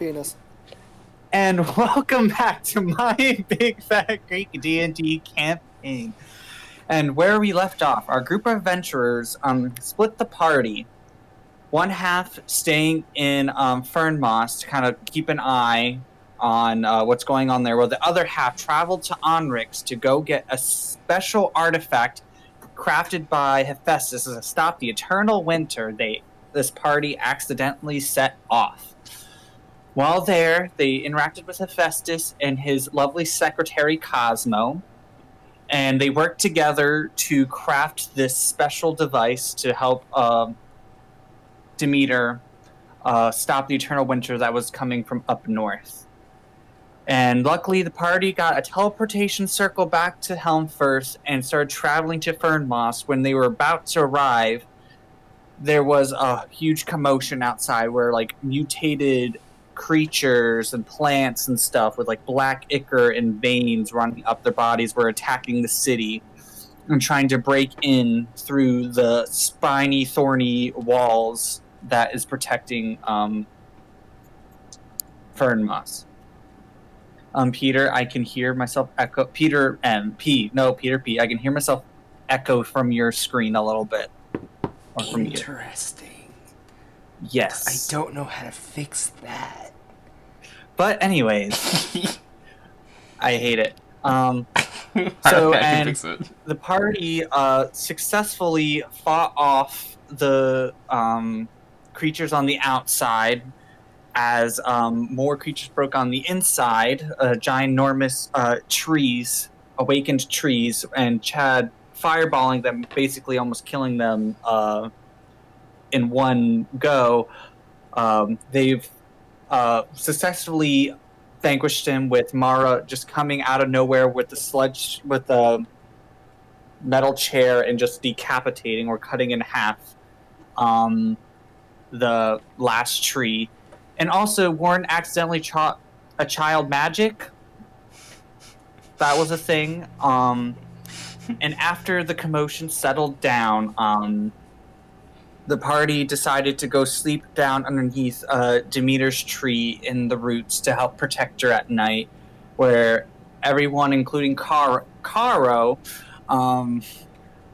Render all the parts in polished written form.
Penis. And welcome back to my Big Fat Greek D&D campaign. And where we left off, our group of adventurers split the party. One half staying in Fernmoss to kind of keep an eye on what's going on there, while the other half traveled to Onrix to go get a special artifact crafted by Hephaestus to stop the eternal winter this party accidentally set off. While there, they interacted with Hephaestus and his lovely secretary Cosmo, and they worked together to craft this special device to help Demeter stop the eternal winter that was coming from up north. And luckily, the party got a teleportation circle back to Helmfirth and started traveling to Fernmoss. When they were about to arrive, there was a huge commotion outside where, like, mutated creatures and plants and stuff with, like, black ichor and veins running up their bodies were attacking the city and trying to break in through the spiny, thorny walls that is protecting Fernmoss. Peter, I can hear myself echo. Peter P. I can hear myself echo from your screen a little bit. Or from you. Interesting. Yes. I don't know how to fix that. But anyways, I hate it. The party successfully fought off the creatures on the outside as more creatures broke on the inside. Ginormous awakened trees, and Chad fireballing them, basically almost killing them in one go. They've successfully vanquished him, with Mara just coming out of nowhere with the metal chair and just decapitating or cutting in half the last tree. And also, Warren accidentally shot a child magic. That was a thing. And after the commotion settled down, the party decided to go sleep down underneath Demeter's tree in the roots to help protect her at night, where everyone, including Caro,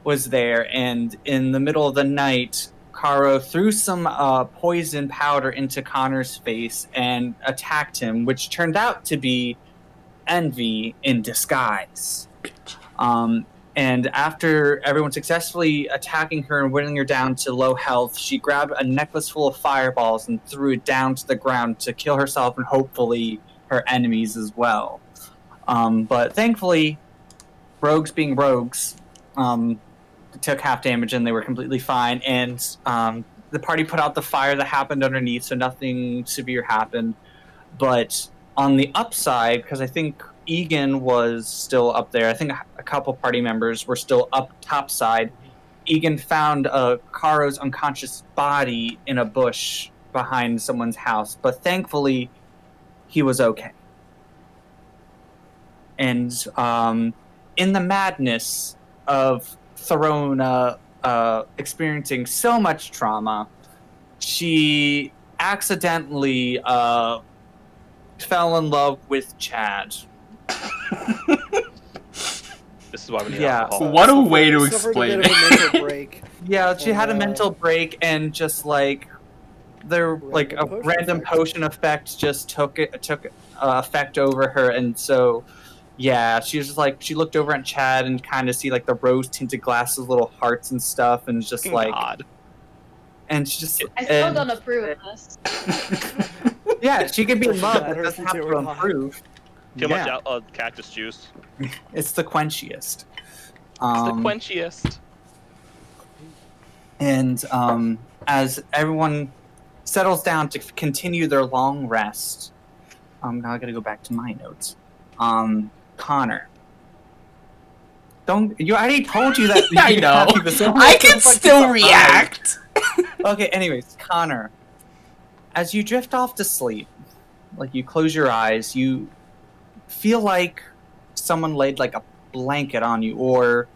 was there. And in the middle of the night, Caro threw some poison powder into Connor's face and attacked him, which turned out to be Envy in disguise. And after everyone successfully attacking her and whittling her down to low health, she grabbed a necklace full of fireballs and threw it down to the ground to kill herself and hopefully her enemies as well. But thankfully, rogues being rogues, took half damage and they were completely fine. And the party put out the fire that happened underneath, so nothing severe happened. But on the upside, because I think Egan was still up there, I think a couple party members were still up topside, Egan found Caro's unconscious body in a bush behind someone's house, but thankfully he was okay. And in the madness of Therona experiencing so much trauma, she accidentally fell in love with Chad. This is why we need alcohol. What a way to explain it. A mental break. Yeah, she had a mental break, and just like a random potion effect just took effect over her, and so yeah, she was just like, she looked over at Chad and kind of see like the rose tinted glasses, little hearts and stuff, and just like, God. And she just I still don't approve of this. Yeah, she could be in love, but it doesn't have to improve. Too much cactus juice. It's the quenchiest. It's the quenchiest. And as everyone settles down to continue their long rest, now I gotta go back to my notes. Connor. I already told you that. I know. I can still react. Okay, anyways, Connor. As you drift off to sleep, like you close your eyes, you feel like someone laid like a blanket on you, or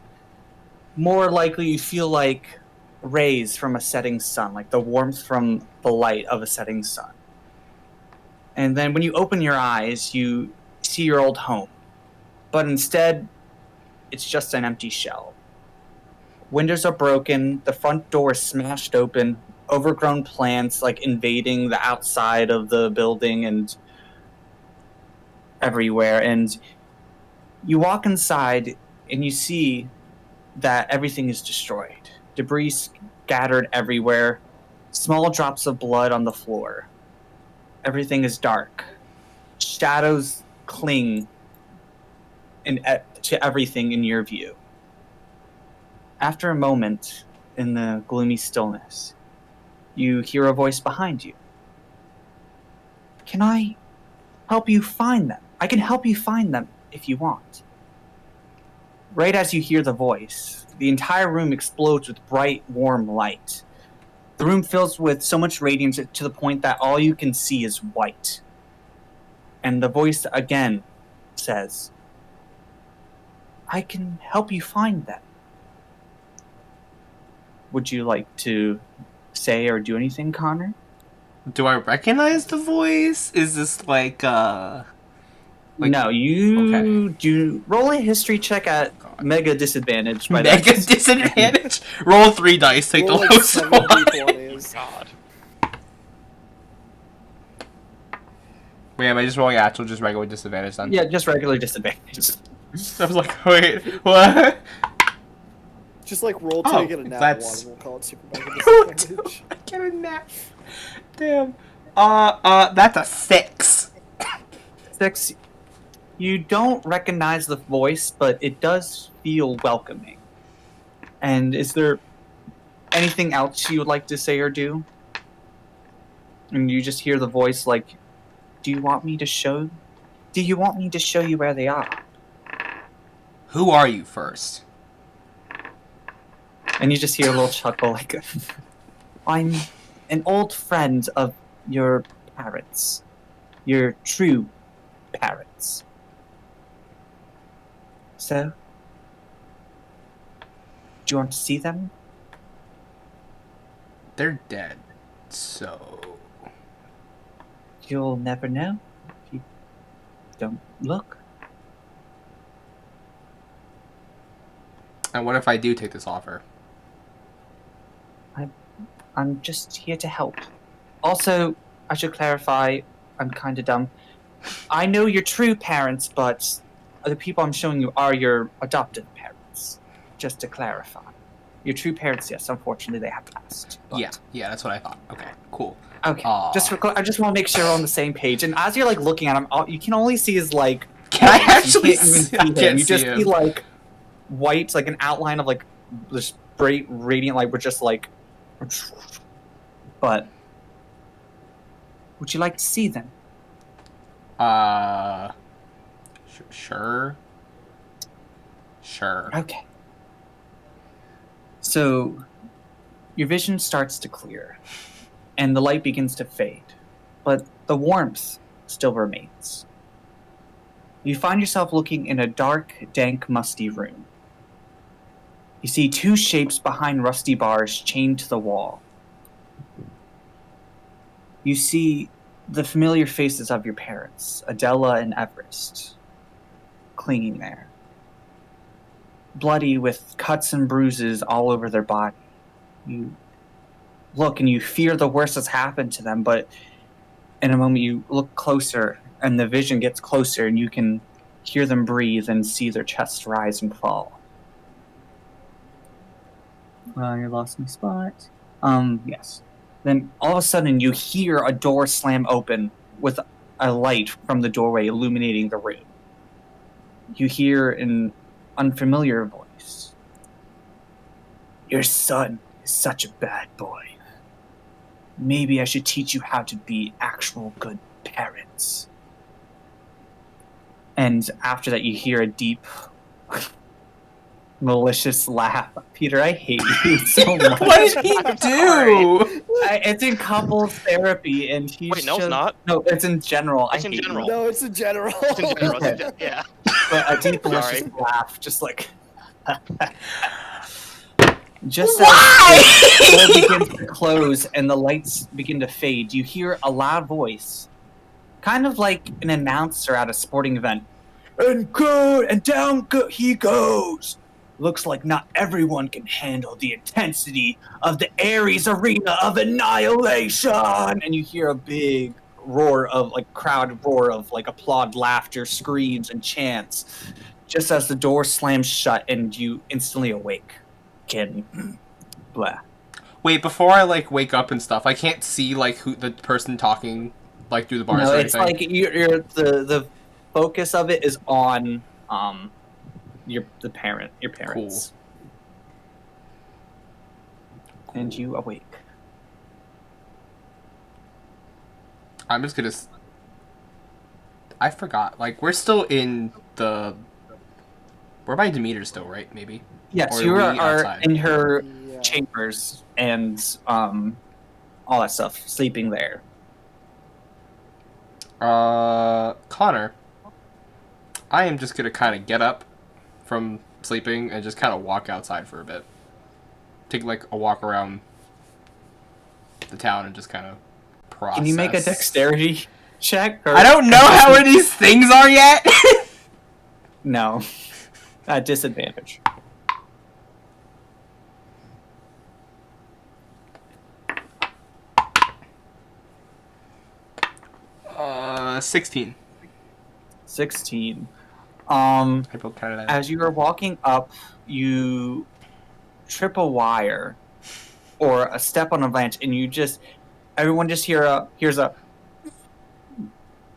more likely you feel like rays from a setting sun, like the warmth from the light of a setting sun. And then when you open your eyes, you see your old home. But instead, it's just an empty shell. Windows are broken, the front door is smashed open, overgrown plants like invading the outside of the building and everywhere. And you walk inside and you see that everything is destroyed. Debris scattered everywhere, small drops of blood on the floor. Everything is dark. Shadows cling to everything in your view. After a moment, in the gloomy stillness, you hear a voice behind you. Can I help you find them? I can help you find them if you want. Right as you hear the voice, the entire room explodes with bright, warm light. The room fills with so much radiance to the point that all you can see is white. And the voice again says, I can help you find them. Would you like to say or do anything, Connor? Do I recognize the voice? Is this like no, you okay. do roll a history check at mega disadvantage. Mega disadvantage? Roll 3 dice, take the lowest one. God. Wait, am I just rolling actual, just regular disadvantage then? Yeah, just regular disadvantage. I was like, wait, what? Just like roll till you get a nat that's... 1, we'll call it super mega disadvantage. I get a nat. Damn. That's a 6. 6. You don't recognize the voice, but it does feel welcoming. And is there anything else you would like to say or do? And you just hear the voice like, do you want me to show you where they are? Who are you first? And you just hear a little chuckle like, I'm an old friend of your parents. Your true parents. So, do you want to see them? They're dead, so... You'll never know if you don't look. And what if I do take this offer? I'm just here to help. Also, I should clarify, I'm kind of dumb. I know your true parents, but the people I'm showing you are your adopted parents. Just to clarify. Your true parents, yes, unfortunately they have passed. But... Yeah, that's what I thought. Okay, cool. Okay, I just want to make sure we're on the same page. And as you're like looking at him, you can only see his like... Can I actually see him? You just see like white, like an outline of like this bright radiant light. We're just like... But... Would you like to see them? Sure. Okay. So, your vision starts to clear, and the light begins to fade, but the warmth still remains. You find yourself looking in a dark, dank, musty room. You see 2 shapes behind rusty bars chained to the wall. You see the familiar faces of your parents, Adela and Everest, clinging there. Bloody with cuts and bruises all over their body. You look and you fear the worst has happened to them, but in a moment you look closer and the vision gets closer and you can hear them breathe and see their chests rise and fall. You lost my spot. Yes. Then all of a sudden you hear a door slam open with a light from the doorway illuminating the room. You hear an unfamiliar voice. Your son is such a bad boy. Maybe I should teach you how to be actual good parents. And after that you hear a deep, malicious laugh. Peter, I hate you so much. What did he do? It's in couples therapy, and he's Wait, no, it's not. No, it's in general. It's in general. No, it's in general. It's in general. Yeah. But a deep, malicious laugh, just like... Just Why? as the door begins to close and the lights begin to fade, you hear a loud voice kind of like an announcer at a sporting event. And good, and down he goes. Looks like not everyone can handle the intensity of the Ares arena of annihilation. And you hear a big roar of like crowd roar of like applaud, laughter, screams, and chants. Just as the door slams shut and you instantly awake. Again, blah. Wait, before I like wake up and stuff, I can't see like who the person talking like through the bars No, or it's anything. like you're the focus of it is on your parents. Cool. And you awake. I'm just gonna. I forgot. Like we're still in the. We're by Demeter still, right? Maybe. Yes, Or you we are outside? in her Yeah. chambers and all that stuff, sleeping there. Connor. I am just gonna kind of get up from sleeping and just kind of walk outside for a bit. Take like a walk around the town and just kind of process. Can you make a dexterity check? Or I don't know how many these things are yet. No, at disadvantage. Uh, 16. 16. I broke kind of that. As you are walking up, you trip a wire or a step on a branch, and everyone just hears a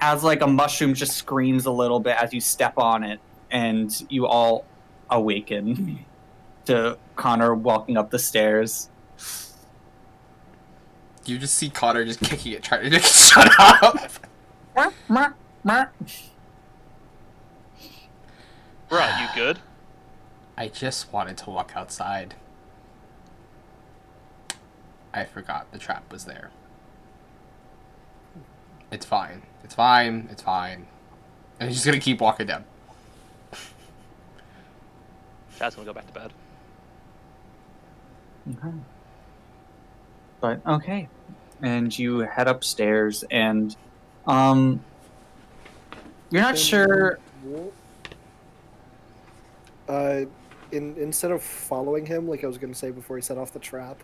as like a mushroom just screams a little bit as you step on it, and you all awaken to Connor walking up the stairs. You just see Connor just kicking it, trying to just shut up. Bruh, you good? I just wanted to walk outside. I forgot the trap was there. It's fine. It's fine. It's fine. And he's just gonna keep walking down. Chad's gonna go back to bed. Okay. But okay, and you head upstairs, and you're not sure. Instead of following him, like I was gonna say before he set off the trap,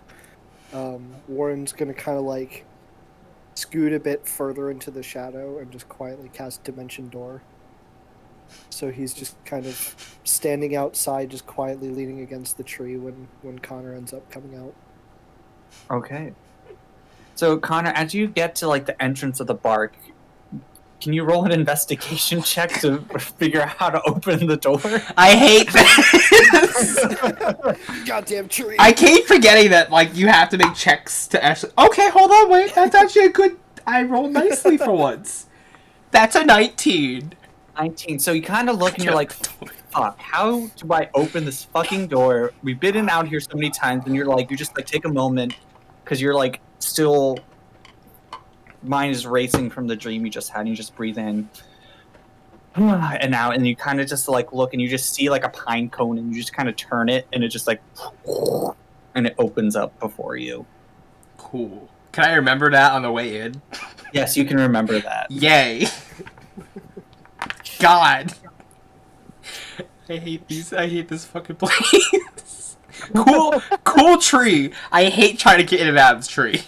Warren's gonna kind of like scoot a bit further into the shadow and just quietly cast Dimension Door. So he's just kind of standing outside, just quietly leaning against the tree when Connor ends up coming out. Okay. So Connor, as you get to like the entrance of the bark, can you roll an investigation check to figure out how to open the door? I hate this. Goddamn tree! I keep forgetting that like you have to make checks to actually. Okay, hold on, wait. That's actually a good. I rolled nicely for once. That's a 19. 19. So you kind of look and you're like, fuck, how do I open this fucking door? We've been in and out here so many times, and you just like take a moment because you're like still. Mind is racing from the dream you just had, and you just breathe in and out, and you kind of just like look, and you just see like a pine cone, and you just kind of turn it, and it just like, and it opens up before you. Cool. Can I remember that on the way in? Yes, you can remember that. Yay. God. I hate these. I hate this fucking place. Cool tree. I hate trying to get in and out of this tree.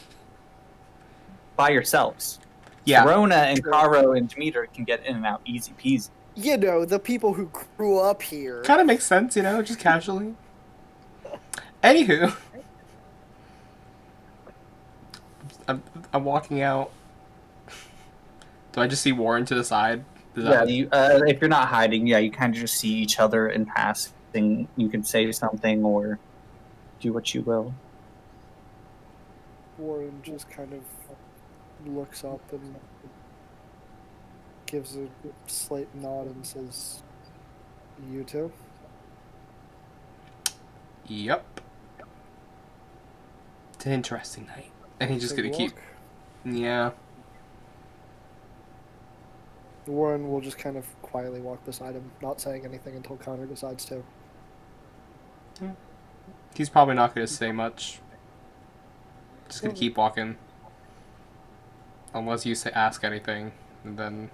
By yourselves. Yeah. Rona and Caro and Demeter can get in and out easy peasy. You know, the people who grew up here. Kind of makes sense, you know, just casually. Anywho. I'm walking out. Do I just see Warren to the side? Yeah, if you're not hiding, yeah, you kind of just see each other in passing. You can say something or do what you will. Warren just kind of looks up and gives a slight nod and says, "You too?" Yep. It's an interesting night. And he's just Take a gonna keep... walk. Yeah. Warren will just kind of quietly walk beside him, not saying anything until Connor decides to. He's probably not gonna say much. Just gonna keep walking. Unless you ask anything. and then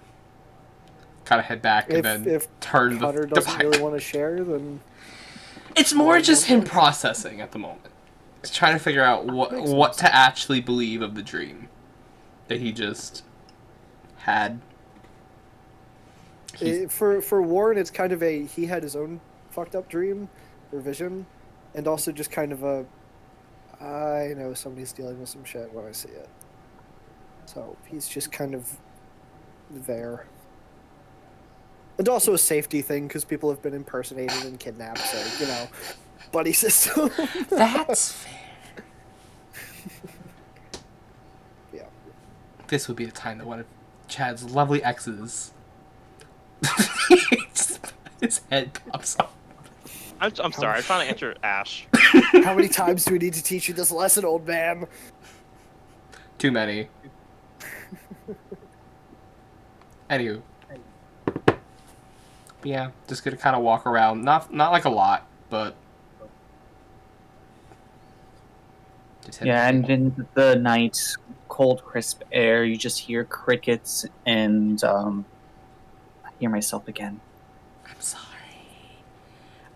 kind of head back and then If turn Connor the doesn't back. really want to share, then It's more just him processing at the moment. He's trying to figure out what to actually believe of the dream that he just had. For Warren, it's kind of he had his own fucked up dream or vision, and also just kind of I know somebody's dealing with some shit when I see it. So he's just kind of there. And also a safety thing, because people have been impersonated and kidnapped, so, buddy system. That's fair. Yeah. This would be the time that one of Chad's lovely exes. His head pops up. I'm sorry. I'm trying to answer Ash. How many times do we need to teach you this lesson, old man? Too many. Anywho. Yeah, just gonna kind of walk around. Not like a lot, but... Yeah, and in the night, cold, crisp air, you just hear crickets, and I hear myself again. I'm sorry.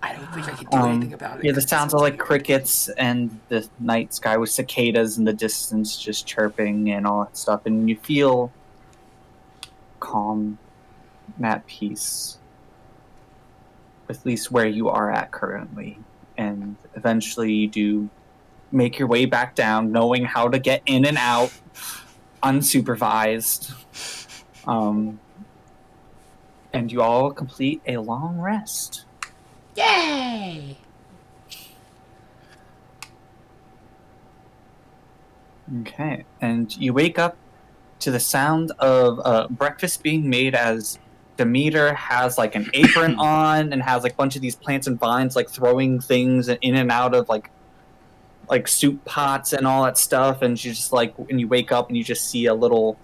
I don't think I can do anything about it. Yeah, the sounds are like crickets, and the night sky with cicadas in the distance just chirping and all that stuff, and you feel calm and at peace, at least where you are at currently. And eventually you do make your way back down, knowing how to get in and out unsupervised. And you all complete a long rest. Yay! Okay, and you wake up to the sound of breakfast being made as Demeter has like an apron on and has like a bunch of these plants and vines like throwing things in and out of like soup pots and all that stuff, and she's just like, when you wake up and you just see a little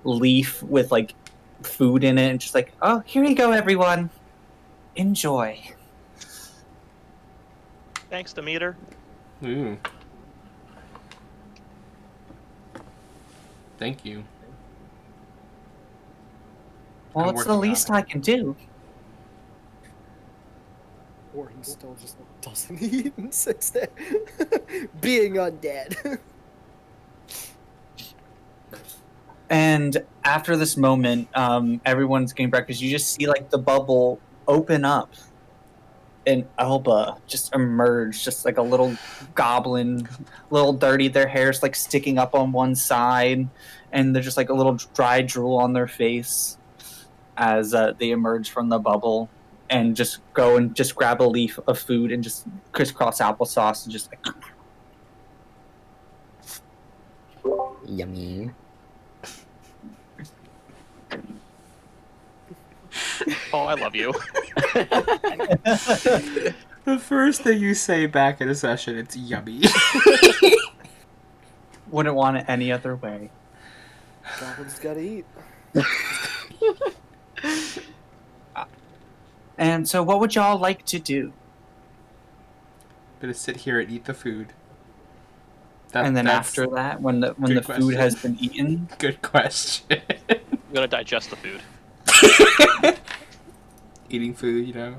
leaf with like food in it, and just like, oh, here you go, everyone, enjoy. Thanks, Demeter. Ooh. Thank you. Well, I'm it's the working on least it. I can do. Warren still just doesn't eat and sits there, being undead. And after this moment, everyone's getting breakfast. You just see like the bubble open up, and Elba just emerge, just like a little goblin, little dirty. Their hair's like sticking up on one side, and they're just like a little dry drool on their face as they emerge from the bubble, and just go and just grab a leaf of food and just crisscross applesauce and just like. Yummy. Oh, I love you. The first thing you say back in a session, it's yummy. Wouldn't want it any other way. Goblins gotta eat. And so, what would y'all like to do? Gonna sit here and eat the food. And then That's after that, when the good food question. has been eaten, Good question. I'm gonna digest the food. Eating food, you know?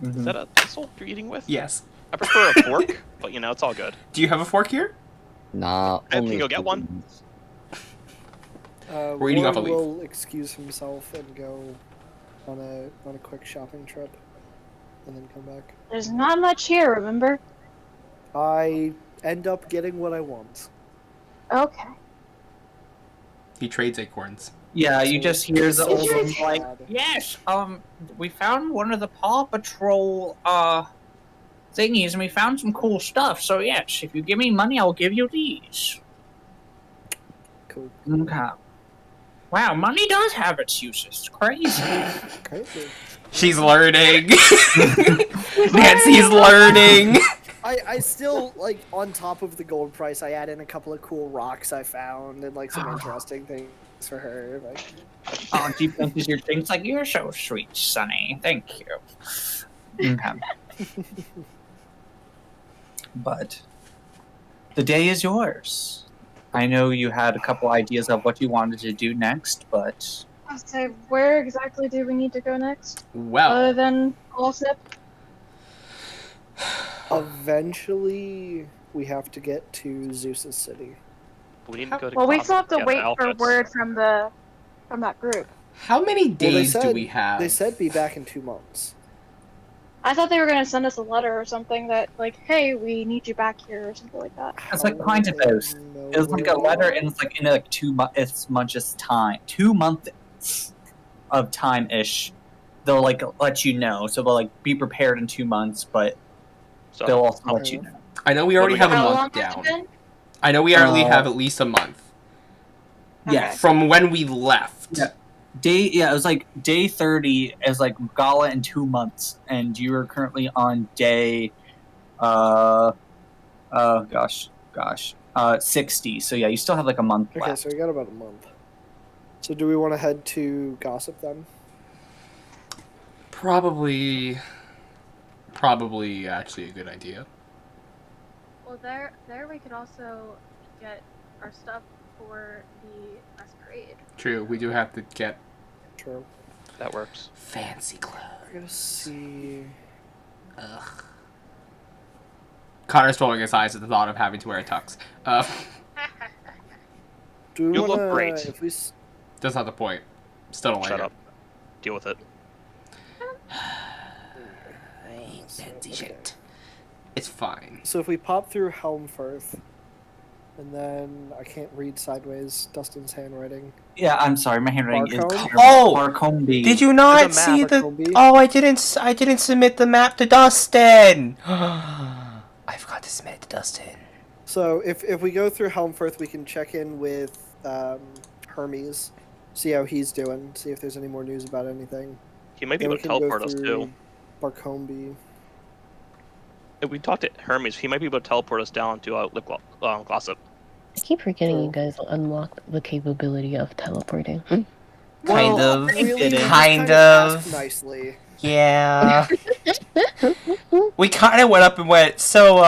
Is that a pencil you're eating with? Yes. I prefer a fork, but it's all good. Do you have a fork here? Nah, I only can go get one. spoons. We're eating off a Warren leaf. will excuse himself and go on a quick shopping trip, and then come back. There's not much here, remember? I end up getting what I want. Okay. He trades acorns. yeah, you just hear the old Secret. woman like, yes, we found one of the Paw Patrol thingies, and we found some cool stuff. So yes, if you give me money, I'll give you these. Cool. Okay. Wow, money does have its uses. It's crazy. Crazy. She's learning. Nancy's learning. I still, like, on top of the gold price, I add in a couple of cool rocks I found and, like, some interesting things for her. Like, Oh, deep is your thing. It's like, you're so sweet, Sonny. Thank you. Okay. But the day is yours. I know you had a couple ideas of what you wanted to do next, but So where exactly do we need to go next? Other Well, than Glossip? Eventually, we have to get to Zeus's city. We need to go to Well, we Gotham still have to get wait for outfits. word from that group. how many Well, they days do said we have? they said be back in 2 months. I thought they were gonna send us a letter or something that, like, hey, we need you back here or something like that. it's like How kind of will they both. know It was like where a we letter, are? and it's like in like 2 months time, 2 months of time ish. They'll like let you know, so they'll like be prepared in 2 months, but So they'll also how- let you know. I know we What already do we have a got? How long month has it down. been? I know we already Uh, have at least a month Yes. from when we left. Yeah. It was like day 30 is like gala in 2 months, and you are currently on day gosh 60. So yeah, you still have like a month Okay, left. so we got about a month. So do we want to head to Gossip then? Probably actually a good idea. Well, there we could also get our stuff for the masquerade. True, we do have to get Sure. that works. fancy clothes. I gotta see. Ugh. Connor's rolling his eyes at the thought of having to wear a tux. Do we You want to? look great. If we That's not the point. Still don't like Shut it. up. Deal with it. Fancy shit. It's fine. So if we pop through Helmfirth, and then I can't read sideways Dustin's handwriting. Yeah, I'm sorry, my handwriting Barcode? is Oh! Barcombe. Did you not There's a see map. the? Barcombe? Oh, I didn't submit the map to Dustin. I forgot to submit it to Dustin. So if we go through Helmfirth, we can check in with Hermes, see how he's doing, see if there's any more news about anything. He might be Then able we to can go teleport us through too. Barcombe. If we talk to Hermes, he might be able to teleport us down to Glossip. I keep forgetting True. you guys unlocked the capability of teleporting. Kind Well, of. I Really, didn't. we just Kind kinda of. asked nicely. Yeah. We kind of went up and went, so,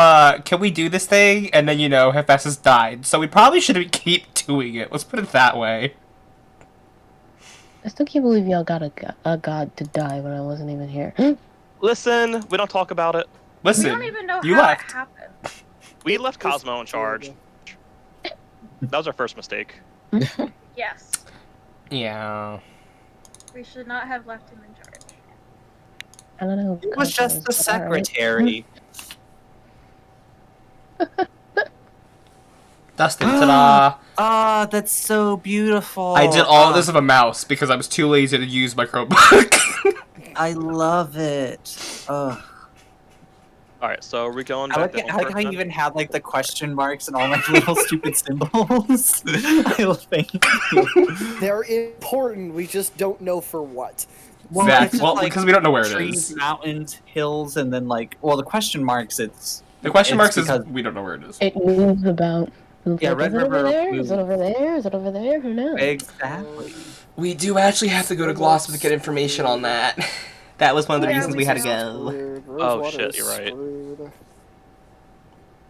can we do this thing? And then, Hephaestus died. So we probably shouldn't keep doing it. Let's put it that way. I still can't believe y'all got a god to die when I wasn't even here. Listen, we don't talk about it. Listen, We don't even know you how left. it happened. We left Just- Cosmo in charge. That was our first mistake. Yes. Yeah. We should not have left him in charge. I don't know. It was just the secretary. Dustin, ta-da! Ah, that's so beautiful. I did all of this with a mouse because I was too lazy to use my Chromebook. I love it. Ugh. Alright, so are we going I back like, to I like how Helmfirth you then? even had like the question marks and all my little stupid symbols. I thank you. They're important. We just don't know for what. Well, Zach, it's just, well, like, because we don't know where it trees, is. mountains, hills, and then like, well, the question marks. It's The question it's marks is because- we don't know where it is. It moves about. It's Yeah, like, Red is it over River there? Is it moves. over there? Is it over there? Who knows? exactly. We do actually have to go to Glossop to get information on that. That was one of the Yeah, reasons we we had to do. go. Screwed. Oh, Rosewater shit, is you're right. screwed.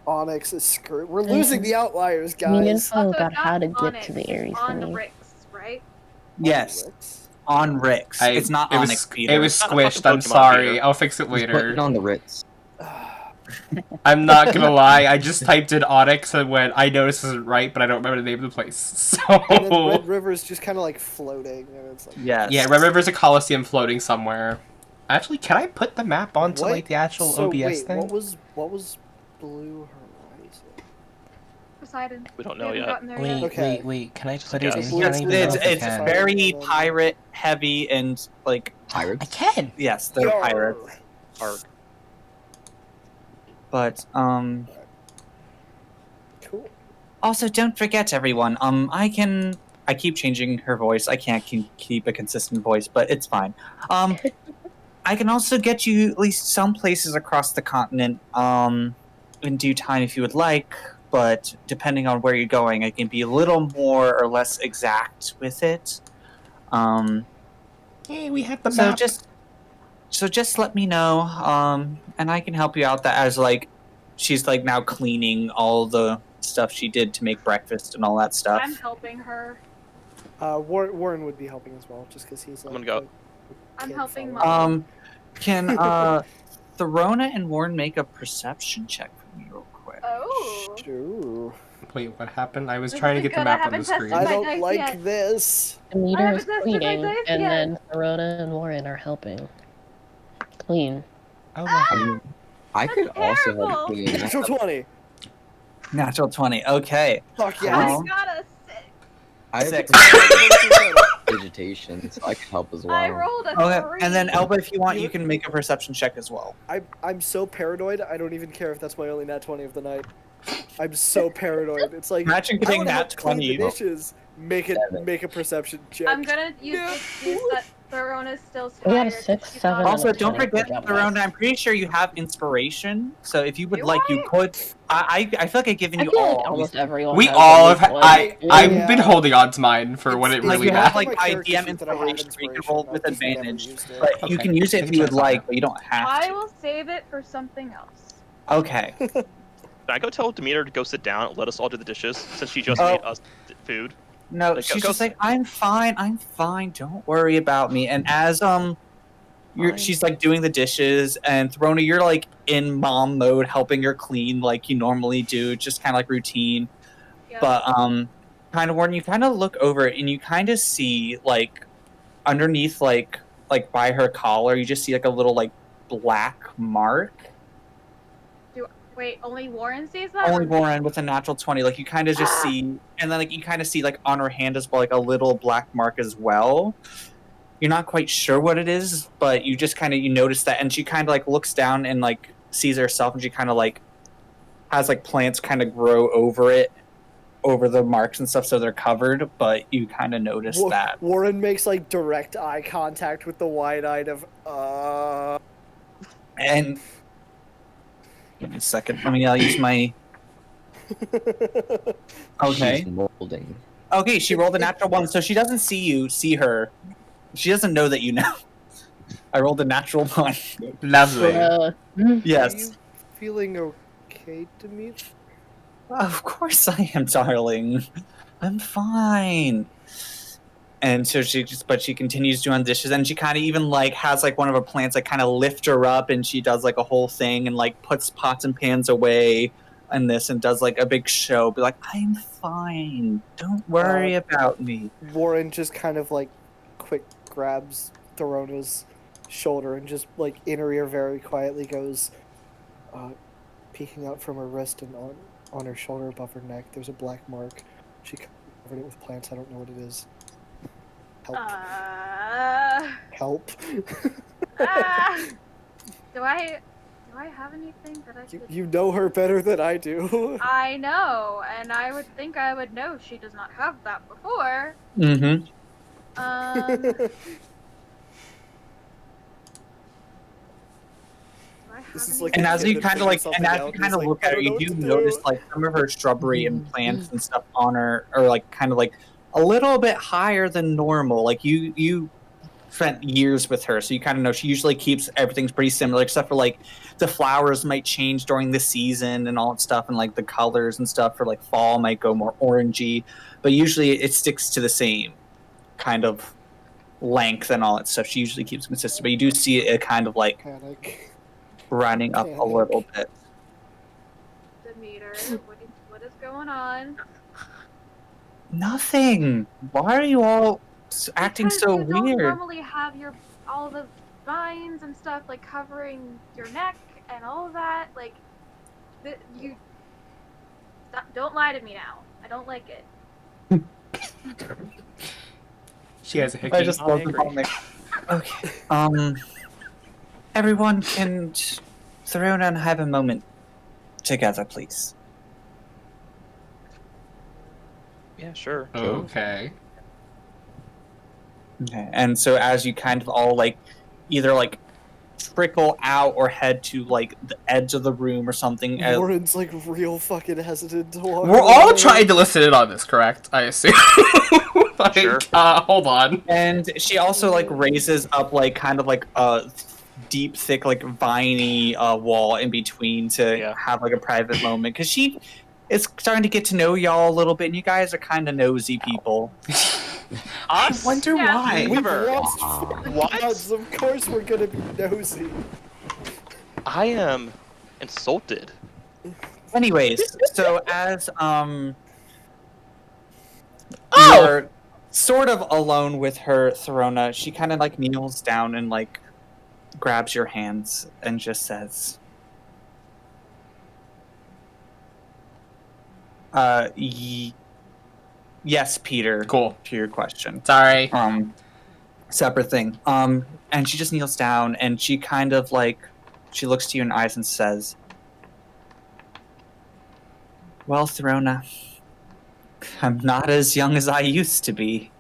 Onyx is screwed. We're losing the outliers, I mean, guys. info Also, about how to not get Onyx, to the Ares on thingy. Ricks, right? Yes, Onyx. on Ricks. It's not it was, Onyx, Peter. It was Not a fucking squished. I'm Pokemon, sorry. Peter. I'll fix it Just put it later. on the Ritz. I'm not gonna lie. I just typed in Onyx and went, I know this isn't right, but I don't remember the name of the place. And then So Red River's just kind of like floating, and it's like, Yes. yeah, Red River's a Coliseum floating somewhere. Actually, can I put the map onto what? like the actual So, OBS wait, thing? What was Blue Horizon? Poseidon. We don't We know haven't yet. gotten there yet. Okay. wait. Can I Just put a it in guess. here? I It's, don't even know it's, if I it's can. very pirate heavy and like I Pirates. can. yes, they're Yarr. pirates. Arg. But Cool. also don't forget everyone. I keep changing her voice. I can't keep a consistent voice, but it's fine. I can also get you at least some places across the continent in due time if you would like, but depending on where you're going, I can be a little more or less exact with it. Hey, we have the So map. just let me know, and I can help you out. That as like she's like now cleaning all the stuff she did to make breakfast and all that stuff. I'm helping her. Warren would be helping as well, just because he's like. I'm gonna go. I'm kid helping fellow. Mom. Can Throna and Warren make a perception check for me real quick? Oh. Sure. Wait, what happened? I was This trying to isn't get the good, I map on the haven't screen. tested I my don't dice like yet. this. Demeter haven't is tested my cleaning, dice and yet. then Rhoda and Warren are helping. Clean. Oh, Ah! I could That's also terrible. help clean. Natural 20. Natural 20. Okay. Fuck I yes. Well, got a 6. I have Six. vegetation, so I could help as well. I rolled a Okay, 3. and then Elba, if you want, you can make a perception check as well. I'm so paranoid, I don't even care if that's my only nat 20 of the night. I'm so paranoid. It's like, Imagine I getting wanna help nat clean 20. the dishes. Make a perception check. I'm gonna use No. the excuse that Therona's still We got a tired. 6, She's 7, not- Also, and a don't 20. forget, Good job, Throna, guys. I'm pretty sure you have inspiration. So if you would Do like, you I? could. I feel like I've given I you feel all. like almost everyone We has all at have. least one. I've been Yeah. holding on to mine for when it It's like really you have matters. like my character IDM sheet that I have inspiration, where you can inspiration, roll with I've just never advantage. used it. But you Okay, can use it take if a you would chance on like, that. but you don't have I to. will save it for something else. Okay. Can I go tell Demeter to go sit down and let us all do the dishes since she just Oh. made us food? No, Like, she's go- just like, I'm fine, don't worry about me. And as Fine. she's like doing the dishes, and Throna, you're like in mom mode, helping her clean like you normally do, just kind of like routine. Yep. But kind of when you kind of look over it, and you kind of see like underneath like by her collar, you just see like a little like black mark. Wait, only Warren sees that? Only Warren with a natural 20. Like you kind of just see, and then like you kind of see like on her hand as well, like a little black mark as well. You're not quite sure what it is, but you just kind of you notice that, and she kind of like looks down and like sees herself, and she kind of like has like plants kind of grow over it, over the marks and stuff, so they're covered. But you kind of notice that. Warren makes like direct eye contact with the wide-eyed of And give me a second. Let me use my. Okay. She's molding. Okay, she rolled a natural 1, so she doesn't see her. She doesn't know that you know. I rolled a natural 1. Lovely. Are Yes. you feeling okay, Demeter? Of course I am, darling. I'm fine. And so but she continues doing dishes, and she kind of even like has like one of her plants like kind of lift her up, and she does like a whole thing and like puts pots and pans away and this and does like a big show. Be like, I'm fine. Don't worry about me. Warren just kind of like quick grabs Thorona's shoulder and just like in her ear very quietly goes, peeking out from her wrist and on her shoulder above her neck. There's a black mark. She covered it with plants. I don't know what it is. Help. Help. Do I have anything that I could... You know her better than I do. I know, and I would think I would know she does not have that before. Mm-hmm. Do I have This is any- like And a as kid you that kind of figures like, something and as out you and kind is of like, look "I at her, don't know you what do to do." notice like some of her shrubbery and plants and stuff on her are like kind of like a little bit higher than normal. Like you spent years with her, so you kind of know she usually keeps everything's pretty similar, except for like the flowers might change during the season and all that stuff, and like the colors and stuff for like fall might go more orangey, but usually it sticks to the same kind of length and all that stuff. She usually keeps consistent, but you do see it kind of like Panic. running up a little bit. Demeter, what is going on? Nothing. Why are you all acting Because so you don't weird? normally have all the vines and stuff like covering your neck and all of that. Like, you don't lie to me now. I don't like it. She has a hickey. I just I love the agree. comic. Okay. Everyone can throw and have a moment together, please. Yeah, sure. Okay. Okay. And so as you kind of all like either like trickle out or head to like the edge of the room or something. Warren's like real fucking hesitant to walk We're all away. trying to listen in on this, correct? I assume. Like, Sure. Hold on. And she also like raises up like kind of like a deep, thick, like viney wall in between to Yeah. have like a private moment, because she is starting to get to know y'all a little bit, and you guys are kind of nosy people. I Us? wonder Yeah. why. We've Never. lost 4 What? gods. Of course we're gonna be nosy. I am insulted. Anyways, so as Oh! you're sort of alone with her, Throna, she kind of like kneels down and like grabs your hands and just says, yes, Peter. Cool. To your question. Sorry. Separate thing. And she just kneels down and she kind of like, she looks to you in the eyes and says, well, Throna, I'm not as young as I used to be.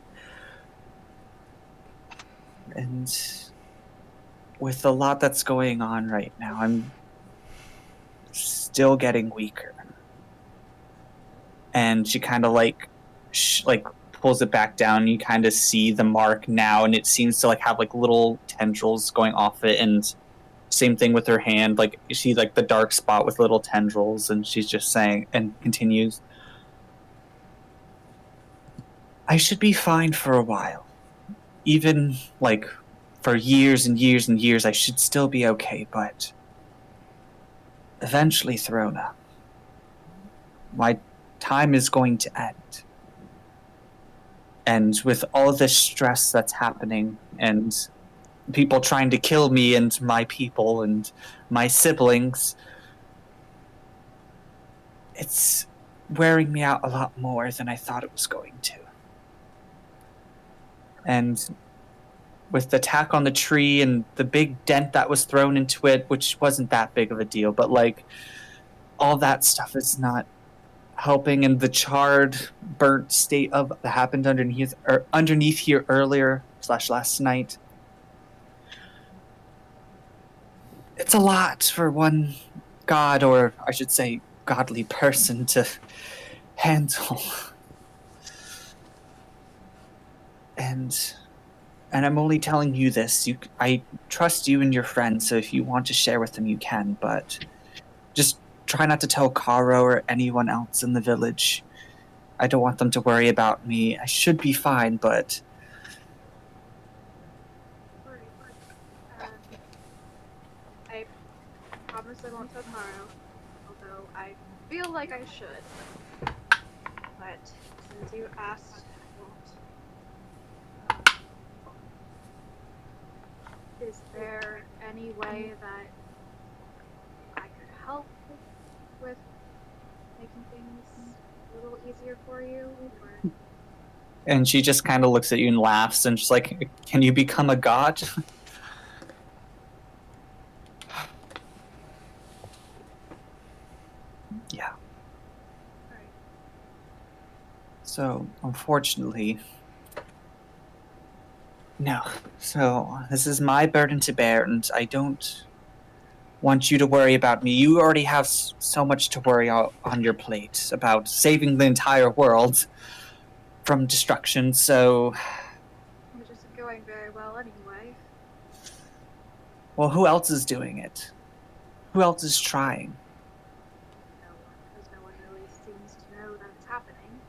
And with a lot that's going on right now, I'm still getting weaker. And she kind of like pulls it back down. And you kind of see the mark now, and it seems to like have like little tendrils going off it. And same thing with her hand. Like you see like the dark spot with little tendrils, and she's just saying and continues, I should be fine for a while. Even like for years and years and years, I should still be okay, but eventually, Throna, my time is going to end. And with all this stress that's happening, and people trying to kill me and my people and my siblings, it's wearing me out a lot more than I thought it was going to. And with the attack on the tree and the big dent that was thrown into it, which wasn't that big of a deal, but like all that stuff is not helping, and the charred, burnt state of that happened underneath here earlier / last night. It's a lot for one god, or I should say godly person, to handle. And I'm only telling you this. I trust you and your friends, so if you want to share with them, you can. But just try not to tell Caro or anyone else in the village. I don't want them to worry about me. I should be fine, but I promise I won't tell Caro, although I feel like I should. But since you asked, I won't. Is there any way that I could help with making things a little easier for you? Or... And she just kind of looks at you and laughs and just like, can you become a god? Yeah. Right. So, unfortunately, no. So, this is my burden to bear, and I don't want you to worry about me. You already have so much to worry on your plate about saving the entire world from destruction, so... Which isn't going very well anyway. Well, who else is doing it? Who else is trying? No one, because no one really seems to know that it's happening.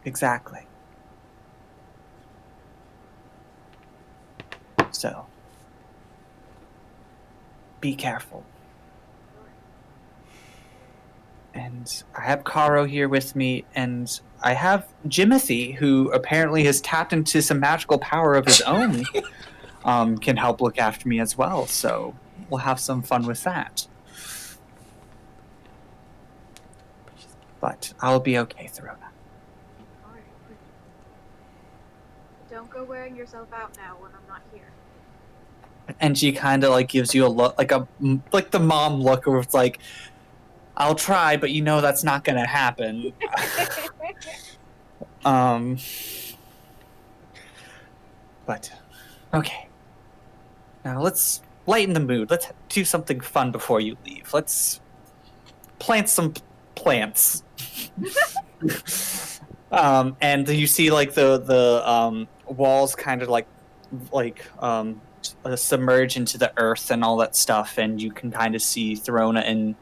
Exactly. So, be careful. And I have Caro here with me, and I have Jimothy, who apparently has tapped into some magical power of his own, can help look after me as well. So we'll have some fun with that. But I'll be okay, Throna. Alright. Don't go wearing yourself out now when I'm not here. And she kind of like gives you a look, like the mom look, where it's like, I'll try, but you know that's not gonna happen. But okay. Now let's lighten the mood. Let's do something fun before you leave. Let's plant some plants. And you see like the walls kind of like submerge into the earth and all that stuff, and you can kind of see Throna and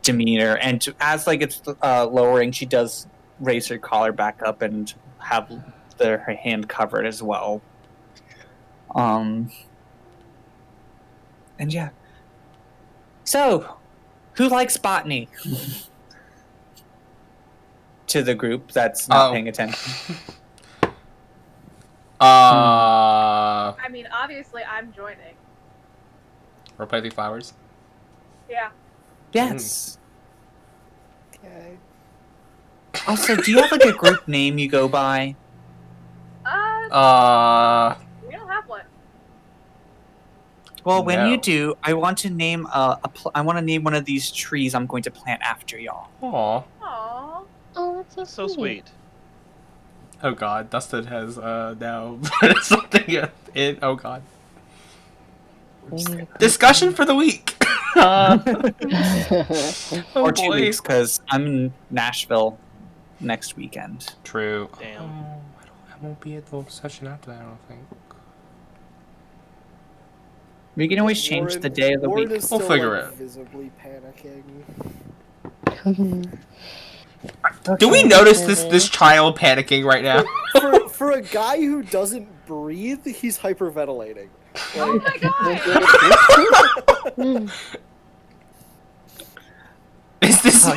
demeanor, and as like it's lowering, she does raise her collar back up and have her hand covered as well. And yeah. So, who likes botany? To the group that's not paying attention. I mean, obviously, I'm joining. Or play the flowers. Yeah. Yes. Okay. Also, do you have like a group name you go by? We don't have one. Well, when you No. do, I want to name I want to name one of these trees I'm going to plant after y'all. Aw. Aww. Oh, that's so That's so sweet. sweet. Oh god, Dustin has now put something in. Oh god. We need a Discussion for the week. Oh Or 2 boy. weeks, because I'm in Nashville next weekend. True. Damn. Oh, I won't be at the session after that, I don't think. We can always change the day of the Warren week. is We'll still, figure like, it. visibly panicking. Do we notice this child panicking right now? For a guy who doesn't breathe, he's hyperventilating. Oh Like, my god! Is this Oh,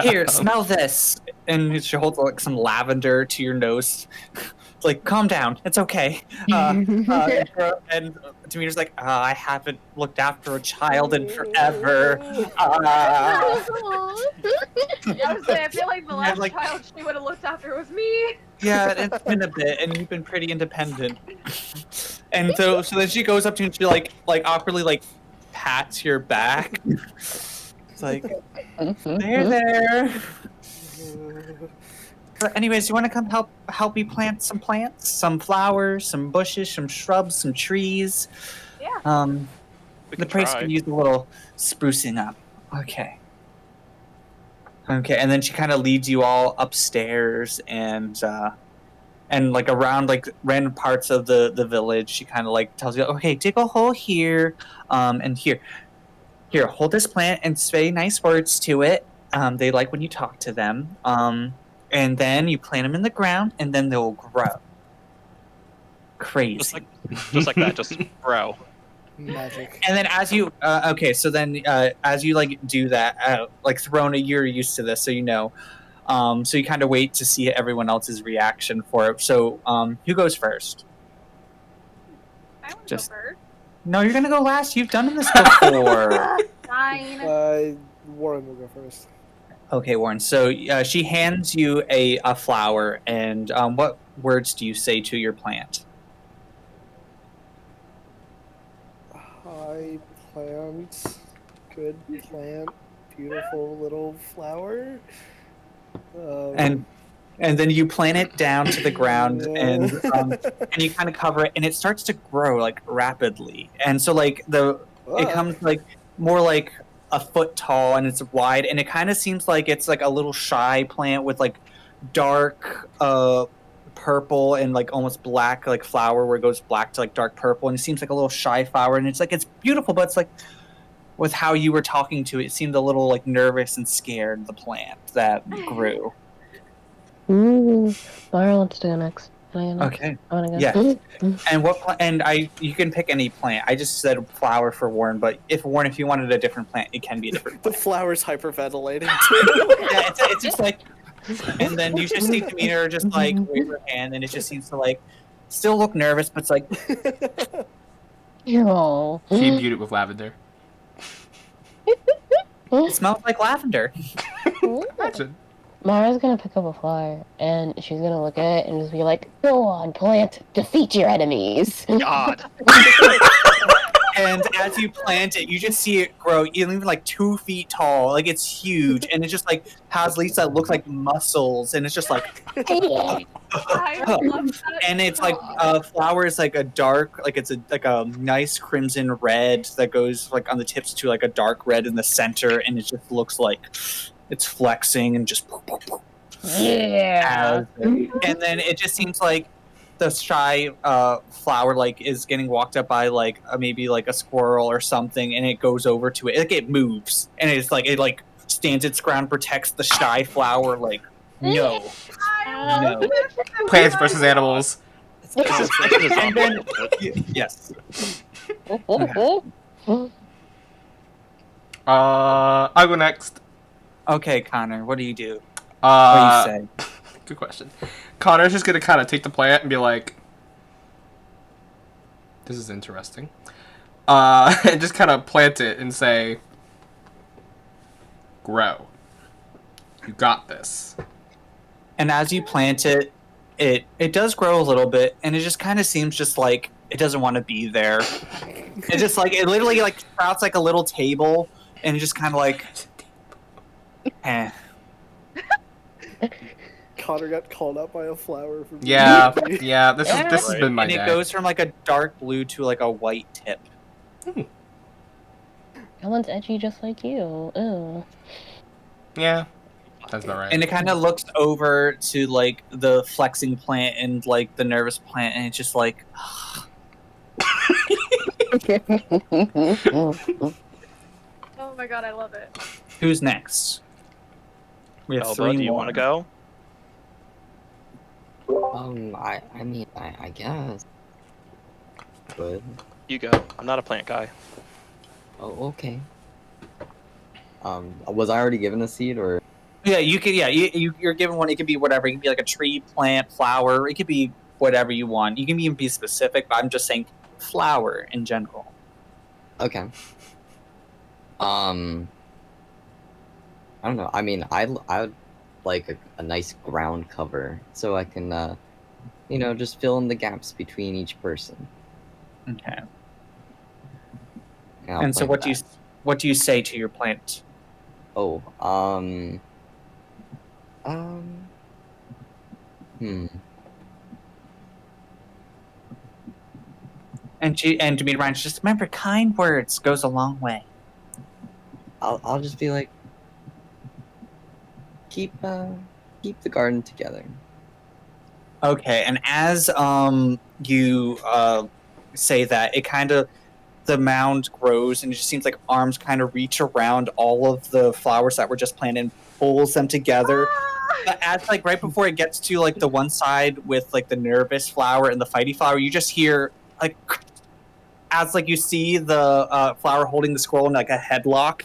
here, smell this. And she holds like some lavender to your nose. It's like, calm down, it's okay. And Demeanor's like, I haven't looked after a child in forever. I was saying, I feel like the last like- child she would have looked after was me. Yeah, it's been a bit, and you've been pretty independent. And so then she goes up to you and she like awkwardly like pats your back. It's like, there. But anyways, you want to come help me plant some plants, some flowers, some bushes, some shrubs, some trees. Yeah. We The can place try. could use a little sprucing up. Okay. Okay, and then she kind of leads you all upstairs and like around like random parts of the village. She kind of like tells you, okay, dig a hole here, and here, hold this plant and say nice words to it. They like when you talk to them. And then you plant them in the ground, and then they'll grow. Crazy. Just like that, just bro. magic. And then as you as you like do that, like Throna, you're used to this, so you know. So you kind of wait to see everyone else's reaction for it. So who goes first? I want to Just- go first. No, you're gonna go last. You've done this before. Fine. Warren will go first. Okay, Warren. So she hands you a flower, and what words do you say to your plant? Hi, plant. Good plant. Beautiful little flower. And then you plant it down to the ground, Yeah. and you kind of cover it, and it starts to grow like rapidly. And so like it comes like more like a foot tall, and it's wide, and it kind of seems like it's like a little shy plant with like dark purple and like almost black like flower where it goes black to like dark purple, and it seems like a little shy flower, and it's like it's beautiful, but it's like with how you were talking to it, it seemed a little like nervous and scared, the plant that grew. Ooh, Laura wants to go next. Can I go next? Okay. I want to go. Yeah. And you can pick any plant. I just said flower for Warren, but if you wanted a different plant, it can be a different The plant. flower's hyperventilating too. Yeah, it's just like, and then you just see Demeanor just like wave her hand, and it just seems to like still look nervous, but it's like, Oh. She imbued it with lavender. it smells like lavender. Imagine. Mara's gonna pick up a flower and she's gonna look at it and just be like, "Go on, plant, defeat your enemies." God. And as you plant it, you just see it grow even like 2 feet tall. Like it's huge, and it just like has leaves that look like muscles, and it's just like, I love that. and it's so like flower is like a dark, like it's like a nice crimson red that goes like on the tips to like a dark red in the center, and it just looks like it's flexing and just Yeah. and then it just seems like the shy flower like is getting walked up by like maybe like a squirrel or something, and it goes over to it, like it moves, and it's like it like stands its ground, protects the shy flower. Like, no. I No. love this. Plants versus animals. It's This is conflict. a And zombie then, episode. yes. I'll go next. Okay, Connor, what do you do? What do you say? Good question. Connor's just gonna kind of take the plant and be like, "This is interesting," and just kind of plant it and say, "Grow. You got this." And as you plant it, it does grow a little bit, and it just kind of seems just like it doesn't want to be there. It just like it literally like sprouts like a little table, and just kind of like, eh. Connor got called out by a flower for being Yeah, edgy. yeah. This has Right. been my And day. it goes from like a dark blue to like a white tip. Ellen's edgy just like you. Ew. Yeah, that's about right. And it kind of looks over to like the flexing plant and like the nervous plant, and it's just like, Oh my god, I love it. who's next? We have Elba, three do you more. want to go? I mean, I guess. But You go. I'm not a plant guy. oh, okay. Was I already given a seed or? Yeah, you could. Yeah, you're given one. It could be whatever. It could be like a tree, plant, flower. It could be whatever you want. You can even be specific. But I'm just saying flower in general. Okay. I don't know. I mean, I'd like a nice ground cover so I can, just fill in the gaps between each person. Okay. I'll And so, plant what do you say to your plant? Oh, And to me, Ryan, just remember, kind words goes a long way. I'll just be like, keep the garden together. Okay, and as you say that, it kind of the mound grows, and it just seems like arms kind of reach around all of the flowers that were just planted and pulls them together. But as like right before it gets to like the one side with like the nervous flower and the fighty flower, you just hear like as like you see the flower holding the squirrel in like a headlock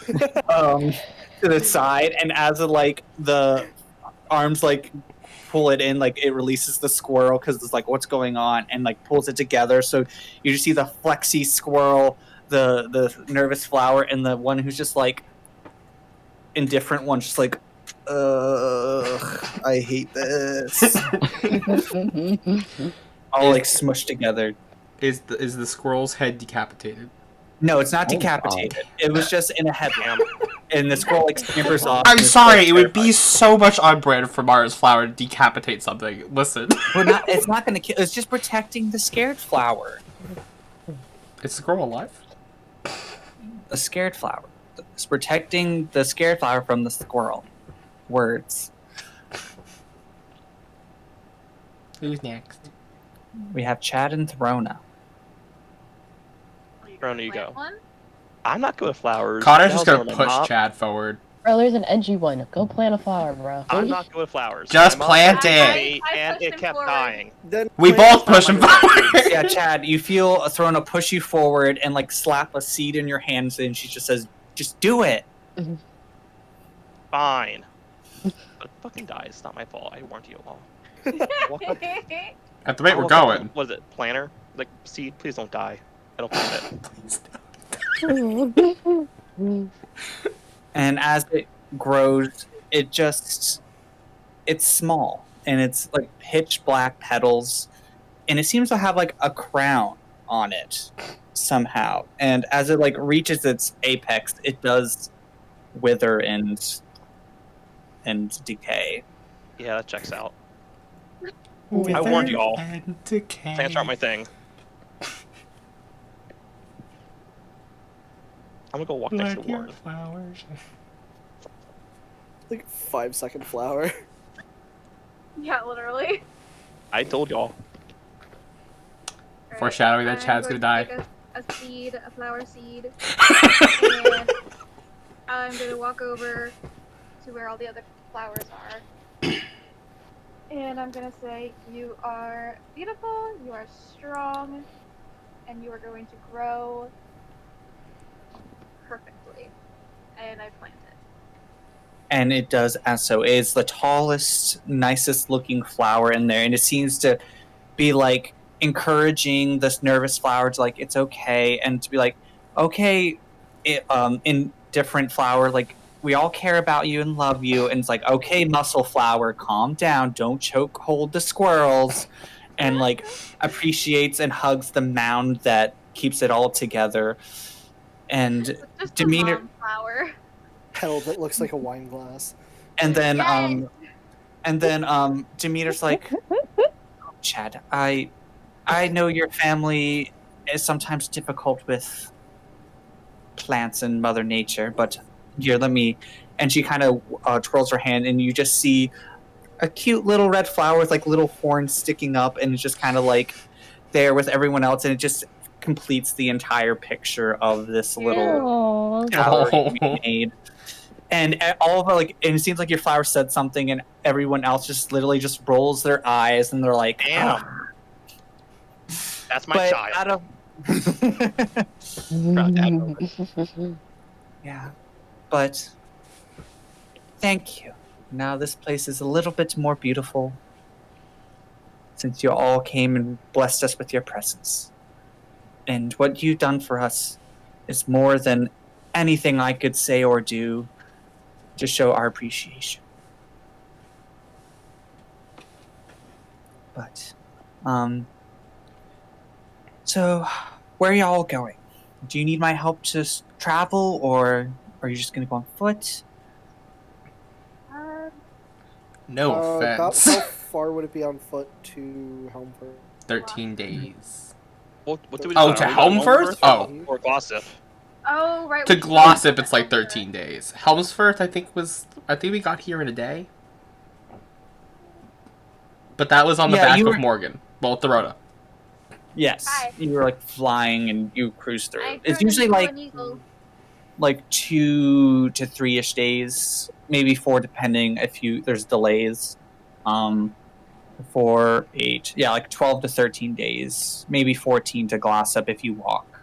to the side, and as like the arms like pull it in, like it releases the squirrel because it's like what's going on, and like pulls it together. So you just see the flexy squirrel, the nervous flower, and the one who's just like indifferent one, just like, I hate this. All like smushed together. Is the squirrel's head decapitated? No, it's not Oh, decapitated. It was just in a headlamp, and the squirrel like scampers off. I'm and it's, sorry, like, it would be terrifying. so much on brand for Mars Flower to decapitate something. Listen, It's not going to kill. It's just protecting the scared flower. is the squirrel alive? The scared flower. It's protecting the scared flower from the squirrel. Words. Who's next? We have Chad and Throna. Rona, you Plant go. one? I'm not good with flowers. Connor's The just hell's gonna wrong with my push mom? Chad forward. Bro, there's an edgy one. Go plant a flower, bro. I'm not good with flowers. Just My mom plant told it. me, I and pushed it him kept forward. dying. Then We plant- both push him forward. Yeah, Chad, you feel Throna push you forward and like slap a seed in your hands, and she just says, "Just do it." Fine. But fucking die. It's not my fault. I warned you all. Walk up- At the rate I we're walk up to- going. What is it? Planter? Like, seed, please don't die. I don't plant it. And as it grows, it's small, and it's like pitch black petals, and it seems to have like a crown on it somehow. And as it like reaches its apex, it does wither and decay. Yeah, that checks out. I warned you all. And decay. Plants aren't my thing. I'm gonna go walk next to Like your Warren. flowers. Like 5-second flower. Yeah, literally. I told y'all. Foreshadowing that I'm Chad's going gonna to take a seed, a flower seed. And I'm gonna walk over to where all the other flowers are. And I'm gonna say, you are beautiful, you are strong, and you are going to grow perfectly. And I plant it. And it does as so. It is the tallest, nicest looking flower in there, and it seems to be like encouraging this nervous flower to like it's okay, and to be like, okay, in different flower, like we all care about you and love you, and it's like, okay, muscle flower, calm down, don't choke hold the squirrels, and like appreciates and hugs the mound that keeps it all together. And It's just a Demeanor, mom flower. Petal that looks like a wine glass. and then Yes! Demeter's like, Chad, I know your family is sometimes difficult with plants and Mother Nature, but here, let me. And she kind of twirls her hand, and you just see a cute little red flower with like little horns sticking up, and it's just kind of like there with everyone else, and it just completes the entire picture of this little Oh, tower Oh. you made. And all of it, like, and it seems like your flower said something, and everyone else just literally just rolls their eyes, and they're like, Damn. "Ah." That's my But child. out of Proud dad moment. yeah, but thank you. Now this place is a little bit more beautiful since you all came and blessed us with your presence. And what you've done for us is more than anything I could say or do to show our appreciation. But, so where are y'all going? Do you need my help to travel, or are you just gonna go on foot? No About offense. how far would it be on foot to Helmford? 13 days. What do we do? Oh, Are to we going Helmfirth? Helmfirth Oh. or Glossip? Oh, right. To we should go Glossip, to it's like Elder. 13 days. Helmsfirth, I think we got here in a day. But that was on the Yeah, back you of were- Morgan. Well, Dorota. Yes, Hi. you were like flying and you cruise through. I It's turned usually into like an eagle. 2 to 3ish days, maybe 4 depending if there's delays. 4, 8, yeah, like 12 to 13 days, maybe 14 to Glossop if you walk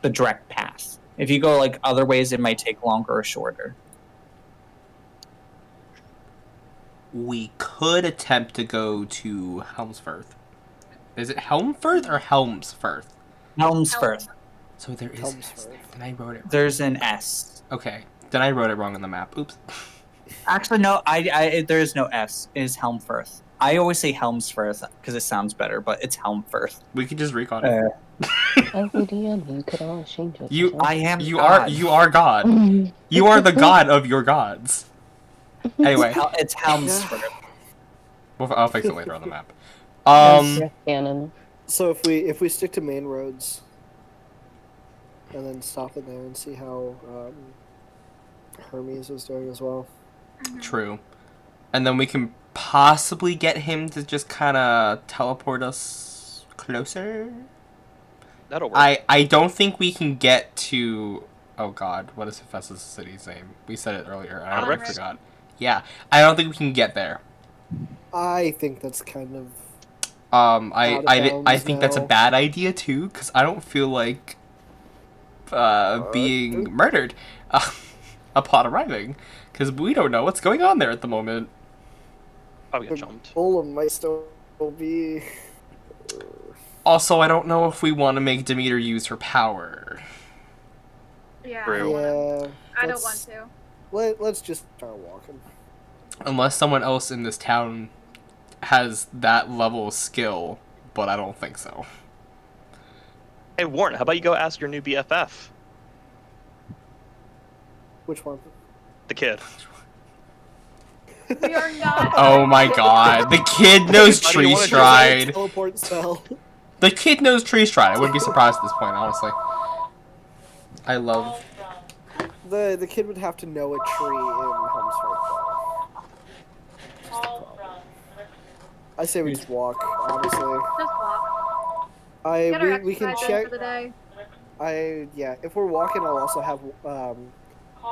the direct path. If you go like other ways, it might take longer or shorter. We could attempt to go to Helmsfirth. Is it Helmfirth or Helmsfirth? Helmsfirth. So there is an S Helmsfirth. there. Then I wrote it wrong. There's an S. Okay. Then I wrote it wrong on the map. Oops. Actually, no, there is no S. It is Helmfirth. I always say Helmsfirth because it sounds better, but it's Helmfirth. We could just recon it. as the DM, you could always change it. You- I am You God. are God. You are the god of your gods. Anyway, It's Helmsfirth. I'll fix it later on the map. Cannon. So if we stick to main roads, and then stop in there and see how Hermes is doing as well. True. And then we can possibly get him to just kind of teleport us closer. That'll work. I don't think we can get to... Oh god, what is Hephaestus' city's name? We said it earlier, and I already Onric. forgot. Yeah, I don't think we can get there. I think that's kind of I Out of I think that's a bounds now. bad idea too, because I don't feel like being murdered upon arriving, because we don't know what's going on there at the moment. Probably get jumped. Golem might still be. Also, I don't know if we want to make Demeter use her power. Yeah. True. Yeah. I don't want to. Let's just start walking. Unless someone else in this town has that level of skill, but I don't think so. Hey, Warren, how about you go ask your new BFF, Which one? the kid? We are not. Oh my god, the kid knows Buddy, you tree wanna do stride. Teleport spell. The kid knows tree stride. I wouldn't be surprised at this point, honestly. I love... The kid would have to know a tree in Helmsford. I say we just walk, honestly. Just walk. Get our We can exercise in check. for the day. Yeah, if we're walking, I'll also have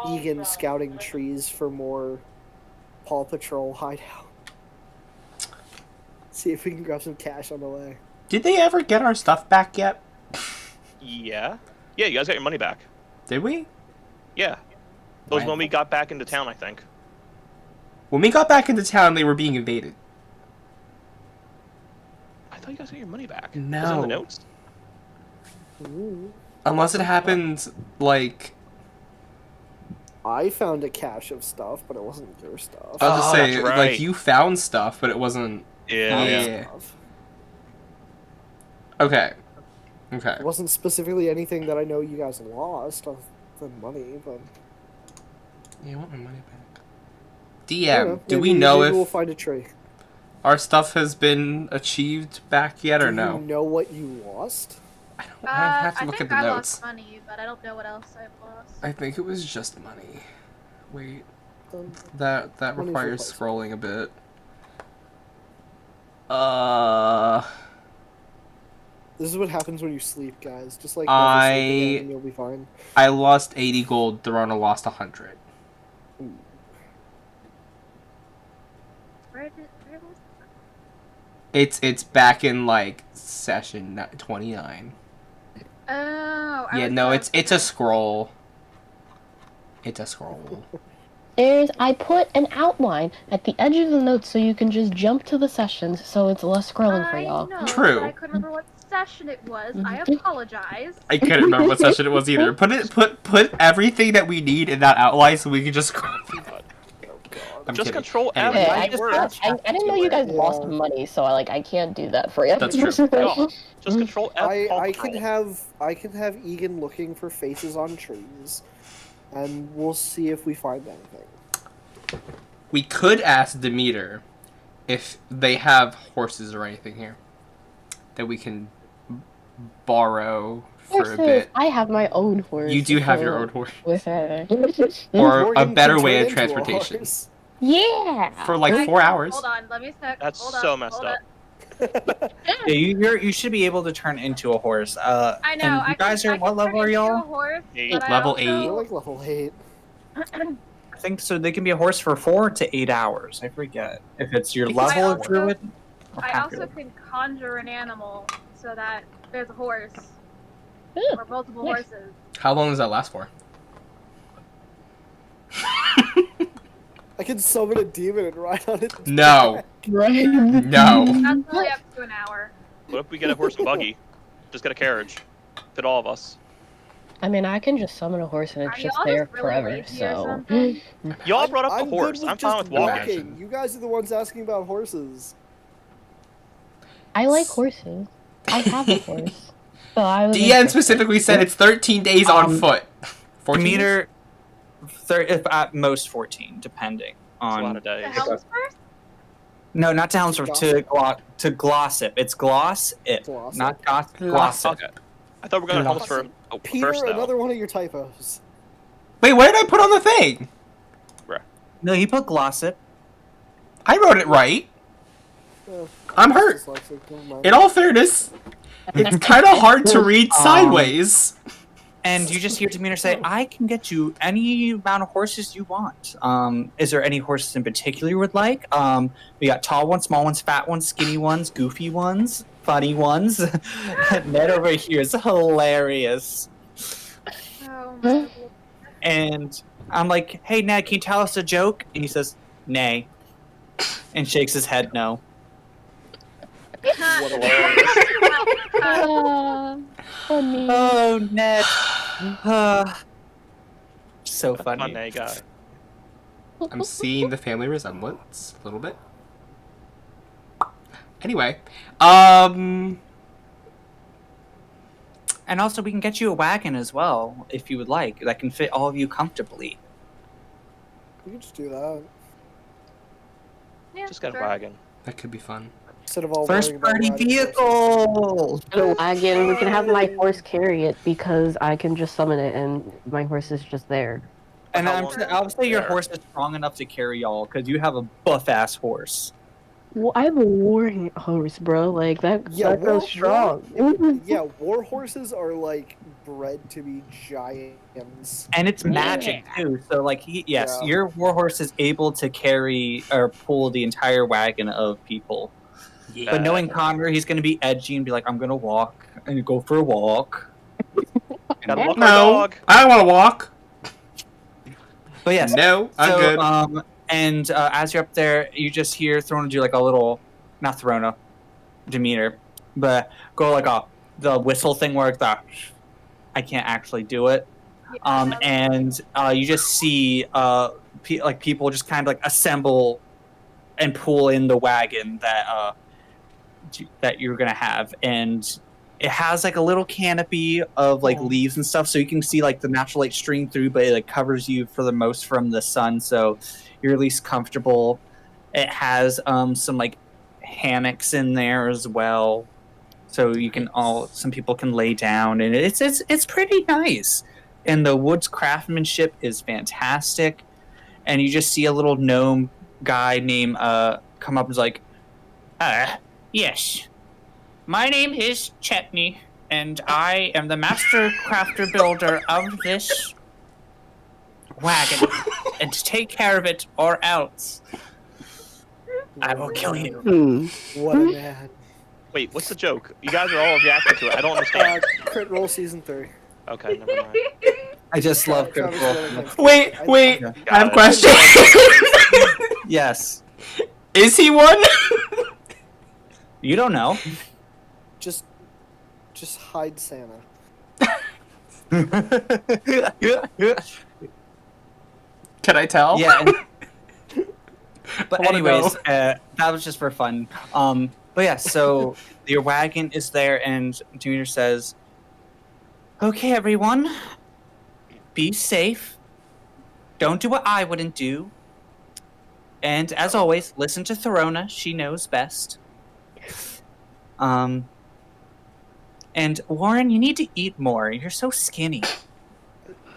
Egan scouting trees for more Paw Patrol hideout. See if we can grab some cash on the way. Did they ever get our stuff back yet? Yeah. Yeah, you guys got your money back. Did we? Yeah. That was When? when we got back into town, I think. When we got back into town, they were being invaded. I thought you guys got your money back. No. Was it in the notes? Ooh. Unless it happened, like... I found a cache of stuff, but it wasn't your stuff. I was Oh, just saying, that's right. like, you found stuff, but it wasn't... Yeah. Yeah. Stuff. Okay. Okay. It wasn't specifically anything that I know you guys lost of the money, but Yeah, I want my money back. I don't know. DM, do Maybe- we know maybe we'll if find a tree. our stuff has been achieved back yet or Do no? you know what you lost? I don't. I have to I look think at the I notes. lost money, but I don't know what else I've lost. I think it was just money. Wait, Um, that Money's requires replaceable. scrolling a bit. This is what happens when you sleep, guys. Just like I- never sleep again and you'll be fine. I lost 80 gold. Dorana lost 100. Where was It's back in like session 29. Oh, I Yeah, was no, close. it's a scroll. It's a scroll. I put an outline at the edge of the notes so you can just jump to the sessions, so it's less scrolling for I y'all. know, True. but I couldn't remember what session it was. I Mhm. apologize. I couldn't remember what session it was either. Put everything that we need in that outline so we can just scroll. I'm Just kidding. control F. Anyway. Hey, when I you just word. I didn't know you guys Yeah. lost money, so I can't do that for you. That's true. No, just control F. Paw I Patrol. can have Egan looking for faces on trees, and we'll see if we find anything. We could ask Demeter if they have horses or anything here that we can borrow for a Horses. bit. I have my own horse. You do have your so- own horse. With her. Or a Morgan better can way turn of into a transportation. horse. Yeah. For like 4 hours. Hold on, let me sec. That's hold so up, messed hold up. Yeah, you should be able to turn into a horse. I know. And I you guys can, are I can what turn level are into a y'all? horse, Eight. but I Level also- eight. You're like level 8. I think so. They can be a horse for 4 to 8 hours. I forget if it's your I think it's level of four. druid. Or I half also your- can conjure an animal so that there's a horse Ooh, or multiple nice. horses. How long does that last for? I can summon a demon and ride on it. No. Right. No. That's only up to an hour. What if we get a horse and buggy? Just get a carriage. Fit all of us. I mean, I can just summon a horse and it's Are just y'all there just really forever. lazy or So. something? Y'all brought up I'm the horse. good with I'm fine just with walking. walking. You guys are the ones asking about horses. I like horses. I have a horse. So I was DM interested. specifically said it's 13 days on foot. 14 days? Meter, if at most 14, depending It's a lot on. of days. The helms first? No, not to Helmsworth, to Glossip. It's Glossip, Glossip. not Glossip. Glossip. Glossip. I thought we were going to helms Glossip. for Peter, first now. another one of your typos. Wait, what did I put on the thing? No, he put Glossip. I wrote it right. Oh, I'm hurt. dyslexic, never mind. In all fairness, it's kind of hard to read sideways. And you just hear Demeter say, I can get you any amount of horses you want. Is there any horses in particular you would like? We got tall ones, small ones, fat ones, skinny ones, goofy ones, funny ones. Ned over here is hilarious. Oh my lord. And I'm like, hey, Ned, can you tell us a joke? And he says, nay. And shakes his head no. What a Ah, funny. Oh, Ned. So Fun funny. day guy. I'm seeing the family resemblance a little bit. Anyway, And also, we can get you a wagon as well, if you would like, that can fit all of you comfortably. You can just do that. Yeah, Just got a sure. wagon. that could be fun. Instead of all First worrying about party riding horses. vehicle! The wagon, we can have my horse carry it because I can just summon it and my horse is just there. And How long I'll say your there? horse is strong enough to carry y'all, because you have a buff-ass horse. Well, I have a war horse, bro. Like that. Yeah, that goes strong. Yeah, war horses are like bred to be giants. And it's magic too. So like yes, Yeah. your warhorse is able to carry or pull the entire wagon of people. Yeah. But knowing Connor, he's going to be edgy and be like, "I'm going to walk and go for a walk." Gotta walk our No, dog. I don't want to walk. But yes, No, I'm so, good. And as you're up there, you just hear Throna do like a little, not Throna, Demeter, but go like the whistle thing where it's the, I can't actually do it. And you just see like people just kind of like assemble and pull in the wagon that you're gonna have, and it has like a little canopy of like leaves and stuff, so you can see like the natural light stream through, but it like covers you for the most from the sun, so you're at least comfortable. It has some like hammocks in there as well, so you can some people can lay down, and it's pretty nice. And the wood's craftsmanship is fantastic. And you just see a little gnome guy named come up and is like, yes, my name is Chetney, and I am the master crafter builder of this wagon, and take care of it or else I will kill you. What a man. Wait, what's the joke? You guys are all reacting to it. I don't understand. Crit Roll Season 3. Okay, never mind. I just love Travis critical. went against Wait, me. wait. Okay. I have a Got question. Yes. Is he one? You don't know. Just hide Santa. Can I tell? Yeah. But I wanna anyways, know. that was just for fun. But yeah, so your wagon is there, and Demeter says, "Okay, everyone, be safe. Don't do what I wouldn't do. And as always, listen to Throna. She knows best. And Warren, you need to eat more. You're so skinny."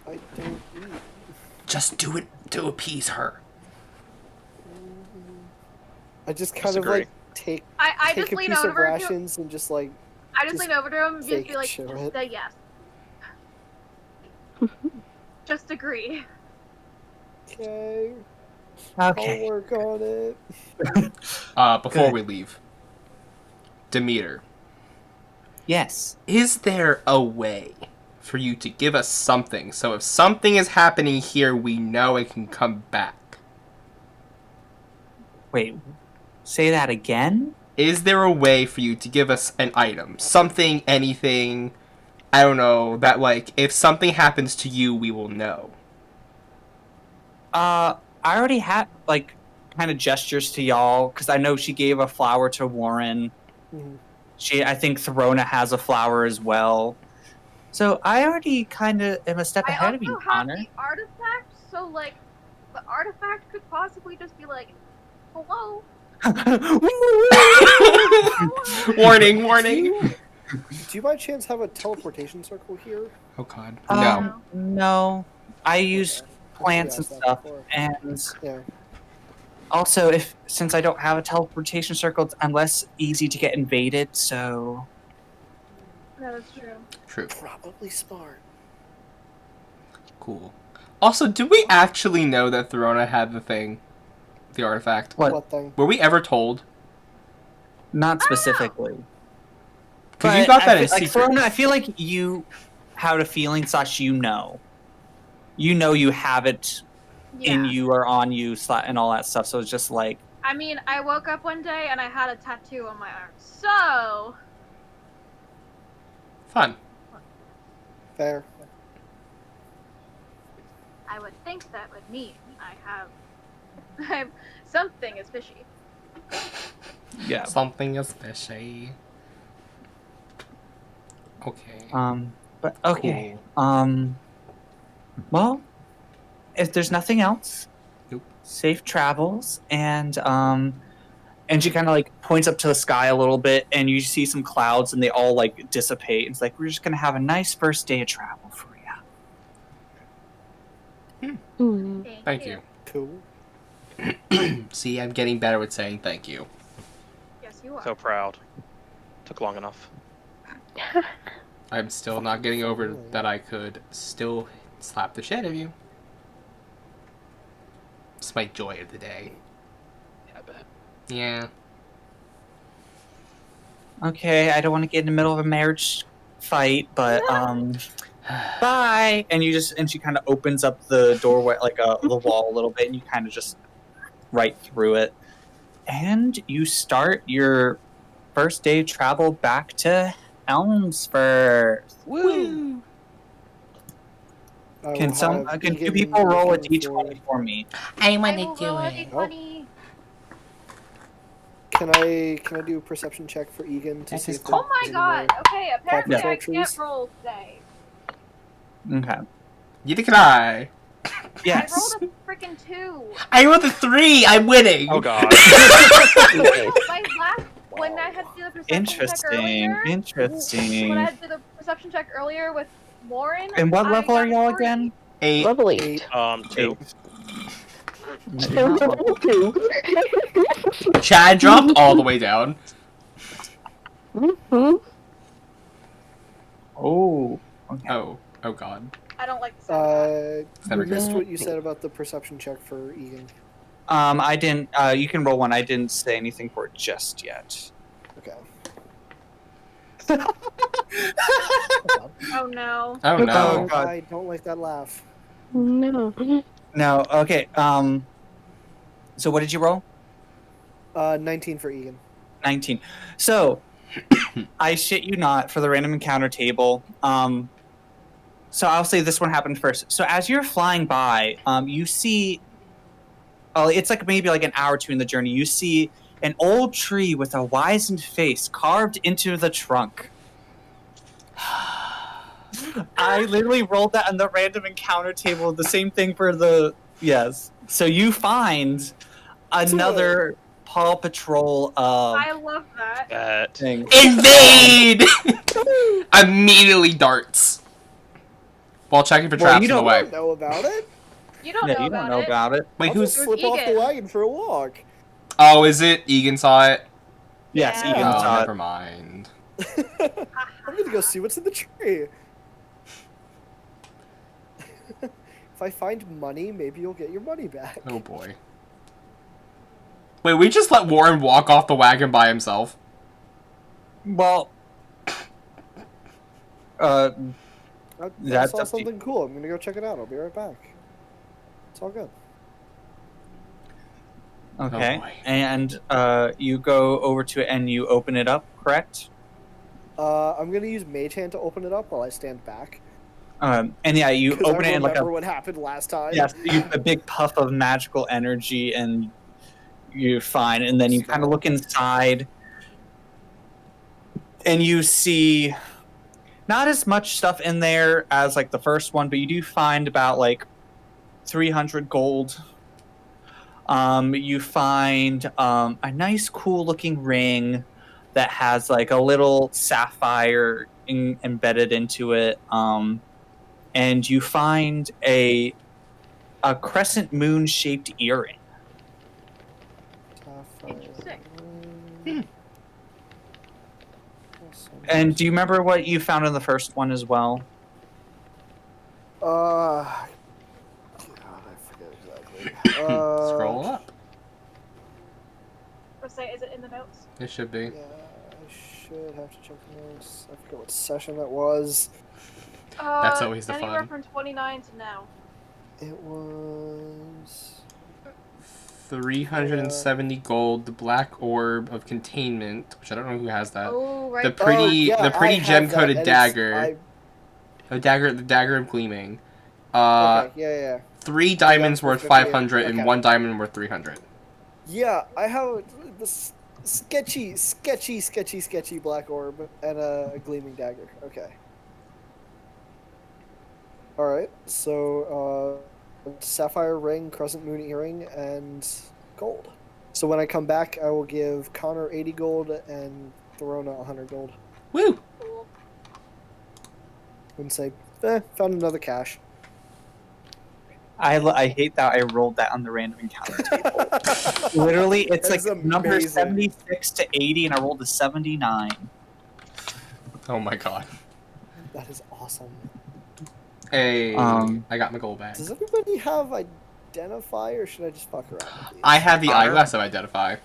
I don't eat. Just do it to appease her. I just kind of Disagree. like take I take just a lean piece of over to him. rations and just like I just just lean over to him and just fake be like, chew just it. say yes. Just agree. okay, Okay. I'll work on it. Before Good. we leave, Demeter, Yes. is there a way for you to give us something so if something is happening here, we know it can come back? Wait, say that again? Is there a way for you to give us an item? Something, anything, I don't know, that like, if something happens to you, we will know. I already had, like, kind of gestures to y'all, because I know she gave a flower to Warren. Mhm. I think Throna has a flower as well. So I already kind of am a step I ahead also of you, have Connor. the artifact, so like, the artifact could possibly just be like, hello. Warning, warning. Do you by chance have a teleportation circle here? Oh god. Um, No. No. I use Okay. plants and asked that stuff, before. and Yeah. also since I don't have a teleportation circle, I'm less easy to get invaded. So No, that's true. True. Probably smart. Cool. Also, do we actually know that Throna had the thing? The artifact? what? thing? Were we ever told? Not specifically. Because you But got that I in feel, like, secret. Throna, I feel like you had a feeling / you know. You know you have it Yeah. in you or on you and all that stuff. So it's just like, I mean, I woke up one day and I had a tattoo on my arm. So, Fun. Fair. I would think that would mean I have something is fishy. yeah. Something is fishy. Okay. But okay. Cool. Well, if there's nothing else, Nope. safe travels, and she kind of like points up to the sky a little bit, and you see some clouds, and they all like dissipate. It's like we're just gonna have a nice first day of travel for you. Thank you. Cool. See, I'm getting better at saying thank you. Yes, you are. So proud. Took long enough. I'm still not getting over Really? that I could still slap the shit out of you. It's my joy of the day. Yeah, I bet. Yeah. Okay, I don't want to get in the middle of a marriage fight, but bye. And she kind of opens up the doorway, like the wall a little bit, and you kind of just right through it, and you start your first day travel back to Elmsford. Woo! I Can will have can two Egan people roll a looking d20 for me? I I wanna will do roll a it. d20. Can I do a perception check for Egan to That see is if cool. Oh my there's any god. Okay, apparently Paw I Patrol can't trees? roll today. Okay. Neither can I. Yes. I rolled a freaking 2. I rolled a 3. I'm winning. Oh god. My last when I had to do the perception check Interesting. earlier. When I Interesting. had to do the perception check earlier with Warren. And what I level got are a y'all 3. again? 8. Level 8. 8. 2. No, you're not level- 2. Chad dropped all the way down. Mhm. Oh. Okay. Oh god. I don't like the sound of that. It's never You missed good. what you said about the perception check for Egan. I didn't. You can roll one. I didn't say anything for it just yet. Okay. Oh no. Oh no. Oh, God. I don't like that laugh. No. No. Okay. So what did you roll? 19 for Egan. 19. So, I shit you not, for the random encounter table. So I'll say this one happened first. So as you're flying by, you see. Oh, it's like maybe like an hour or two in the journey. You see an old tree with a wizened face carved into the trunk. I literally rolled that on the random encounter table. The same thing for the yes. So you find another Paw Patrol I love that. That. thing. Invade! Immediately darts. While checking for Well, traps you in the don't way. I don't know about it. You don't Yeah, know you about don't know it. about it. Wait, I'll who's... just slip off the Egan. wagon for a walk. Oh, is it? Egan saw it? Yes, Yeah. Egan Oh, saw it. never mind. I'm gonna go see what's in the tree. If I find money, maybe you'll get your money back. Oh boy. Wait, we just let Warren walk off the wagon by himself? Well, I That's saw up to you. something cool. I'm gonna go check it out. I'll be right back. It's all good. okay. boy. And you go over to it and you open it up, correct? I'm gonna use Mage Hand to open it up while I stand back. And yeah, you 'Cause open I it in like remember a what happened last time. yes, a big puff of magical energy, and you're fine. And then you kind of look inside, and you see not as much stuff in there as like the first one, but you do find about like 300 gold. You find a nice, cool-looking ring that has like a little sapphire embedded into it. And you find a crescent moon-shaped earring. Interesting. And do you remember what you found in the first one as well? God, I forget exactly. Scroll up. Let's say, is it in the notes? It should be. Yeah, I should have to check the notes. I forget what session that was. That's always the anywhere fun. from 29 to now. It was 370 gold, the black orb of containment, which I don't know who has that. Oh, right. The pretty I have gem-coated that, and dagger. The dagger of gleaming. Okay, yeah. 3 diamonds worth yeah, 500 and okay. 1 diamond worth 300. Yeah, I have this sketchy black orb and a gleaming dagger. Okay. Alright, so, sapphire ring, crescent moon earring, and gold. So when I come back, I will give Connor 80 gold and Therona 100 gold. Woo! Cool. And say, found another cash. I hate that I rolled that on the random encounter table. Literally, it's That is like number amazing. 76 to 80, and I rolled a 79. Oh my god. That is awesome. Hey, Um, I got my gold back. Does everybody have identify, or should I just fuck around with these? I have the Connor? eyeglass of identify.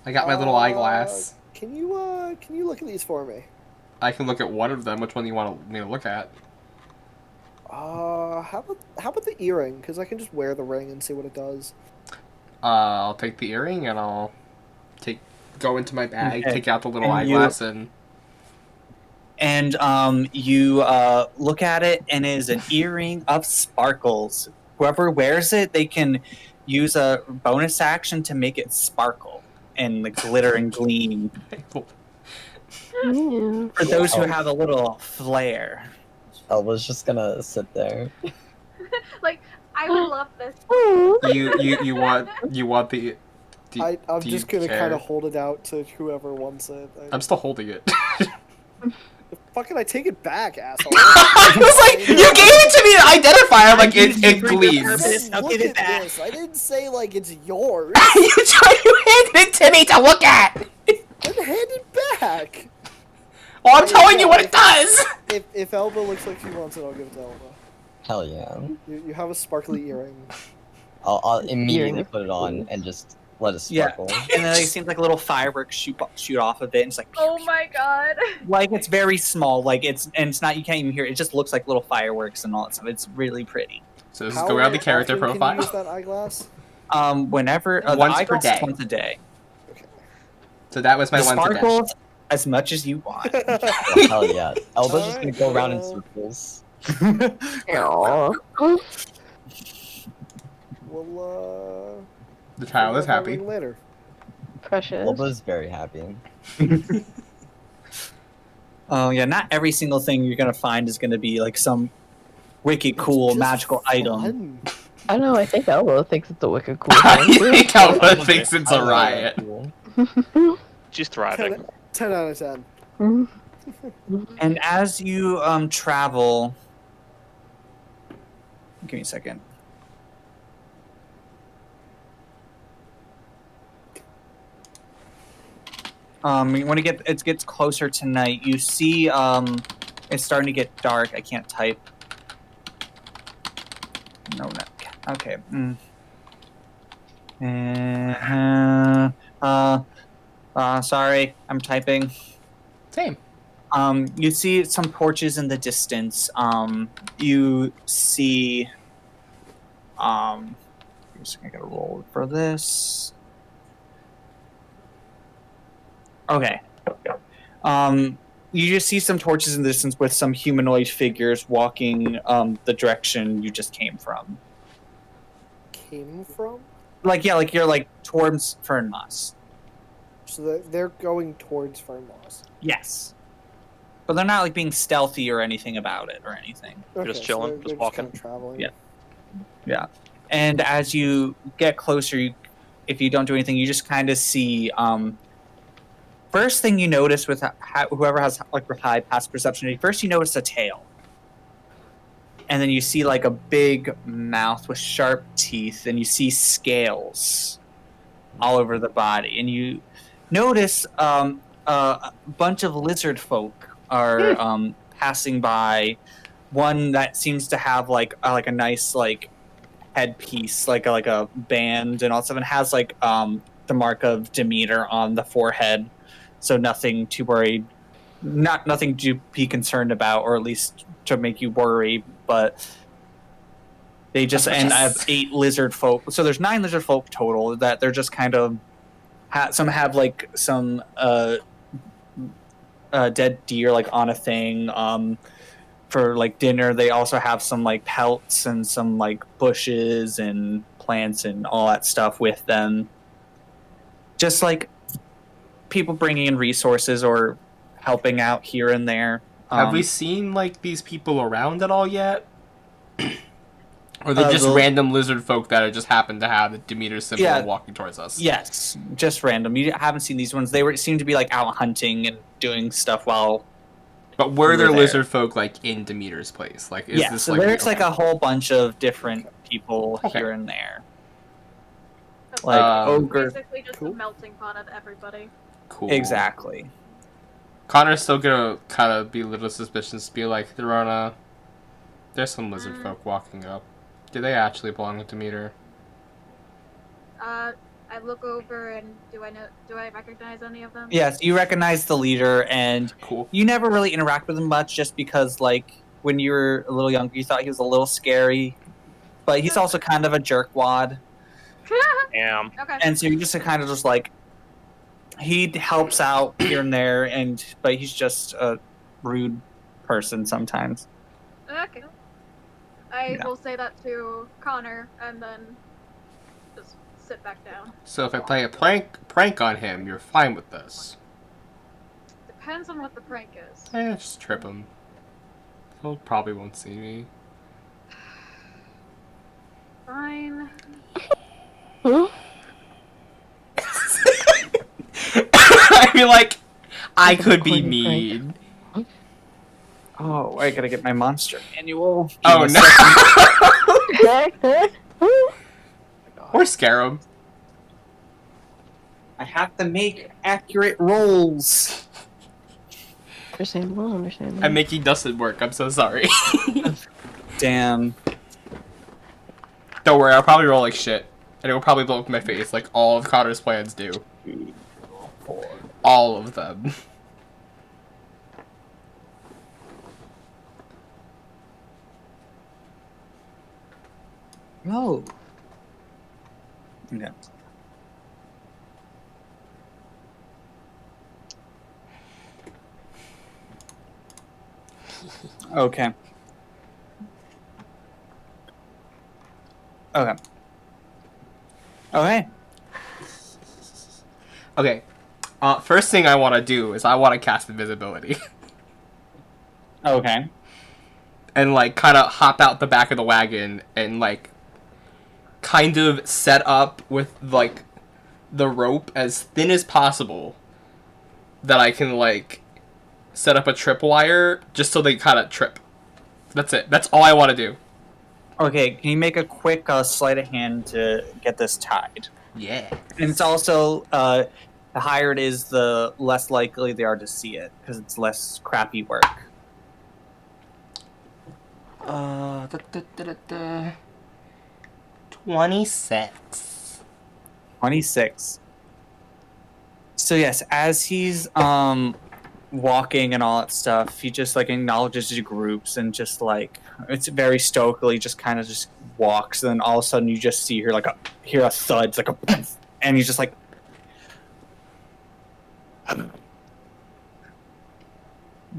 I got my little eyeglass. Can you look at these for me? I can look at one of them. Which one do you want me to look at? How about the earring? Because I can just wear the ring and see what it does. I'll take the earring and I'll go into my bag, Okay. take out the little And you- eyeglass, and you look at it, and it is an earring of sparkles. Whoever wears it, they can use a bonus action to make it sparkle and like, glitter and gleam. Yeah. For those who have a little flair. I was just gonna sit there. Like, I would love this. you want the. I'm do just you gonna care? kind of hold it out to whoever wants it. I'm still holding it. Fucking, I take it back, asshole. I was like, you gave it to me to identify. I'm like, it gleams. purpose. I'll Look give it at back. this. I didn't say like it's yours. you handed it to me to look at. Then hand it back. Well, I'm telling you what it does. If Elba looks like she wants it, I'll give it to Elba. Hell yeah. You have a sparkly earring. I'll immediately Earring. put it on and just let it Yeah. sparkle. And then it seems like little fireworks shoot off of it, and it's like, Oh my god. like it's very small, like it's not, you can't even hear it. It just looks like little fireworks and all that stuff. It's really pretty. So this is go around the character often Can you profile. use that eyeglass? Whenever the Once per eyeglass day. is once a day. Okay. So that was my The one today. sparkles as much as you want. Oh, hell yeah. Elba's just gonna Alright, go around in well. circles. Aw. We'll The child is figure out that happy. ring later. Precious. Elba's very happy. Oh yeah, not every single thing you're gonna find is gonna be like some wicked cool Just magical item. fun. I don't know. I think Elbow thinks it's a wicked cool I thing. think Alpha thinks it's a riot. Cool. She's thriving. 10 out of 10. And as you travel, give me a second. When it gets closer to night, you see it's starting to get dark. I can't type. No, not okay. Sorry, I'm typing. Same. You see some torches in the distance. You see. I gotta roll for this. Okay. You just see some torches in the distance with some humanoid figures walking the direction you just came from. Came from? Like you're like towards Fernmoss. So they're going towards Fernmoss. Yes. But they're not like being stealthy or anything about it or anything. Okay, just chilling, they're just walking. kind of traveling. Yeah. Yeah. And as you get closer, if you don't do anything, you just kind of see. First thing you notice with whoever has like high passive perception, first you notice a tail, and then you see like a big mouth with sharp teeth, and you see scales all over the body, and you notice a bunch of lizard folk are passing by. One that seems to have like a nice like headpiece, like a band and all that stuff, and has like the mark of Demeter on the forehead. So nothing to worry, nothing to be concerned about, or at least to make you worry. But they just and I have 8 lizard folk. So there's 9 lizard folk total. That they're just kind of some have like some dead deer like on a thing for like dinner. They also have some like pelts and some like bushes and plants and all that stuff with them. Just like people bringing in resources or helping out here and there. Have we seen like these people around at all yet? Or they're just the- random lizard folk that just happen to have the Demeter symbol Yeah. walking towards us? Yes, just random. You haven't seen these ones. They seem to be like out hunting and doing stuff while. But were We there were there. lizard folk like in Demeter's place? Like, is Yeah, this so like there's like okay. a whole bunch of different people Okay. here and there. It's Like ogre. basically just Cool. a melting pot of everybody. cool? Exactly. Connor's still gonna kind of be a little suspicious, be like, there's some lizard folk walking up. Do they actually belong to Demeter? I look over and do I recognize any of them? Yes, you recognize the leader, and Cool. you never really interact with him much, just because, like, when you were a little younger, you thought he was a little scary, but he's also kind of a jerkwad, Damn. Okay. and so you're just kind of just like, he helps out here and there, but he's just a rude person sometimes. Okay. I Yeah. will say that to Connor and then just sit back down. So if I play a prank on him, you're fine with this? Depends on what the prank is. Just trip him. He probably won't see me. Fine. I mean, like, I could be mean. Oh, I gotta get my monster manual. Oh Give me a second. no! Or scare him. I have to make accurate rolls. Understandable. I'm making Dustin work. I'm so sorry. Damn. Don't worry, I'll probably roll like shit. And it will probably blow up in my face like all of Connor's plans do. All of them. No. Yeah. Okay. Okay. Okay. Okay. First thing I want to do is I want to cast invisibility. Okay. And, like, kind of hop out the back of the wagon and, like, kind of set up with, like, the rope as thin as possible that I can, like, set up a tripwire just so they kind of trip. That's it. That's all I want to do. Okay, can you make a quick sleight of hand to get this tied? Yeah. And it's also, the higher it is, the less likely they are to see it, because it's less crappy work. 26. 26. So yes, as he's walking and all that stuff, he just like acknowledges the groups and just like it's very stokily, just kind of just walks, and then all of a sudden you just see her like hear a thud, it's like a and he's just like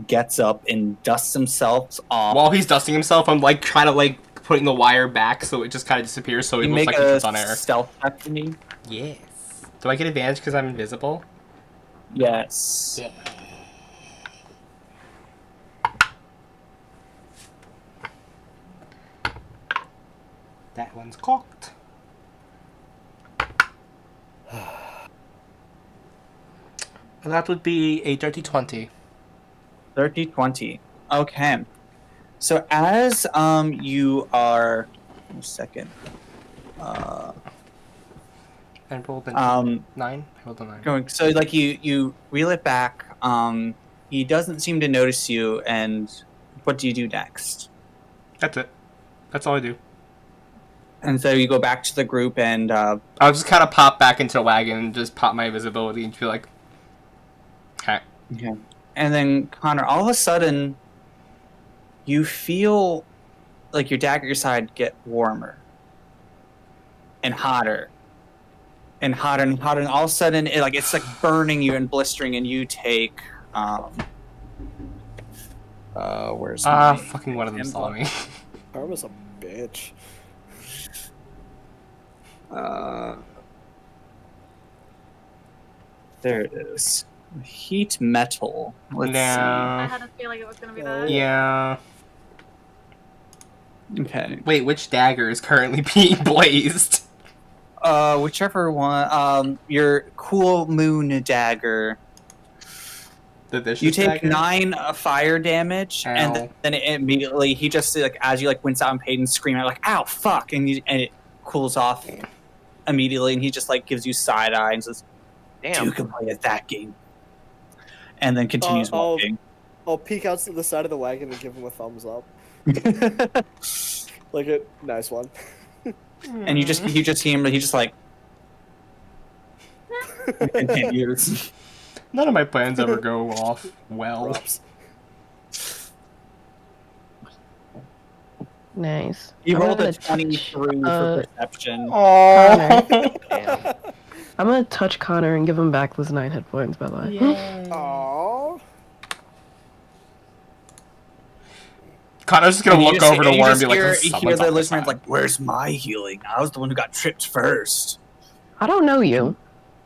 gets up and dusts himself off. While he's dusting himself, I'm like trying to like putting the wire back so it just kind of disappears so it You looks make like a it's on air. stealth check for me. Yes. Do I get advantage because I'm invisible? Yes. Yeah. That one's cocked. And that would be a dirty 20. 30-20. Okay. So as you are a second. And rolled a 9. I rolled a 9. Going so like you reel it back. He doesn't seem to notice you, and what do you do next? That's it. That's all I do. And so you go back to the group, and I'll just kind of pop back into the wagon and just pop my invisibility and feel like, okay. okay. And then Connor, all of a sudden, you feel like your dagger at your side get warmer and hotter. And hotter and hotter, and all of a sudden, it's like burning you and blistering, and you take where's Fucking one of them saw me. Karma's a bitch. There it is. Heat metal. Let's I No. had a feeling it was gonna be that. Yeah. see. Okay. Wait, which dagger is currently being blazed? Whichever one. Your cool moon dagger. The vicious You take dagger? 9 fire damage, Ow. and then it immediately he just like as you like wince out in pain and scream out like "ow fuck," and it cools off immediately, and he just like gives you side eye and says, Damn. "You can play at that game." and then continues walking. I'll peek out to the side of the wagon and give him a thumbs up. Like a nice one. And you just see him. He just like continues. None of my plans ever go off well. Props. Nice. You I'm rolled gonna a 23 for perception. Oh. I'm gonna touch Connor and give him back those 9 hit points, by the way. Aww. Connor's just gonna And you look just- over to you Warren and just be like, hear, "There's you hear someone's the on my listener's side." like, "Where's my healing? I was the one who got tripped first." I don't know you.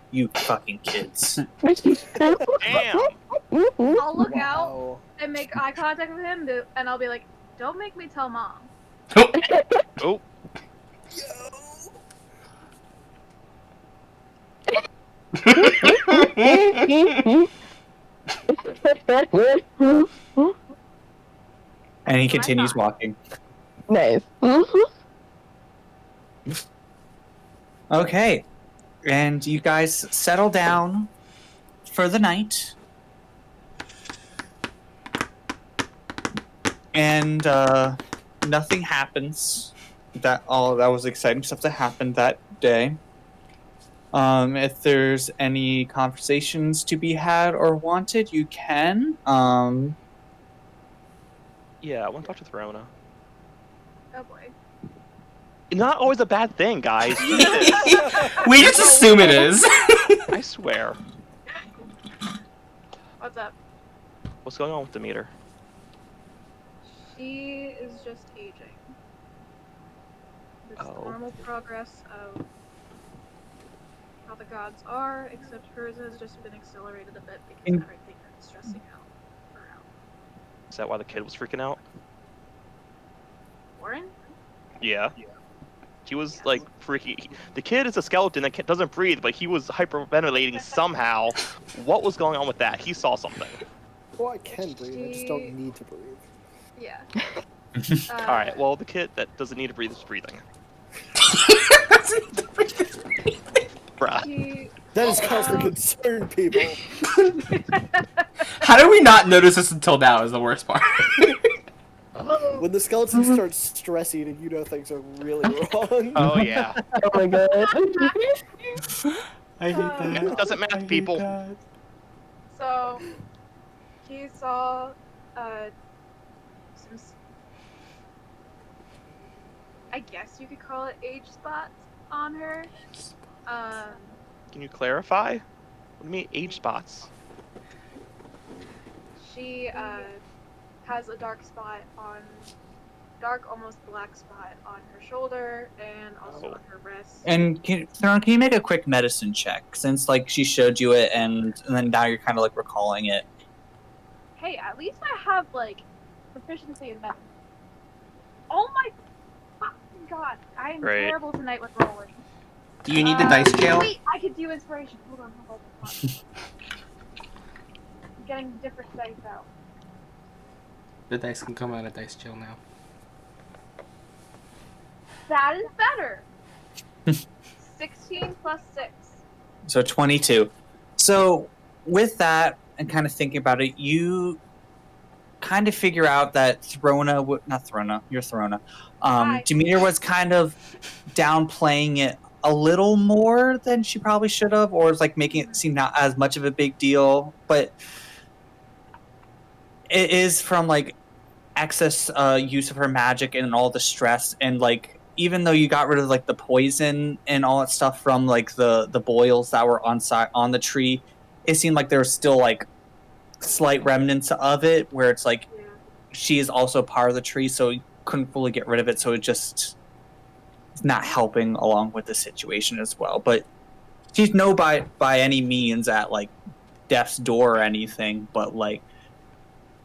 You fucking kids. Damn. I'll look out Wow. and make eye contact with him, and I'll be like, "Don't make me tell mom." Oh, And he That's what I continues thought. walking. Nice. Okay. And you guys settle down for the night. And nothing happens. That was exciting stuff that happened that day. If there's any conversations to be had or wanted, you can. yeah, I want to talk to Throna. Oh boy. Not always a bad thing, guys. We just assume it is. I swear. What's up? What's going on with Demeter? She is just aging. It's the Oh. normal progress of how the gods are, except hers has just been accelerated a bit because In- everything is stressing out around. Is that why the kid was freaking out? Warren? Yeah. He was like freaking. The kid is a skeleton that doesn't breathe, but he was hyperventilating somehow. What was going on with that? He saw something. Well, I can breathe. I just don't need to breathe. Yeah. All right. Well, the kid that doesn't need to breathe is breathing. Bruh. He, That is cause for concern, people. How did we not notice this until now? Is the worst part. When the skeleton starts stress eating, you know things are really wrong. Oh yeah. Oh my god. I hate that. It doesn't matter, people. so, he saw some. I guess you could call it age spots on her. Can you clarify? What do you mean age spots? She has a dark, almost black spot on her shoulder and also Oh. on her wrist. And Theron, can you make a quick medicine check? Since like she showed you it, and then now you're kind of like recalling it. Hey, at least I have like proficiency in medicine. Oh my fucking god! I am Right. terrible tonight with rolling. Do you need the dice jail? Wait, I could do inspiration. Hold on. I'm getting different dice out. The dice can come out of dice jail now. That is better. 16 plus 6. So 22. So with that and kind of thinking about it, you kind of figure out that not Throna, you're Throna. Hi. Demeter was kind of downplaying it a little more than she probably should have, or is like making it seem not as much of a big deal. But it is from like excess use of her magic and all the stress, and like even though you got rid of like the poison and all that stuff from like the boils that were on the tree, it seemed like there was still like slight remnants of it where it's like Yeah. she is also part of the tree, so you couldn't fully get rid of it, so it just is not helping along with the situation as well. But she's no by any means at like death's door or anything, but like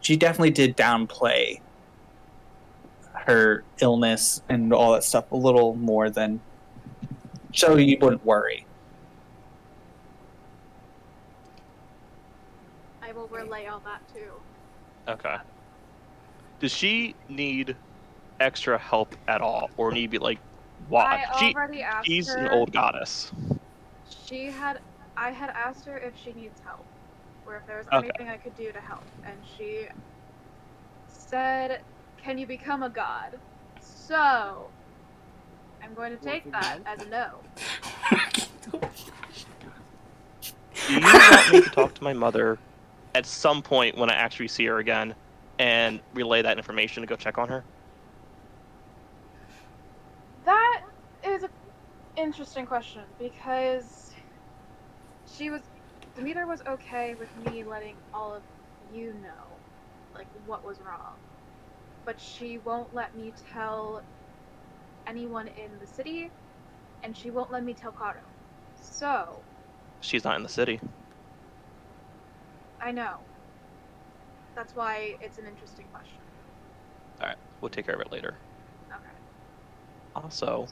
she definitely did downplay her illness and all that stuff a little more than so you wouldn't worry. I will relay all that too. Okay. Does she need extra help at all, or need to be like, why? I already asked She's her. an old goddess. I had asked her if she needs help. or if there was Okay. anything I could do to help. And she said, "Can you become a god?" So I'm going to take that as a no. Do you want me to talk to my mother at some point when I actually see her again and relay that information to go check on her? That is an interesting question because Demeter was okay with me letting all of you know, like, what was wrong. But she won't let me tell anyone in the city, and she won't let me tell Kato. So, She's not in the city. I know. That's why it's an interesting question. Alright, we'll take care of it later. Okay. Also,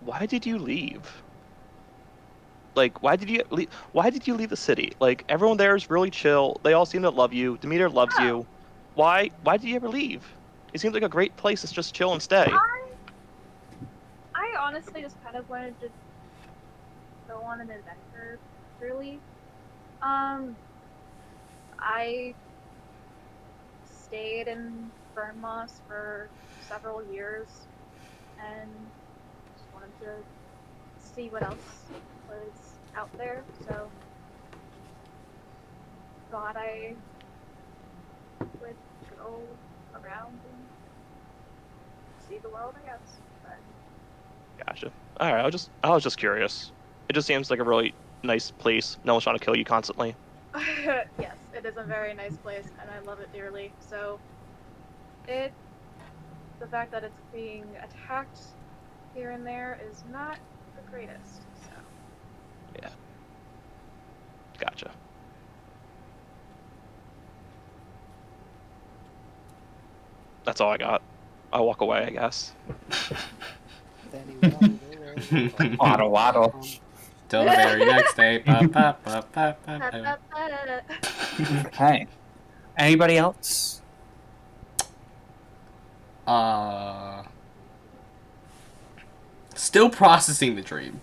why did you leave? Like, why did you leave? Why did you leave the city? Like, everyone there is really chill. They all seem to love you. Demeter loves Oh. you. Why did you ever leave? It seems like a great place to just chill and stay. I honestly just kind of wanted to go on an adventure, really. I stayed in Burnmoss for several years and just wanted to see what else was out there, so thought I would go around and see the world, I guess. But Gotcha. All right, I was just curious. It just seems like a really nice place. No one's trying to kill you constantly. yes, it is a very nice place, and I love it dearly. So, the fact that it's being attacked here and there is not the greatest. So, Yeah. Gotcha. That's all I got. I'll walk away, I guess. Waddle, waddle. Till the very next day. Ba, ba, ba, ba, ba, ba. Okay. Anybody else? Still processing the dream.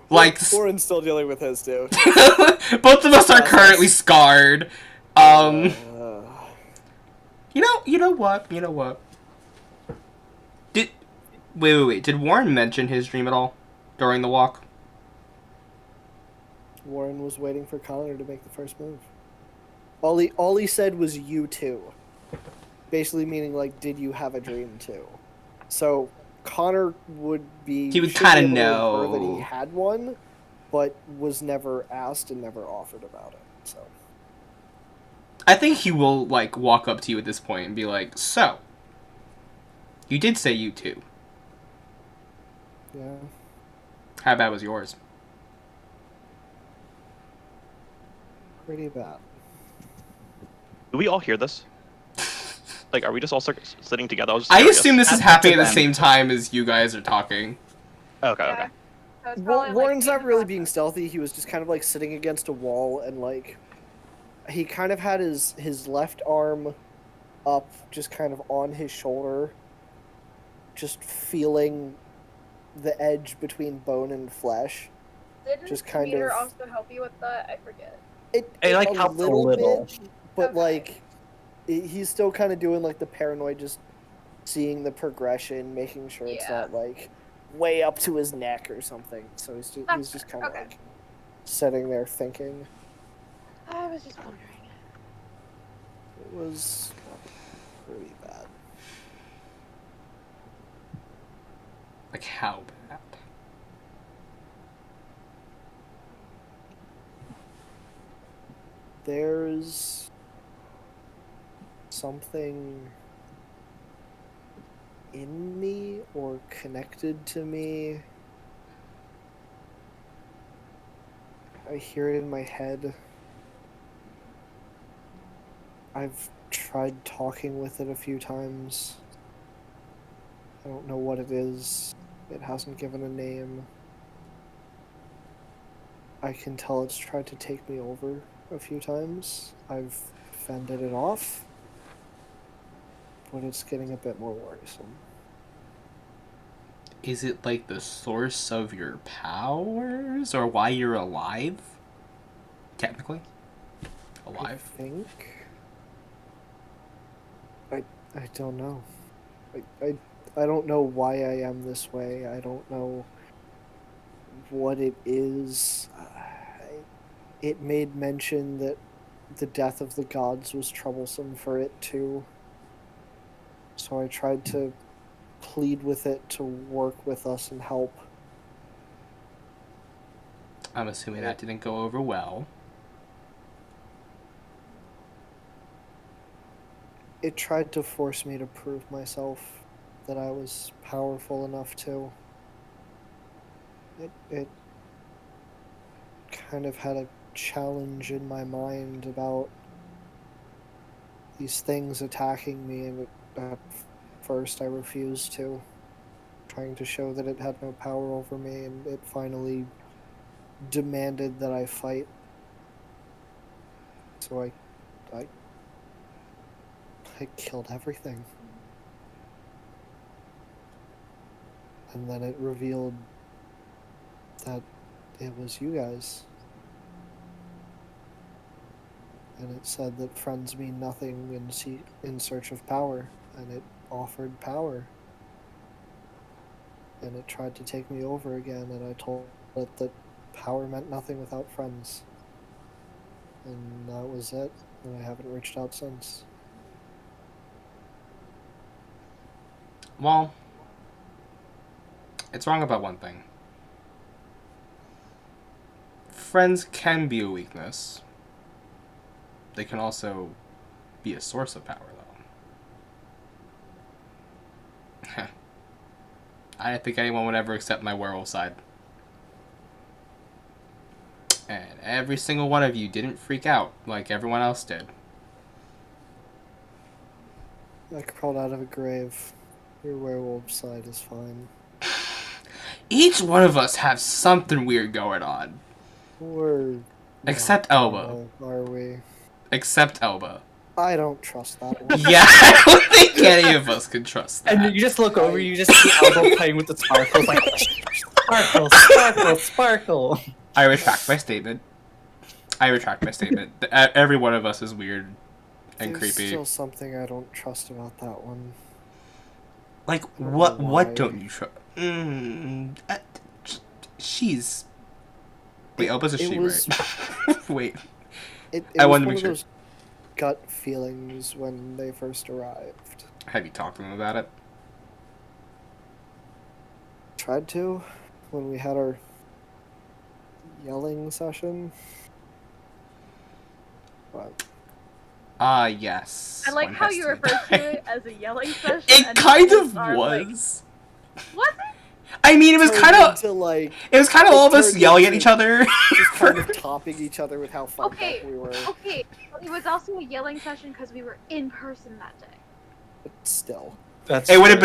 Like, Warren's still dealing with his too. both of us are currently scarred. You know what? Wait. Did Warren mention his dream at all during the walk? Warren was waiting for Connor to make the first move. All he said was "you too," basically meaning like, did you have a dream too? So Connor would be. He would should kinda be able to know. infer that he had one, but was never asked and never offered about it. So I think he will, like, walk up to you at this point and be like, so, you did say you too. yeah, How bad was yours? pretty bad. Do we all hear this? Like, are we just all sitting together? I was just I curious. assume this is That's happening up at to the them. same time as you guys are talking. Okay, yeah. okay. So it's probably, like, Warren's not 8 really o'clock. being stealthy. He was just kind of like sitting against a wall and like he kind of had his left arm up, just kind of on his shoulder, just feeling the edge between bone and flesh. Didn't just kind Demeter of- also help you with that? I forget. It like, a helped a little little. bit, but Okay. like he's still kind of doing like the paranoid, just seeing the progression, making sure it's Yeah. not like way up to his neck or something. So he's That's just fair. kind of Okay. like sitting there thinking. I was just wondering. It was pretty bad. Like, how bad? There's something in me or connected to me. I hear it in my head. I've tried talking with it a few times. I don't know what it is. It hasn't given a name. I can tell it's tried to take me over a few times. I've fended it off, but it's getting a bit more worrisome. Is it like the source of your powers or why you're alive? technically I alive. think. I don't know. I don't know why I am this way. I don't know what it is. It made mention that the death of the gods was troublesome for it too. So I tried to plead with it to work with us and help. I'm assuming that didn't go over well. It tried to force me to prove myself that I was powerful enough to. It kind of had a challenge in my mind about these things attacking me, and at first I refused to, trying to show that it had no power over me, and it finally demanded that I fight. So I killed everything. And then it revealed that it was you guys. And it said that friends mean nothing in search of power, and it offered power. And it tried to take me over again, and I told it that power meant nothing without friends. And that was it, and I haven't reached out since. Well, it's wrong about one thing. Friends can be a weakness. They can also be a source of power, though. I didn't think anyone would ever accept my werewolf side. And every single one of you didn't freak out like everyone else did. I crawled out of a grave. Your werewolf side is fine. Each one of us has something weird going on. We're Except not Elba. normal, are we? Except Elba. I don't trust that one. Yeah, I don't think any of us can trust that. And you just look over, you just see Elbow playing with the sparkles, like, sparkle, sparkle, sparkle. I retract my statement. Every one of us is weird and There's creepy. still something I don't trust about that one. Like, I don't what know What why. don't you trust? She's... Wait, Elba's a It she, was- right? Wait. It I was wanted to one make of sure. those gut feelings when they first arrived. Have you talked to them about it? Tried to when we had our yelling session. But Yes. I like one how has you to refer die. to it as a yelling session. It and kind people of are like, was. was it? I mean, it was turned kind of... into, like, It was kind of it all of us turned yelling at into each other. just kind of topping each other with how fucked Okay, up we were. okay. It was also a yelling session because we were in person that day. But still. That's It would have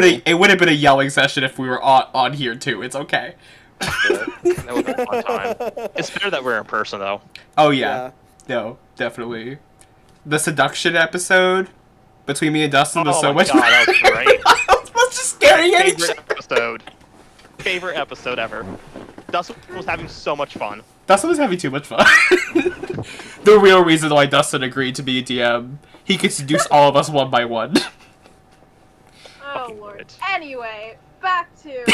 been a yelling session if we were on here too. It's okay. That would have been a fun time. It's better that we're in person, though. Oh yeah. No, definitely. The seduction episode between me and Dustin was so my much God, that was great. I was just staring at each Favorite other. episode. Favorite episode ever. Dustin was having so much fun. Dustin was having too much fun. The real reason why Dustin agreed to be a DM, he could seduce all of us one by one. Oh Fucking lord. good. Anyway, back to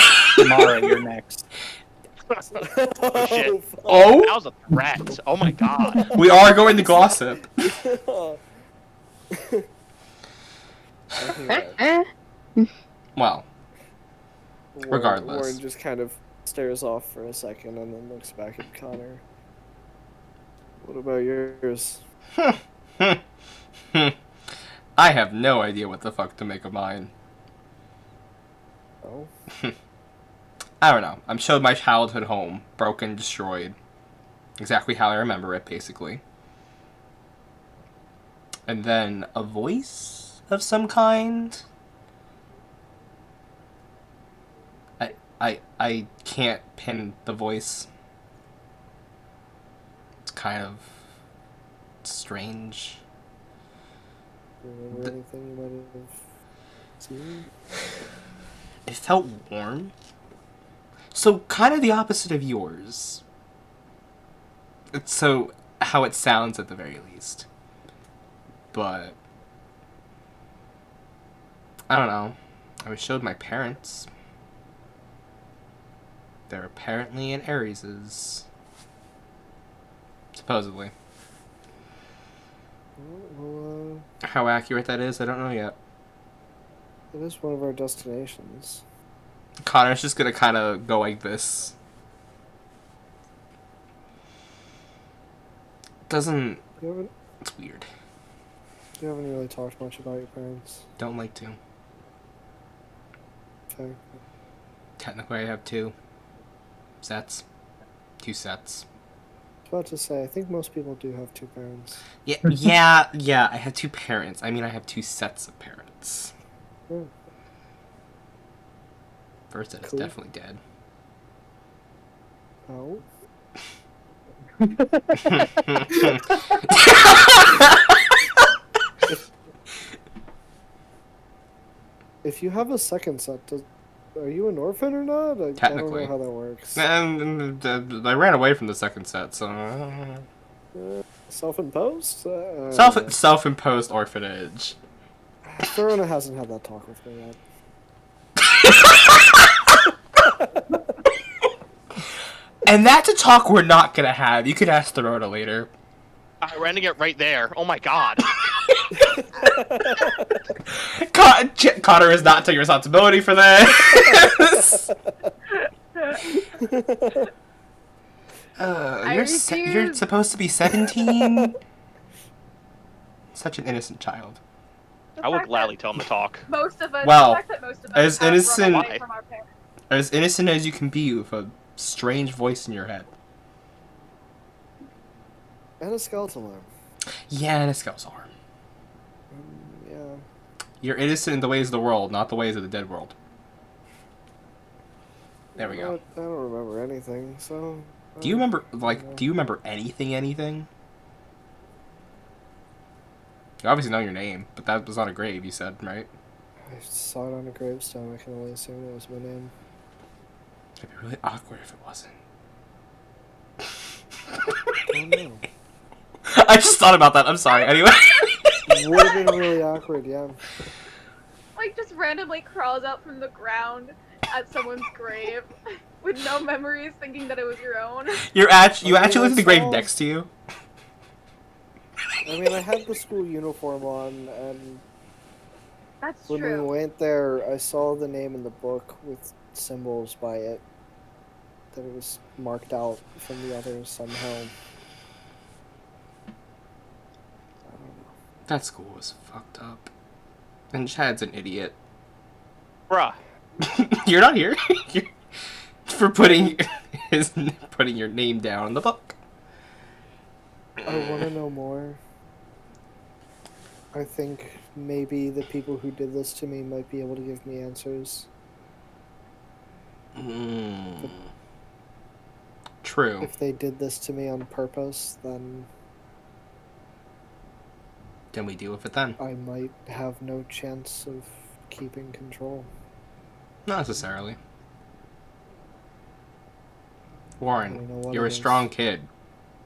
Mara, you're next. Oh, shit. Oh, That was a threat. Oh my god. we are going to gossip. Anyway, Well, Regardless. Warren just kind of stares off for a second and then looks back at Connor. What about yours? I have no idea what the fuck to make of mine. oh, I don't know. I'm showed my childhood home, broken, destroyed. Exactly how I remember it, basically. And then a voice of some kind. I can't pin the voice. It's kind of strange. do you remember anything you might have seen? It felt warm. So kind of the opposite of yours. So how it sounds at the very least. But I don't know. I showed my parents. They're apparently in Aries's. Supposedly. Well, How accurate that is, I don't know yet. it is one of our destinations. Connor's just gonna kind of go like this. Doesn't. You haven't, It's weird. you haven't really talked much about your parents. Don't like to. Okay. Technically, I have two sets. 2 sets. I was about to say, I think most people do have two parents. Yeah. I have 2 parents. I mean, I have 2 sets of parents. Hmm. First set is Cool. definitely dead. Oh. If you have a second set, are you an orphan or not? I don't Technically. know how that works. And I ran away from the second set, so Self-imposed? self-imposed orphanage. Verona hasn't had that talk with me yet. And that's a talk we're not gonna have. You could ask Therona later. I ran to get right there. Oh my god. Connor is not taking responsibility for this. I You're refuse. supposed to be 17. Such an innocent child. The I would fact gladly that tell him to talk. Most of us. Well, the fact that most of us as have run innocent- away from our parents. As innocent as you can be with a strange voice in your head. And a skeleton arm. Yeah, and a skeleton arm. Yeah. You're innocent in the ways of the world, not the ways of the dead world. There we go. I don't remember anything, so... Do you remember, like, Yeah. do you remember anything? You obviously know your name, but that was on a grave, you said, right? I saw it on a gravestone. I can only assume it was my name. It'd be really awkward if it wasn't. Oh no. I just thought about that, I'm sorry, anyway. Would have been really awkward, yeah. Like just randomly crawls out from the ground at someone's grave with no memories, thinking that it was your own. You actually look at the that's grave all. next to you. I mean, I had the school uniform on, and That's when we true. went there, I saw the name in the book with symbols by it. That it was marked out from the others somehow. I don't know. That school was fucked up. And Chad's an idiot. Bruh. You're not here. For putting your name down in the book. I want to know more. I think maybe the people who did this to me might be able to give me answers. True. If they did this to me on purpose, then Then we deal with it then. I might have no chance of keeping control. Not necessarily. I don't Warren, know what you're it a is. strong kid.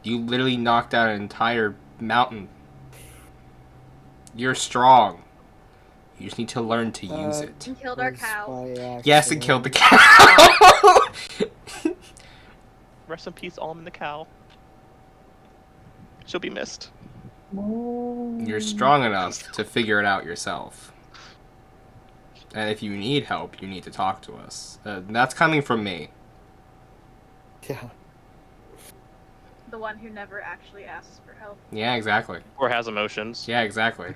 You literally knocked out an entire mountain. You're strong. You just need to learn to use it. And killed our Was cow. by Yes, and killed the accident. cow. Rest in peace, Almond the cow. She'll be missed. You're strong enough to figure it out yourself. And if you need help, you need to talk to us. That's coming from me. Yeah. The one who never actually asks for help. Yeah, exactly. Or has emotions. Yeah, exactly.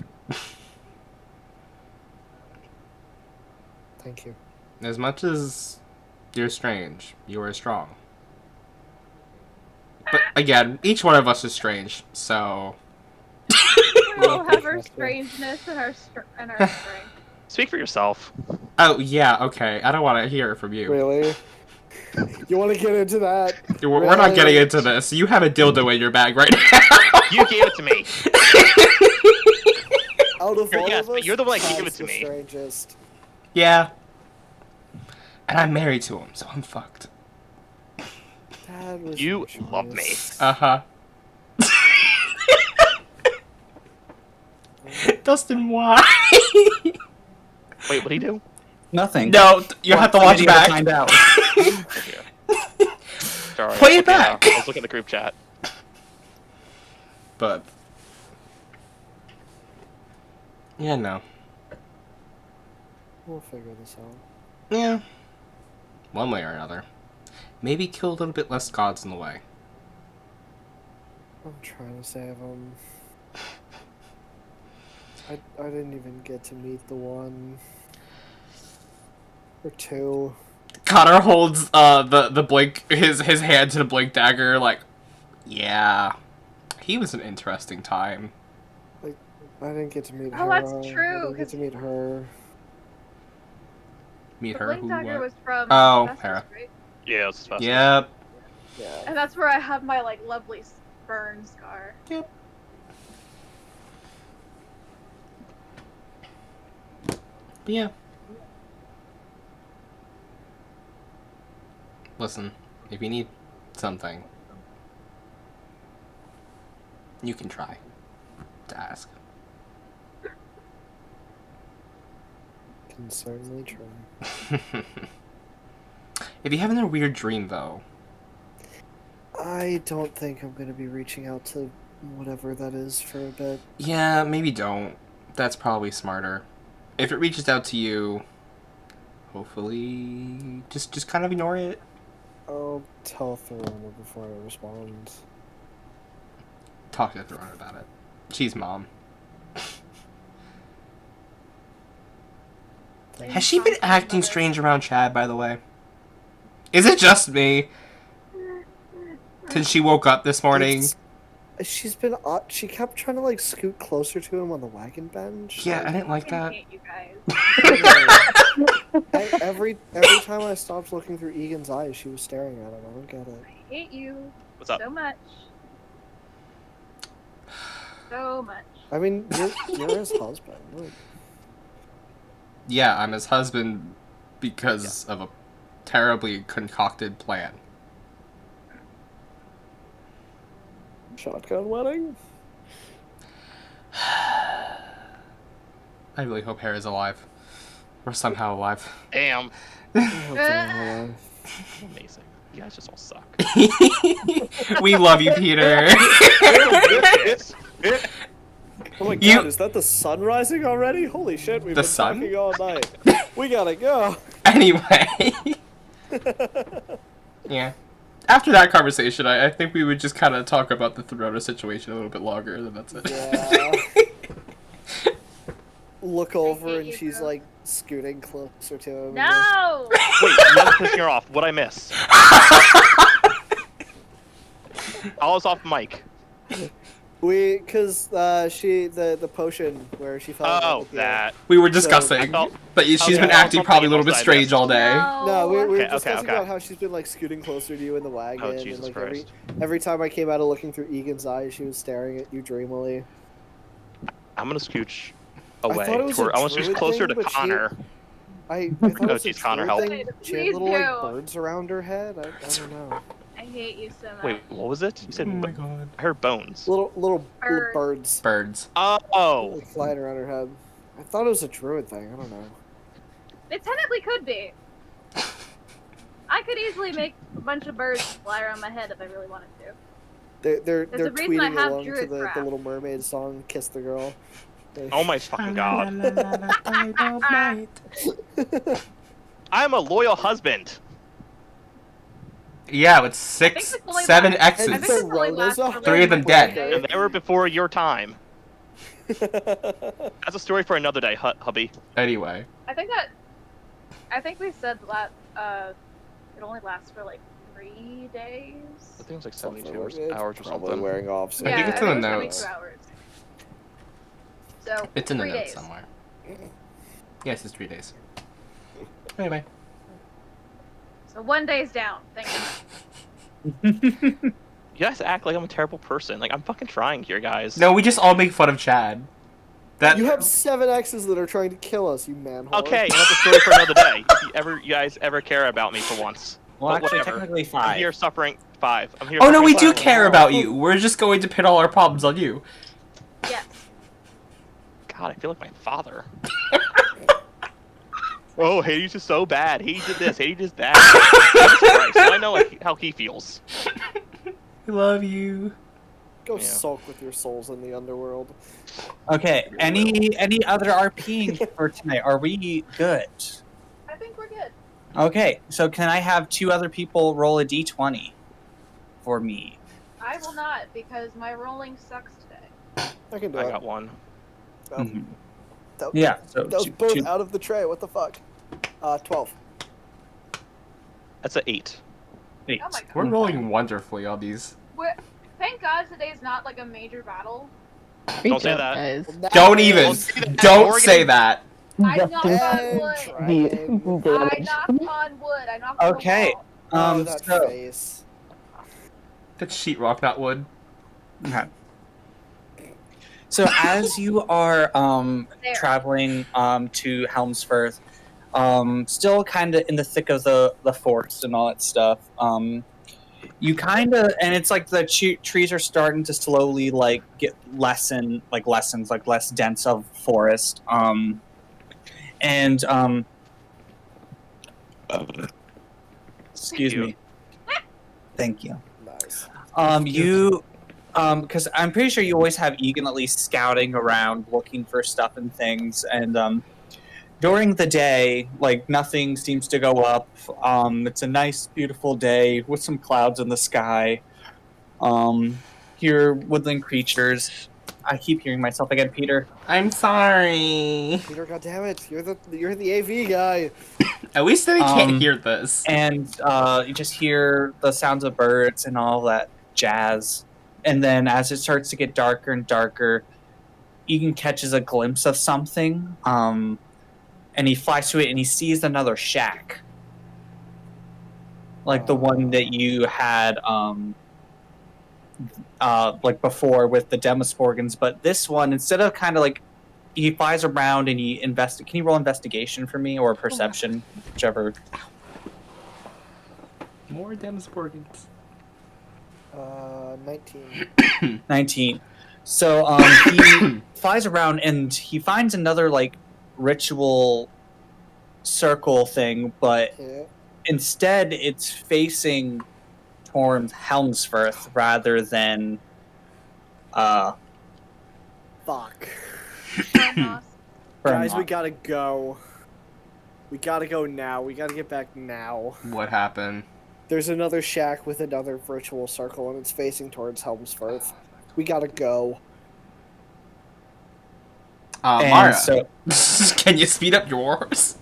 Thank you. As much as you're strange, you are strong. But again, each one of us is strange, so... We all have our That's fair. strangeness and our strength. Speak for yourself. Oh, yeah, okay. I don't want to hear it from you. Really? You want to get into that? We're not getting into this. You have a dildo in your bag right now. You gave it to me. Out of all Yes, of but us, you're the one that gave Chad's it to the me. Strangest. Yeah. And I'm married to him, so I'm fucked. That was You your love me. choice. Uh-huh. Dustin, why? Wait, what'd he do? Nothing. No, you have to watch video back. find out. Sorry, Play it I was looking, back. I was looking at the group chat. But yeah, no. We'll figure this out. Yeah. One way or another. Maybe kill a little bit less gods in the way. I'm trying to save him. I didn't even get to meet the one or two. Connor holds the blink his hand to the blink dagger like, yeah. He was an interesting time. I didn't get to meet her. Oh, that's I true, didn't get 'cause- to meet her. Meet The her Blink who Dagger what? was from Oh, Festus, Hera. right? Yeah, it's fast. Yep. Yeah. And that's where I have my like lovely burn scar. Yep. But yeah. Listen, if you need something, you can try to ask. Can certainly try. If you're having a weird dream, though, I don't think I'm gonna be reaching out to whatever that is for a bit. yeah, maybe don't. That's probably smarter. If it reaches out to you, hopefully, just kind of ignore it. I'll tell Therona before I respond. Talk to Throne about it. She's mom. Has she been acting strange around Chad, by the way? Is it just me? Since she woke up this morning? She's been. She kept trying to like scoot closer to him on the wagon bench. Yeah, I didn't like I that. hate you guys. Every time I stopped looking through Egan's eyes, she was staring at him. I don't get it. I hate you What's up? so much. So much. I mean, you're his husband. Like, Yeah, I'm his husband because of a terribly concocted plan. shotgun wedding. I really hope Hera's alive. Or somehow alive. Damn. I hope they're alive. Amazing. You guys just all suck. We love you, Peter. Oh my god, You- is that the sun rising already? Holy shit, we've The been sun? talking all night. We gotta go. Anyway. Yeah. After that conversation, I think we would just kind of talk about the Therona situation a little bit longer, and that's it. Yeah. Look over hate and you, she's bro. like scooting closer to him. and No! Wait, you're pissing her off. What'd I miss? I was off mic. Cause the potion where she fell. in love Oh, with you. that. We were I discussing, felt- but she's okay, been well, acting something probably a little bit else I strange missed. all day. No, we were Okay, discussing okay. about how she's been like scooting closer to you in the wagon. Oh, Jesus and, like, Christ. every time I came out of looking through Egan's eyes, she was staring at you dreamily. I'm gonna scooch thought away. it was a I want to scooch druid closer thing, to but she- Connor. I thought Oh, it was a geez, Connor, druid help. thing. She had Please little like do. birds around her head. I don't know. I hate you so much. Wait, what was it? You said Oh my god. I heard bones. Little Birds. birds Birds. Oh. like, flying around her head. I thought it was a druid thing. I don't know. It technically could be. I could easily make a bunch of birds fly around my head if I really wanted to. They're There's a reason I tweeting have along to druid the craft. Little Mermaid song "Kiss the Girl." Oh my fucking god. I don't mind. I'm a loyal husband. Yeah, with think it's only 7 that. And I think X's. it's only lasts for, like, 3 of them 20 dead. days. And they were before your time. That's a story for another day, hubby. Anyway. I think we said that it only lasts for like 3 days. I think it was like Something 72 like it. hours or Probably something. wearing off. I think it's in the it was notes. 72 hours. So It's in the 3 notes days. somewhere. Yes, it's 3 days. Anyway. So 1 day's down. Thank you. You guys act like I'm a terrible person. Like, I'm fucking trying here, guys. No, we just all make fun of Chad. That You have 7 X's that are trying to kill us, you manhole. Okay, that's a story for another day. If you guys ever care about me for once. Well, But actually, whatever. technically I'm 5. here suffering 5. I'm here Oh no, we suffering do 5. care about you. We're just going to pin all our problems on you. Yes. God, I feel like my father. Oh, Hades is so bad. He did this. He did that. Jesus Christ, so I know how he feels. I love you. Go Yeah. sulk with your souls in the underworld. Okay. Any other RPing for tonight? Are we good? I think we're good. Okay. So can I have 2 other people roll a d20 for me? I will not because my rolling sucks today. I can do I it. got one. Oh, Mhm. that, Yeah. So that was two- both two- out of the tray. What the fuck? 12. That's an 8. eight. Oh my god. We're rolling wonderfully on these. Thank God today's not like a major battle. Don't say that. Guys. Well, now Don't it even. is. Don't Morgan. say that. I Just knocked do on And wood. dragon. the I damage. knocked on wood. I knocked on Okay. the wall. Oh, that So face. That's sheetrock, not wood. okay. So as you are There. traveling to Helmsfirth, still kind of in the thick of the forest and all that stuff, you kind of, and it's like the trees are starting to slowly like get less dense of forest, and excuse you. me, thank you. Nice. You because I'm pretty sure you always have Egan at least scouting around looking for stuff and things, and during the day, like nothing seems to go up. It's a nice, beautiful day with some clouds in the sky. Hear woodland creatures. I keep hearing myself again, Peter. I'm sorry. Peter, goddammit, you're the AV guy. At least they can't Um, hear this. And you just hear the sounds of birds and all that jazz. And then as it starts to get darker and darker, Egan catches a glimpse of something. And he flies to it and he sees another shack. Like the one that you had like before with the Demosporgans, but this one, instead of kind of like he flies around and he can you roll investigation for me or perception, whichever. More Demosporgans. 19. 19. So he flies around and he finds another like ritual circle thing, but Yeah. instead it's facing towards Helmsfirth rather than Fuck. Farmhouse. Guys, we Burnmont. gotta go. We gotta go now. We gotta get back now. What happened? There's another shack with another virtual circle, and it's facing towards Helmsfirth. We gotta go. And Mara, so can you speed up yours?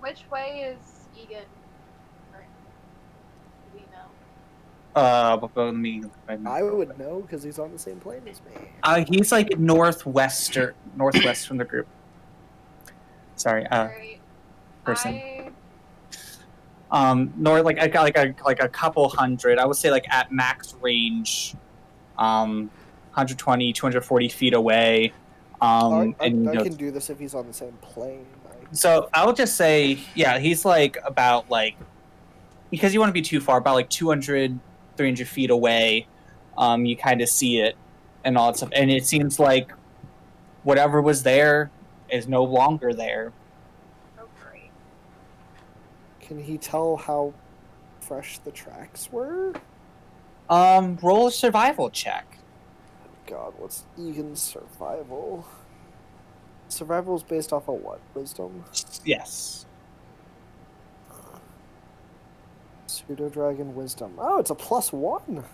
Which way is Egan? Do we know? let me I would know because he's on the same plane as me. he's like northwest from the group. Sorry, Right. person. North like a couple hundred. I would say like at max range, 120, 240 feet away. I and can do this if he's on the same plane. so I would just say, yeah, he's like about like, because you want to be too far, about like 200, 300 feet away. You kind of see it and all that stuff, and it seems like whatever was there is no longer there. Oh, great. Can he tell how fresh the tracks were? Roll a survival check. God, what's Egan's survival? Survival is based off of what? Wisdom? Yes. Pseudo Dragon Wisdom. Oh, it's a +1.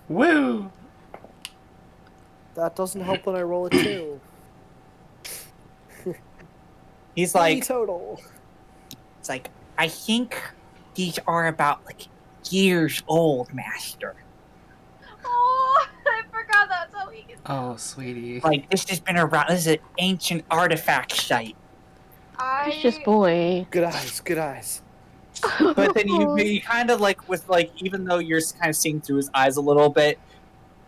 Woo! That doesn't help when I roll a 2. He's 3 like, total. it's like, I think these are about like years old, Master. Oh, I forgot that's how Egan. Oh, sweetie. Like, this has been around. This is an ancient artifact site. It's just boy. Good eyes, good eyes. But then you kind of like with like, even though you're kind of seeing through his eyes a little bit,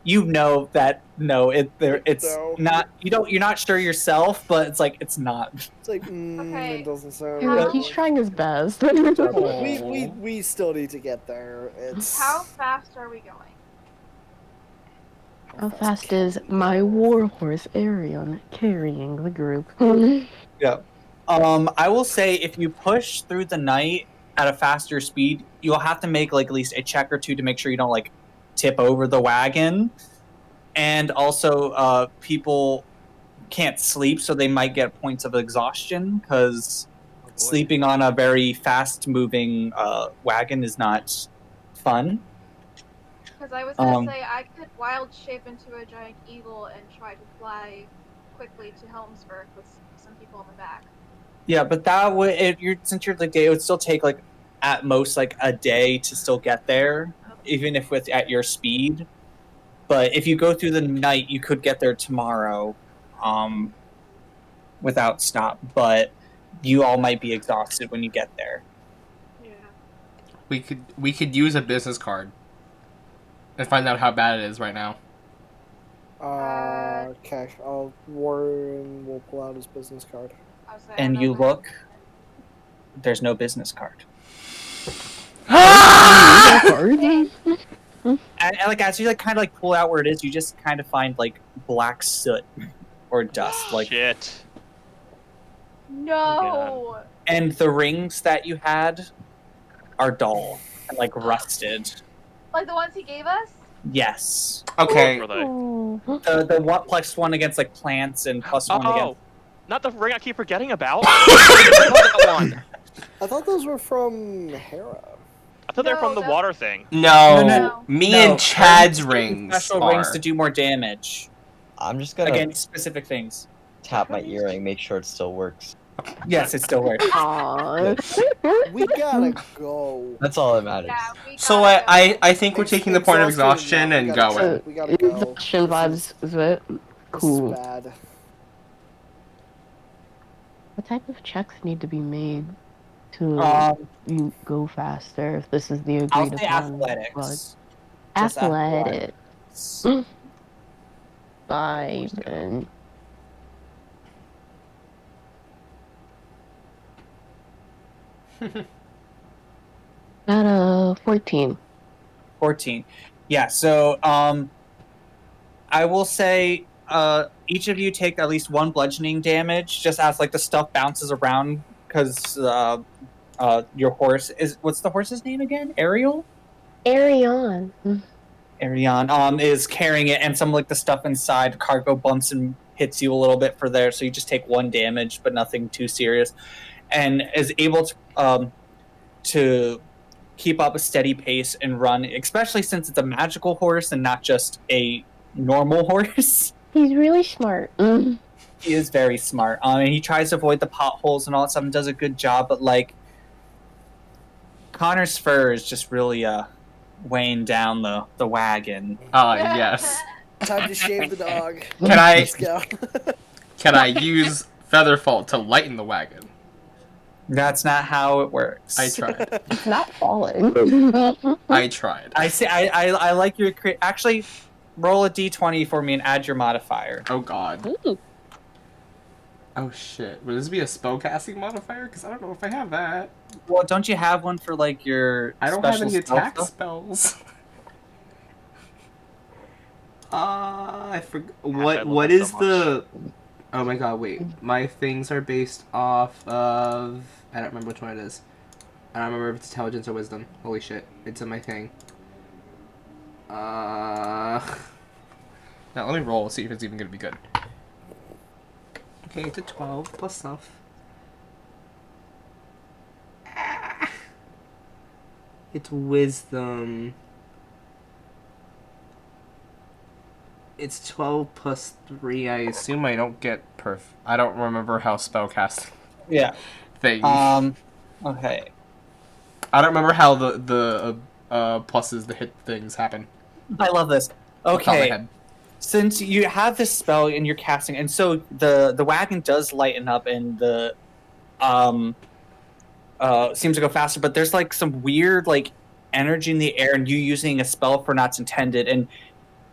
you know that it's No. not. You're not sure yourself, but it's like it's not. It's like, Okay. it doesn't sound You're like, right. he's trying his best. We still need to get there. It's How fast are we going? How fast is my warhorse Arion carrying the group? Yeah. I will say if you push through the night at a faster speed, you'll have to make like at least a check or two to make sure you don't like tip over the wagon. And also, people can't sleep, so they might get points of exhaustion because sleeping on a very fast-moving wagon is not fun. Because I was gonna say I could wild shape into a giant eagle and try to fly quickly to Helmsburg with some people on the back. Yeah, but that would since you're the day, it would still take like at most like a day to still get there, even if with at your speed. But if you go through the night, you could get there tomorrow, without stop. But you all might be exhausted when you get there. Yeah. We could use a business card and find out how bad it is right now. Okay. Warren will pull out his business card. And you look, there's no business card. And like as you like kind of like pull out where it is, you just kind of find like black soot or dust. Like shit. No. And the rings that you had are dull and like rusted. Like the ones he gave us? Yes. Okay. What were they? The what +1 against like plants and +1 against. Not the ring I keep forgetting about. That one. I thought those were from Hera. I thought they were from the water thing. No, me and Chad's rings Special are. rings to do more damage I'm just gonna against specific things. tap my earring, make sure it still works. Yes, it still works. We gotta go. That's all that matters. Yeah, So I think we're taking the point of exhaustion and going. We gotta go. Exhaustion vibes is it? Cool. This is bad. What type of checks need to be made to you go faster if this is the agreed I'll say upon? athletics. Just athletics. 5 then. Got 14. 14. Yeah, so I will say each of you take at least 1 bludgeoning damage just as like the stuff bounces around because your horse is what's the horse's name again? Ariel? Arion. Arion is carrying it and some like the stuff inside cargo bumps and hits you a little bit for there, so you just take 1 damage but nothing too serious. And is able to keep up a steady pace and run, especially since it's a magical horse and not just a normal horse. He's really smart. He is very smart. And he tries to avoid the potholes and all that stuff and does a good job, but like Connor's fur is just really weighing down the wagon. Yes. Time to shave the dog. Can I Let's go. can I use Featherfall to lighten the wagon? That's not how it works. I tried. It's not falling. I tried. I say I like your actually roll a d20 for me and add your modifier. Oh god. Ooh. Oh shit. Would this be a spellcasting modifier? Because I don't know if I have that. Well, don't you have one for like your? I don't have any special attack stuff? spells. I forgot. I love What it is so the? Oh my god! Wait, my things are based off of. I don't remember which one it is. I don't remember if it's intelligence or wisdom. Holy shit! It's in my thing. Now let me roll. See if it's even gonna be good. Okay, it's a 12 plus stuff. It's wisdom. It's 12 plus 3. I assume I don't get I don't remember how spellcasting Yeah. thing. Okay. I don't remember how the pluses, the hit things happen. I love this. Off the top of my Okay. head. Since you have this spell and you're casting, and so the wagon does lighten up and the seems to go faster, but there's like some weird like energy in the air, and you using a spell for not intended, and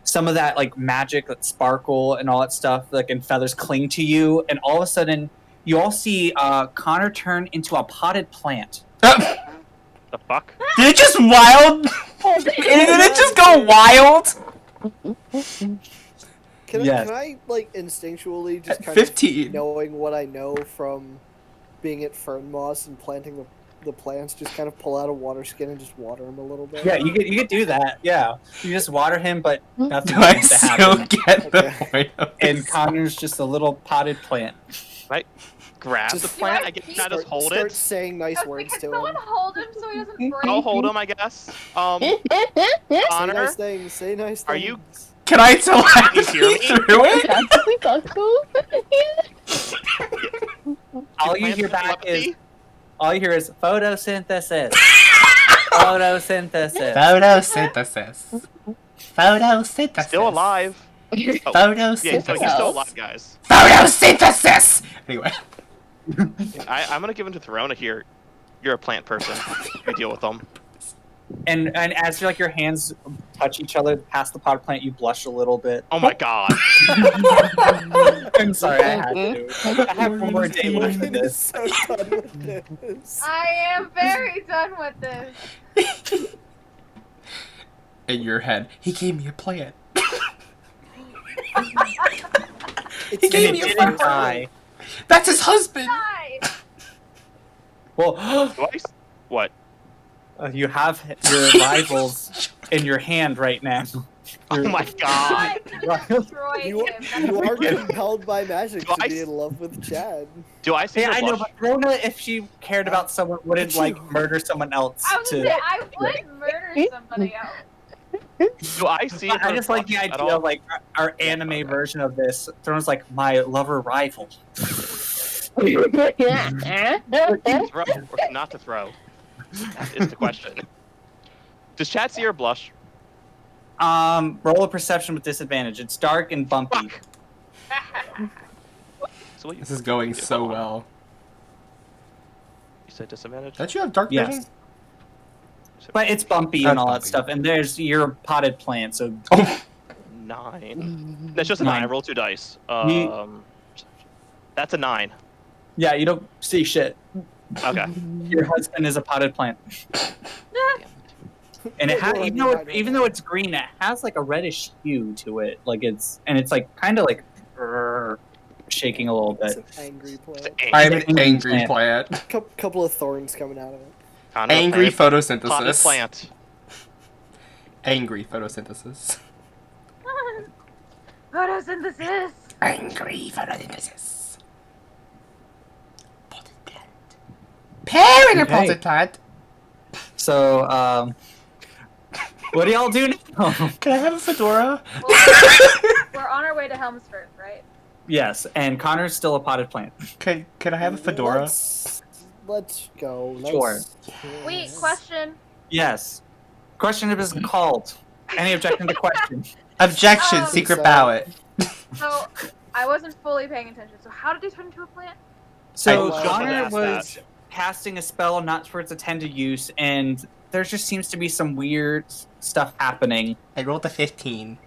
some of that like magic, that sparkle and all that stuff, like and feathers cling to you, and all of a sudden you all see Connor turn into a potted plant. The fuck? Did it just wild? Did it just go wild? Can Yes. I like instinctually just At kind 15. of knowing what I know from being at Fern Moss and planting the plants, just kind of pull out a water skin and just water him a little bit? Yeah, you could do that. Yeah, you just water him, but nothing Do I seems to still happen. get the Okay. point of And this? Connor's just a little potted plant. Grab Just the plant. I Do guess I just hold start it. saying nice words Can to someone him. hold him so he doesn't break? I'll hold him, I guess. Say Connor, nice things. Say nice things. Are you- Can I telepathy Can you hear me? through it? Practically possible. All you plants hear have back is telepathy? all you hear is photosynthesis. Photosynthesis. Photosynthesis. Photosynthesis. Still alive. Photosynthesis. Yeah, so he's still alive, guys. Photosynthesis! Anyway. I'm gonna give him to Therona here. You're a plant person. You deal with them. And as you're, like your hands touch each other past the pot plant, you blush a little bit. Oh my god. I'm sorry, I had to. I have one more day left of Morgan is this. so done with this. I am very done with this. In your head, he gave me a plant. It's He gave And me it a didn't flower. die. That's his husband! Die. Well, What? you have your rivals in your hand right now. Oh my god. I'm gonna destroy You, him. you are compelled by magic Do to I be s- in love with Chad. Do I see Yeah, her I know, blush? but Rona, if she cared about someone, wouldn't like murder someone else I was to. gonna say I would murder somebody else. Do I see I her just like the blush at idea all? of like our anime okay. version of this. Throne's like my lover rival. Throw or not to throw? That is the question. Does Chad see her blush? Roll a perception with disadvantage. It's dark and bumpy. Fuck. So what you, This is going so well. you said disadvantage? Don't you have dark vision? Yes. But it's bumpy That's and all that bumpy. stuff. And there's your potted plant, so Oh, 9. That's just a 9. 9. I roll 2 dice. You- That's a 9. yeah, you don't see shit. Okay. Your husband is a potted plant, and it has even though it's green, it has like a reddish hue to it. Like it's like kind of like shaking a little It's bit. an angry plant. I'm It's an an angry angry plant. Couple of thorns coming out of it. Angry Potted photosynthesis. plant. Angry photosynthesis. Photosynthesis. Angry photosynthesis. Potted plant. Parent Okay. potted plant. So, what do y'all do now? Can I have a fedora? We're on our way to Helmsford, right? Yes, and Connor's still a potted plant. Can I have a fedora? Let's go. Sure. Wait, question. Yes. Question is called. Any objection to question? Objection, Um, secret So- ballot. So I wasn't fully paying attention. So how did he turn into a plant? So I Connor asked was that. casting a spell not for its intended use, and there just seems to be some weird stuff happening. I rolled a 15.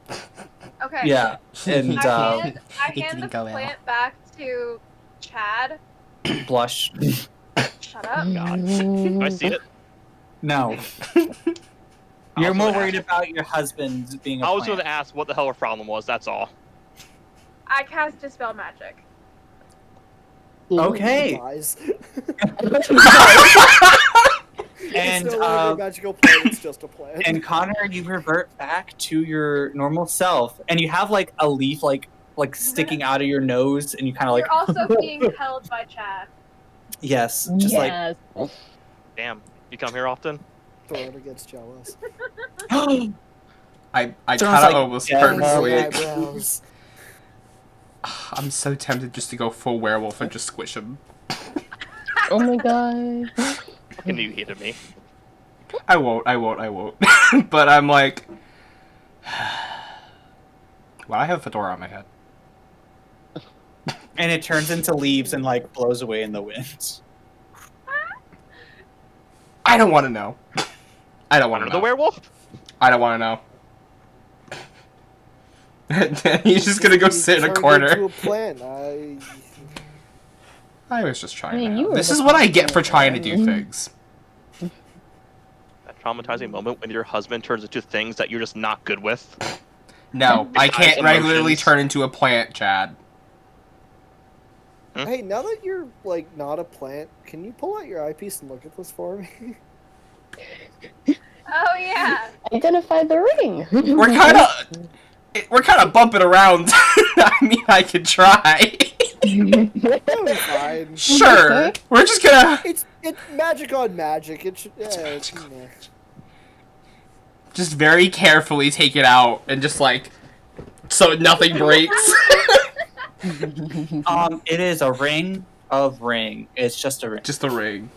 Okay. Yeah, and I It hand didn't the go well. plant back to Chad. blush. Shut up. God. Do I see it? No, I you're was more gonna worried ask- about your husband being a I was plant. going to ask what the hell her problem was, that's all. I cast Dispel Magic. Okay, Guys. and it's no longer a magical plant, it's just a plant. and Connor, you revert back to your normal self, and you have like a leaf like sticking out of your nose, and you kind of like You're also being held by Chad. yes, just yes. Damn. You come here often? Dorota gets jealous. like. I Sounds kind of like almost dead. purposely. Eyebrows. I'm so tempted just to go full werewolf and just squish him. Oh my god. And you hated me. I won't. But I'm like... Well, I have a fedora on my head. And it turns into leaves and like blows away in the wind. I don't want to know. I don't want to Under know. the werewolf? I don't want to know. He's just gonna go You sit in a turned corner. into a plant. I was just trying I mean, to you help. were This the is what I get first for trying to do one. things. That traumatizing moment when your husband turns into things that you're just not good with. No, I can't Eyes, regularly emotions. turn into a plant, Chad. Hey, now that you're like not a plant, can you pull out your eyepiece and look at this for me? Oh yeah. Identify the ring. We're kind of bumping around. I mean, I could try. That'll be fine. Sure. We're just gonna It's magic on magic. It should. magic on just very carefully take it out and just like so nothing breaks. It is a ring of ring. It's just a ring. Just a ring.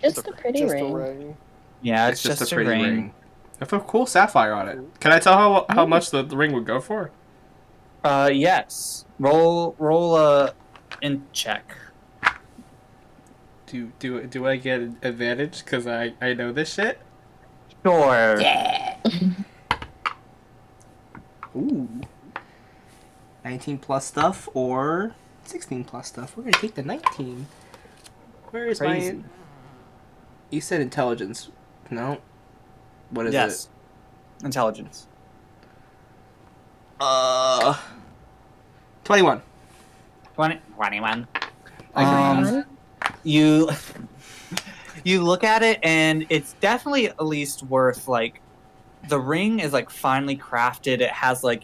Just a pretty Just ring. a ring. Yeah, It's just a pretty ring. With a cool sapphire on it. Can I tell how much the ring would go for? Yes. Roll a in check. Do I get an advantage because I know this shit? Sure. Yeah. Ooh. 19 plus stuff or 16 plus stuff. We're gonna take the 19. Where is Crazy. my? You said intelligence. No. What is Yes. Intelligence. it? 21. 21. Um, You you look at it and it's definitely at least worth like the ring is like finely crafted. It has like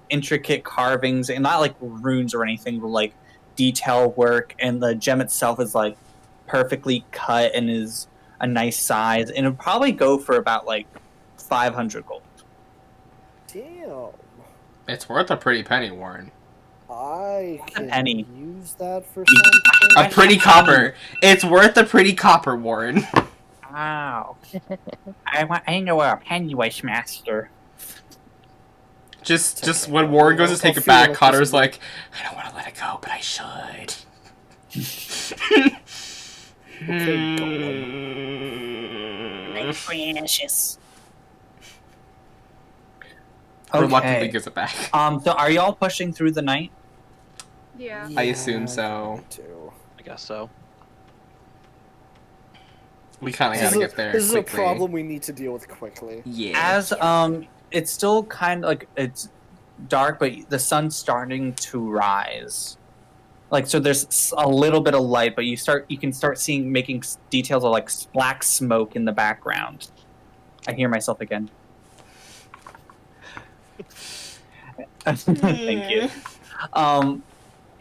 intricate carvings and not like runes or anything, but like detail work, and the gem itself is like perfectly cut and is a nice size, and it'll probably go for about like 500 gold. Damn. It's worth a pretty penny, Warren. I can penny. use that for something. A pretty copper. It's worth a pretty copper, Warren. Wow. I know a pennywise master. Just when Warren goes to take it back, Connor's like, I don't want to let it go, but I should. Okay, Precious. Reluctantly gives it back. So are y'all pushing through the night? Yeah. I assume so. too. I guess so. We kind of gotta get there This is a quickly. problem we need to deal with quickly. Yeah. As it's still kind of like it's dark, but the sun's starting to rise. Like so, there's a little bit of light, but you can start making details of like black smoke in the background. I hear myself again. Thank you.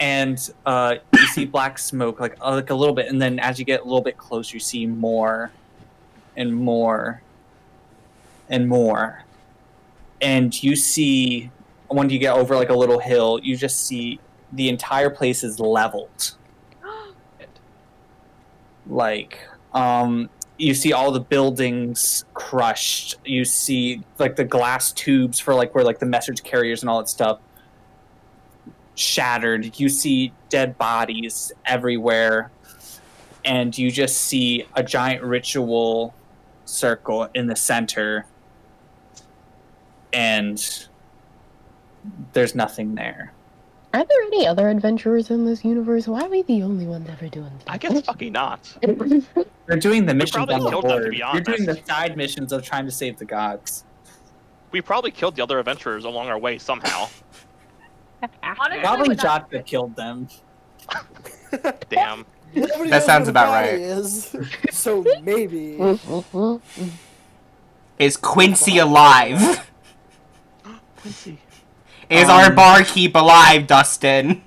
And you see black smoke like a little bit, and then as you get a little bit closer, you see more and more and more. And you see, when you get over like a little hill, you just see the entire place is leveled. Like, you see all the buildings crushed. You see like the glass tubes for like where like the message carriers and all that stuff shattered. You see dead bodies everywhere, and you just see a giant ritual circle in the center, and there's nothing there. Are there any other adventurers in this universe? Why are we the only ones ever doing I guess fucking not. You're doing the missions probably on the killed them, to board. be You're doing the honest. side missions of trying to save the gods. We probably killed the other adventurers along our way somehow. Honestly, Probably without- Jotka killed them. Damn. Nobody That knows sounds where the about body right. Is, so maybe. Is Quincy alive? Quincy. Is our barkeep alive, Dustin?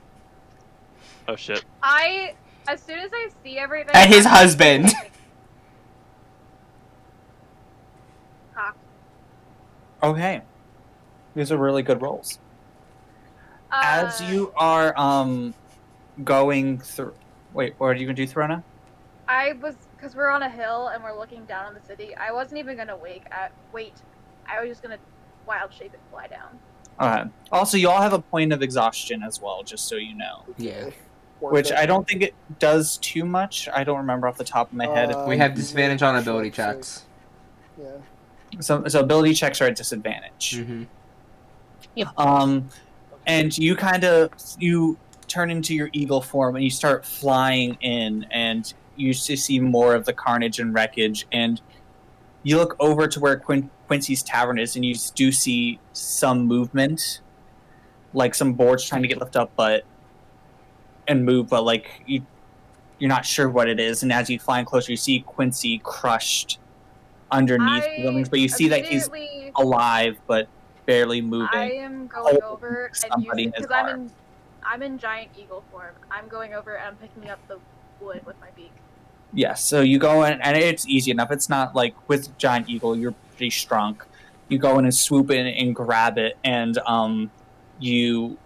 Oh shit. As soon as I see everything. And his husband. Ah, Okay. These are really good rolls. As you are going through, wait, what are you gonna do, Throna? because we're on a hill and we're looking down on the city. I wasn't even gonna wait. I was just gonna wild shape and fly down. Also, you all have a point of exhaustion as well, just so you know. Yeah. Worth Which it. I don't think it does too much. I don't remember off the top of my head. We have disadvantage on ability checks. Yeah. So ability checks are at disadvantage. Mm-hmm. And you you turn into your eagle form and you start flying in, and you see more of the carnage and wreckage, and you look over to where Quincy's tavern is, and you do see some movement, like some boards trying to get lifted up, but like you're not sure what it is. And as you fly in closer, you see Quincy crushed underneath the buildings, but you see that he's alive but barely moving. I am going over and somebody using, in his because I'm in giant eagle form. I'm going over and I'm picking up the wood with my beak. Yes, so you go in, and it's easy enough. It's not like with Giant Eagle, you're pretty strong. You go in and swoop in and grab it, and you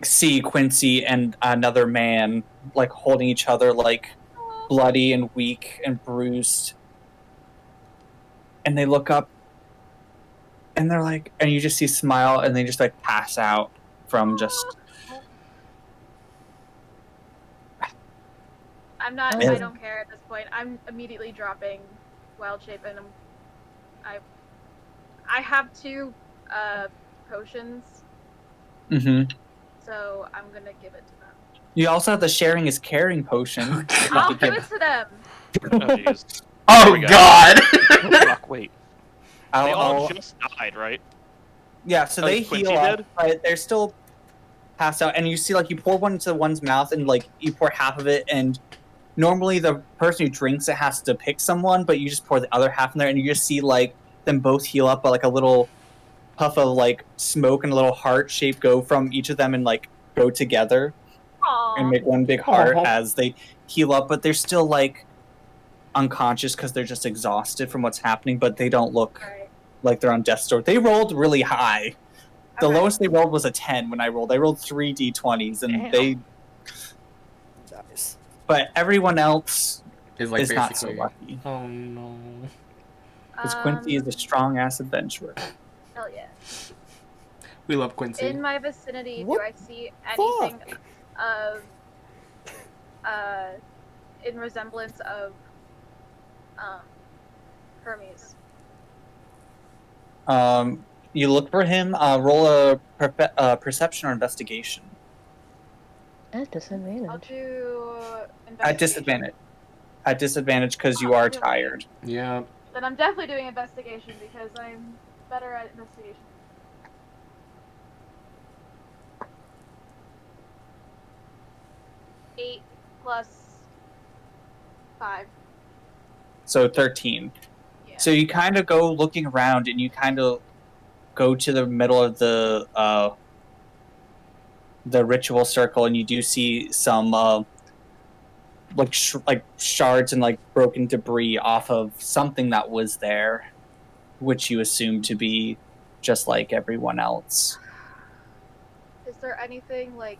see Quincy and another man like holding each other, like bloody and weak and bruised. And they look up, and they're like, and you just see smile, and they just like pass out from just. I'm not. Yeah. I don't care at this point. I'm immediately dropping wild shape, and I have 2 potions, so I'm gonna give it to them. You also have the sharing is caring potion. I'll give it to them. Oh jeez. Oh we go. God! Oh, fuck, wait. They I'll- all just died, right? Yeah, so Oh, they Quincy heal up, did? but they're still passed out. And you see, like, you pour one into one's mouth, and like you pour half of it, and normally the person who drinks it has to pick someone, but you just pour the other half in there, and you just see like them both heal up, but like a little puff of like smoke and a little heart shape go from each of them and like go together and Aww. make one big heart Aw. as they heal up, but they're still like unconscious because they're just exhausted from what's happening, but they don't look Right. like they're on death's door. They rolled really high. The Okay. lowest they rolled was a 10 when I rolled. I rolled 3 d20s, and Damn. they. Nice. But everyone else Is like is not so basically. lucky. Oh no. Because Quincy is a strong ass adventurer. Hell yeah. We love Quincy. In my vicinity, What do I see anything Fuck. of, in resemblance of, Hermes? You look for him. Roll a perception or investigation. At I'll disadvantage. do At disadvantage. At disadvantage because you are really? tired. Yeah. Then I'm definitely doing investigation because I'm better at investigation. 8 plus 5. So 13. Yeah. So you kind of go looking around, and you kind of go to the middle of the ritual circle, and you do see some like shards and like broken debris off of something that was there, which you assume to be just like everyone else. Is there anything like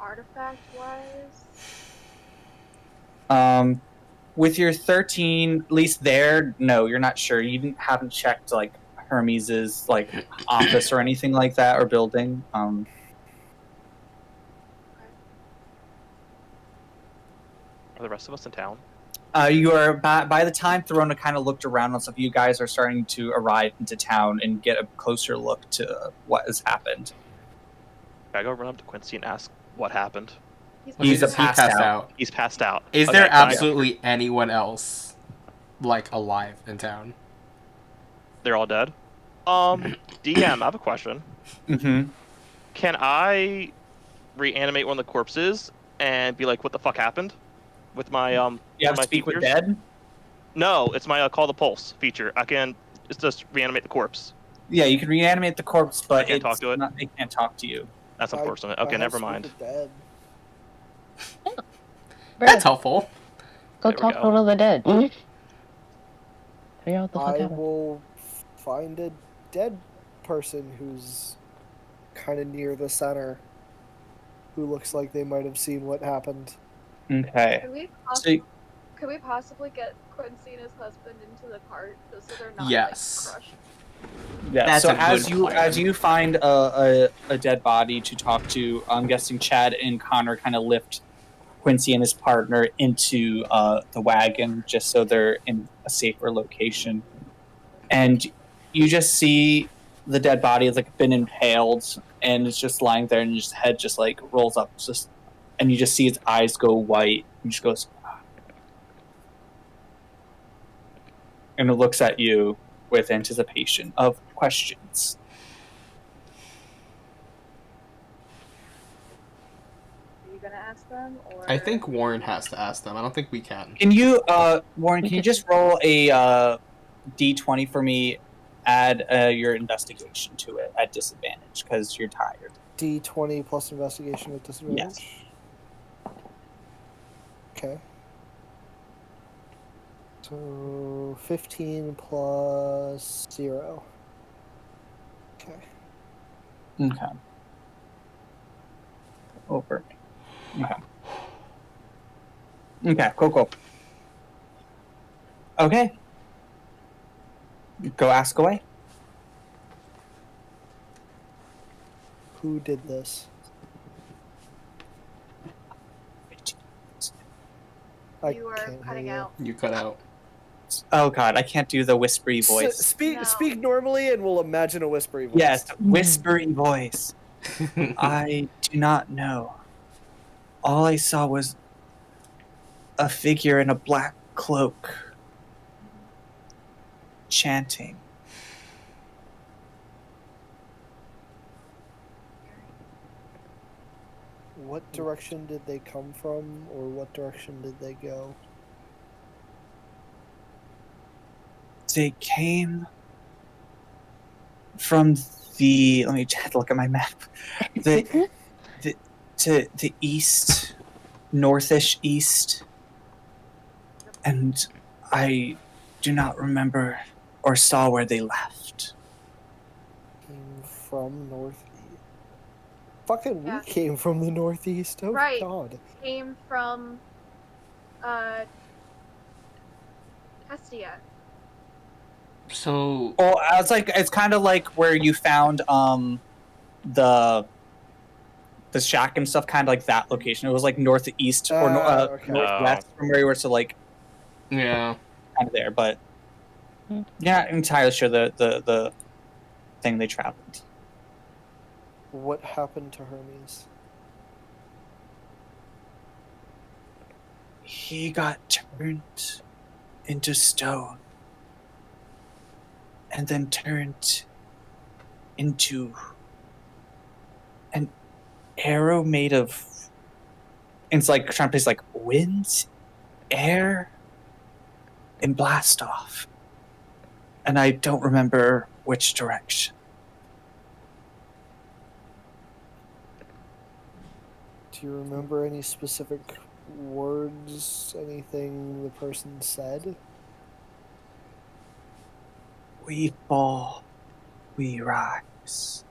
artifact wise? With your 13, at least there, no, you're not sure. You haven't checked like Hermes's like office or anything like that, or building. Are the rest of us in town? You are by the time Throna kind of looked around on stuff, you guys are starting to arrive into town and get a closer look to what has happened. Can I go run up to Quincy and ask what happened? He's Is he passed out. He's passed out. Is Okay, there can I go? absolutely anyone else like alive in town? They're all dead? DM, I have a question. Mm-hmm. Can I reanimate one of the corpses and be like, what the fuck happened? With my, You have my to speak with features? dead? No, it's my Call the Pulse feature. I can just reanimate the corpse. Yeah, you can reanimate the corpse, but can't talk to it? It can't talk to you. That's I- unfortunate. I Okay, have never Speak mind. with Dad. That's helpful. Go There we talk go. to one of the dead. Figure out what the fuck I happened. will find a dead person who's kind of near the center, who looks like they might have seen what happened. Okay. Could we possibly get Quincy and his husband into the cart just so they're not Yes. like, crushed? Yeah. That's So a as good you plan. find a dead body to talk to, I'm guessing Chad and Connor kind of lift Quincy and his partner into the wagon just so they're in a safer location, and you just see the dead body has like been impaled and it's just lying there, and his head just like rolls up, just, and you just see his eyes go white and just goes. and it looks at you with anticipation of questions. Are you gonna ask them, or? I think Warren has to ask them. I don't think we can. Can you, Warren, can you just roll a d20 for me? Add your investigation to it at disadvantage because you're tired. D20 plus investigation with disadvantage? Yes. Okay. So 15 plus 0. Okay. Okay. Over. Okay. Okay, cool. Okay. Go ask away. Who did this? I You are can't cutting hear you. out. You cut out. Oh god, I can't do the whispery voice. Speak No. speak normally and we'll imagine a whispery voice. Yes, whispery voice. I do not know. All I saw was a figure in a black cloak chanting. What direction did they come from, or what direction did they go? They came from the. Let me have to look at my map. To the east, northish east, and I do not remember or saw where they left. Came from northeast. Fucking Yeah. we came from the northeast. Oh Right. god. Came from, Hestia. So Well, it's kind of like where you found the shack and stuff, kind of like that location. It was like northeast or Okay. northwest from where you were, so like yeah. kind of there, but you're not entirely sure the thing they traveled. What happened to Hermes? He got turned into stone and then turned into an arrow made of, it's like trying to place like wind, air, and blast off. And I don't remember which direction. Do you remember any specific words, anything the person said? We fall, we rise.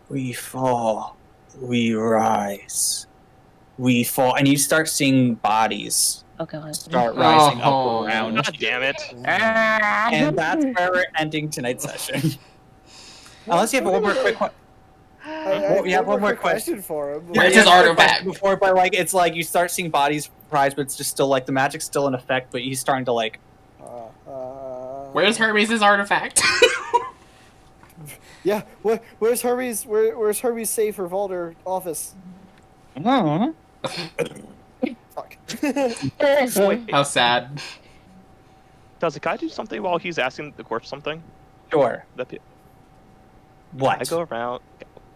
We fall, we rise. We fall. And you start seeing bodies Oh god. start rising Oh. up around. God damn it. And that's where we're ending tonight's session. Unless you have one more quick question. I have one more more question for him. Yeah, it's his artifact. Before, but like it's like you start seeing bodies rise, but it's just still like the magic's still in effect, but he's starting to like. Where's Hermes' artifact? Yeah, where's Hermes? Where's Hermes' safe or vault or office? Oh. Fuck. Wait, How sad. does the guy do something while he's asking the corpse something? Sure. That be- What? I go around.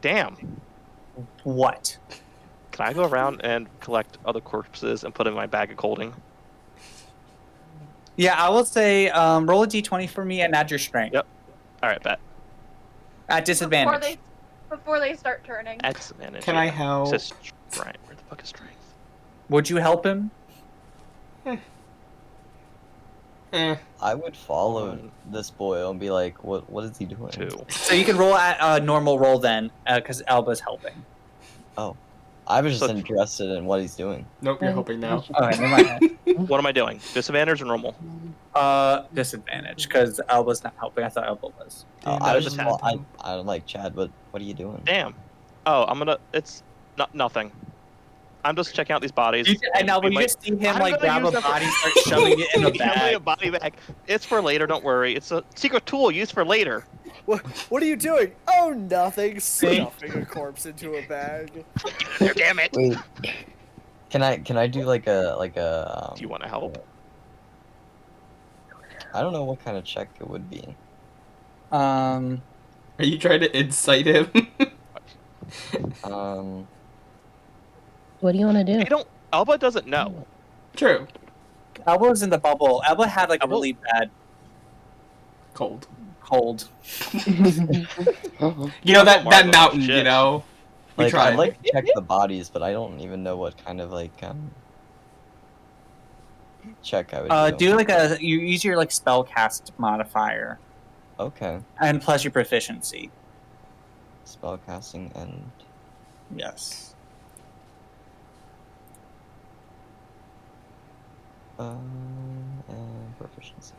Damn. What? Can I go around and collect other corpses and put in my bag of holding? Yeah, I will say roll a d20 for me and add your strength. Yep. All right, bet. At disadvantage. Before they start turning. At disadvantage. Can I help? It says strength. Where the fuck is strength? Would you help him? I would follow this boy and be like, what is he doing? 2. So you can roll at a normal roll then, because Elba's helping. Oh. I was just So- interested in what he's doing. Nope, you're helping now. Okay, never mind. What am I doing? Disadvantage or normal? Disadvantage, because Elba's not helping. I thought Elba was. I was just Chad. I don't like Chad, but what are you doing? Damn. Oh, I'm gonna. It's nothing. I'm just checking out these bodies. And Elba, you might- just see him I'm like gonna grab a use that for- body, start shoving it in a Give me a bag. body bag. It's for later. Don't worry. It's a secret tool used for later. What are you doing? Oh, nothing. Stuffing a corpse into a bag. Damn it. Wait. Can I do like a Do you want to help? I don't know what kind of check it would be. Are you trying to incite him? What do you want to do? They don't. Alba doesn't know. True. Elba's in the bubble. Elba had like a Elba- really bad Cold. cold. You know that Marvel, mountain. shit. You know. We Like, tried. I'd like to check the bodies, but I don't even know what kind of like check I would Do like you use your like spellcast modifier Okay, and plus your proficiency. spellcasting and Yes. and proficiency.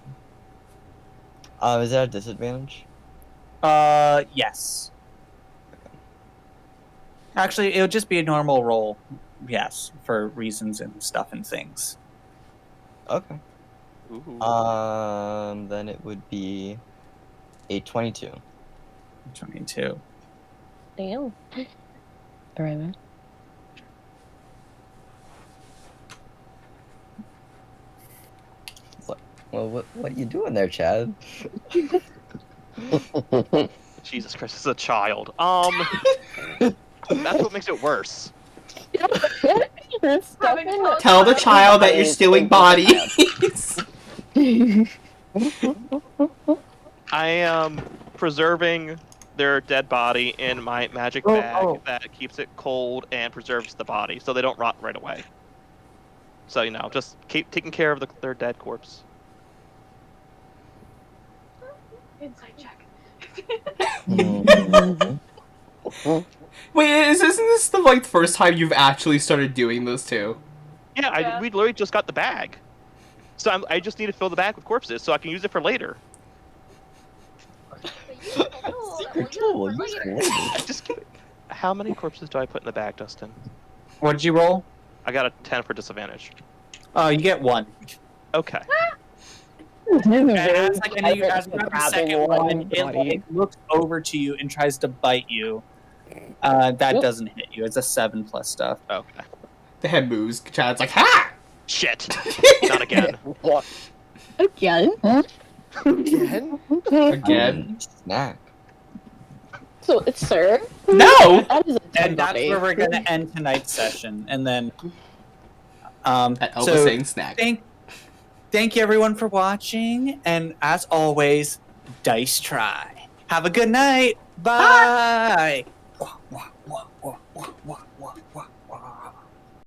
Is that a disadvantage? Yes. Actually, it would just be a normal roll. Yes, for reasons and stuff and things. Okay. Ooh. Then it would be a 22. 22. Damn. Alright, man. Well, what you doing there, Chad? Jesus Christ, it's a child. That's what makes it worse. Tell the child that you're stealing bodies. I am preserving their dead body in my magic bag that keeps it cold and preserves the body so they don't rot right away. So, you know, just keep taking care of their dead corpse. Inside check. Wait, isn't this the like first time you've actually started doing this too? Yeah, Yeah. we literally just got the bag. So I just need to fill the bag with corpses so I can use it for later. Secret tool, we'll use it later. Just how many corpses do I put in the bag, Dustin? What did you roll? I got a 10 for disadvantage. You get one. Okay. As like and you guys grab the second one, it like looks over to you and tries to bite you. That doesn't hit you. It's a 7 plus stuff. Okay. The head moves. Chad's like, ha! Shit. Not again. Again? Again? Again? Snack. So, sir? No! That is a dead And that's body. where we're gonna end tonight's session. And then Elba so saying snack. thank you everyone for watching, and as always, dice try. Have a good night. Bye. Wah, wah, wah, wah, wah, wah.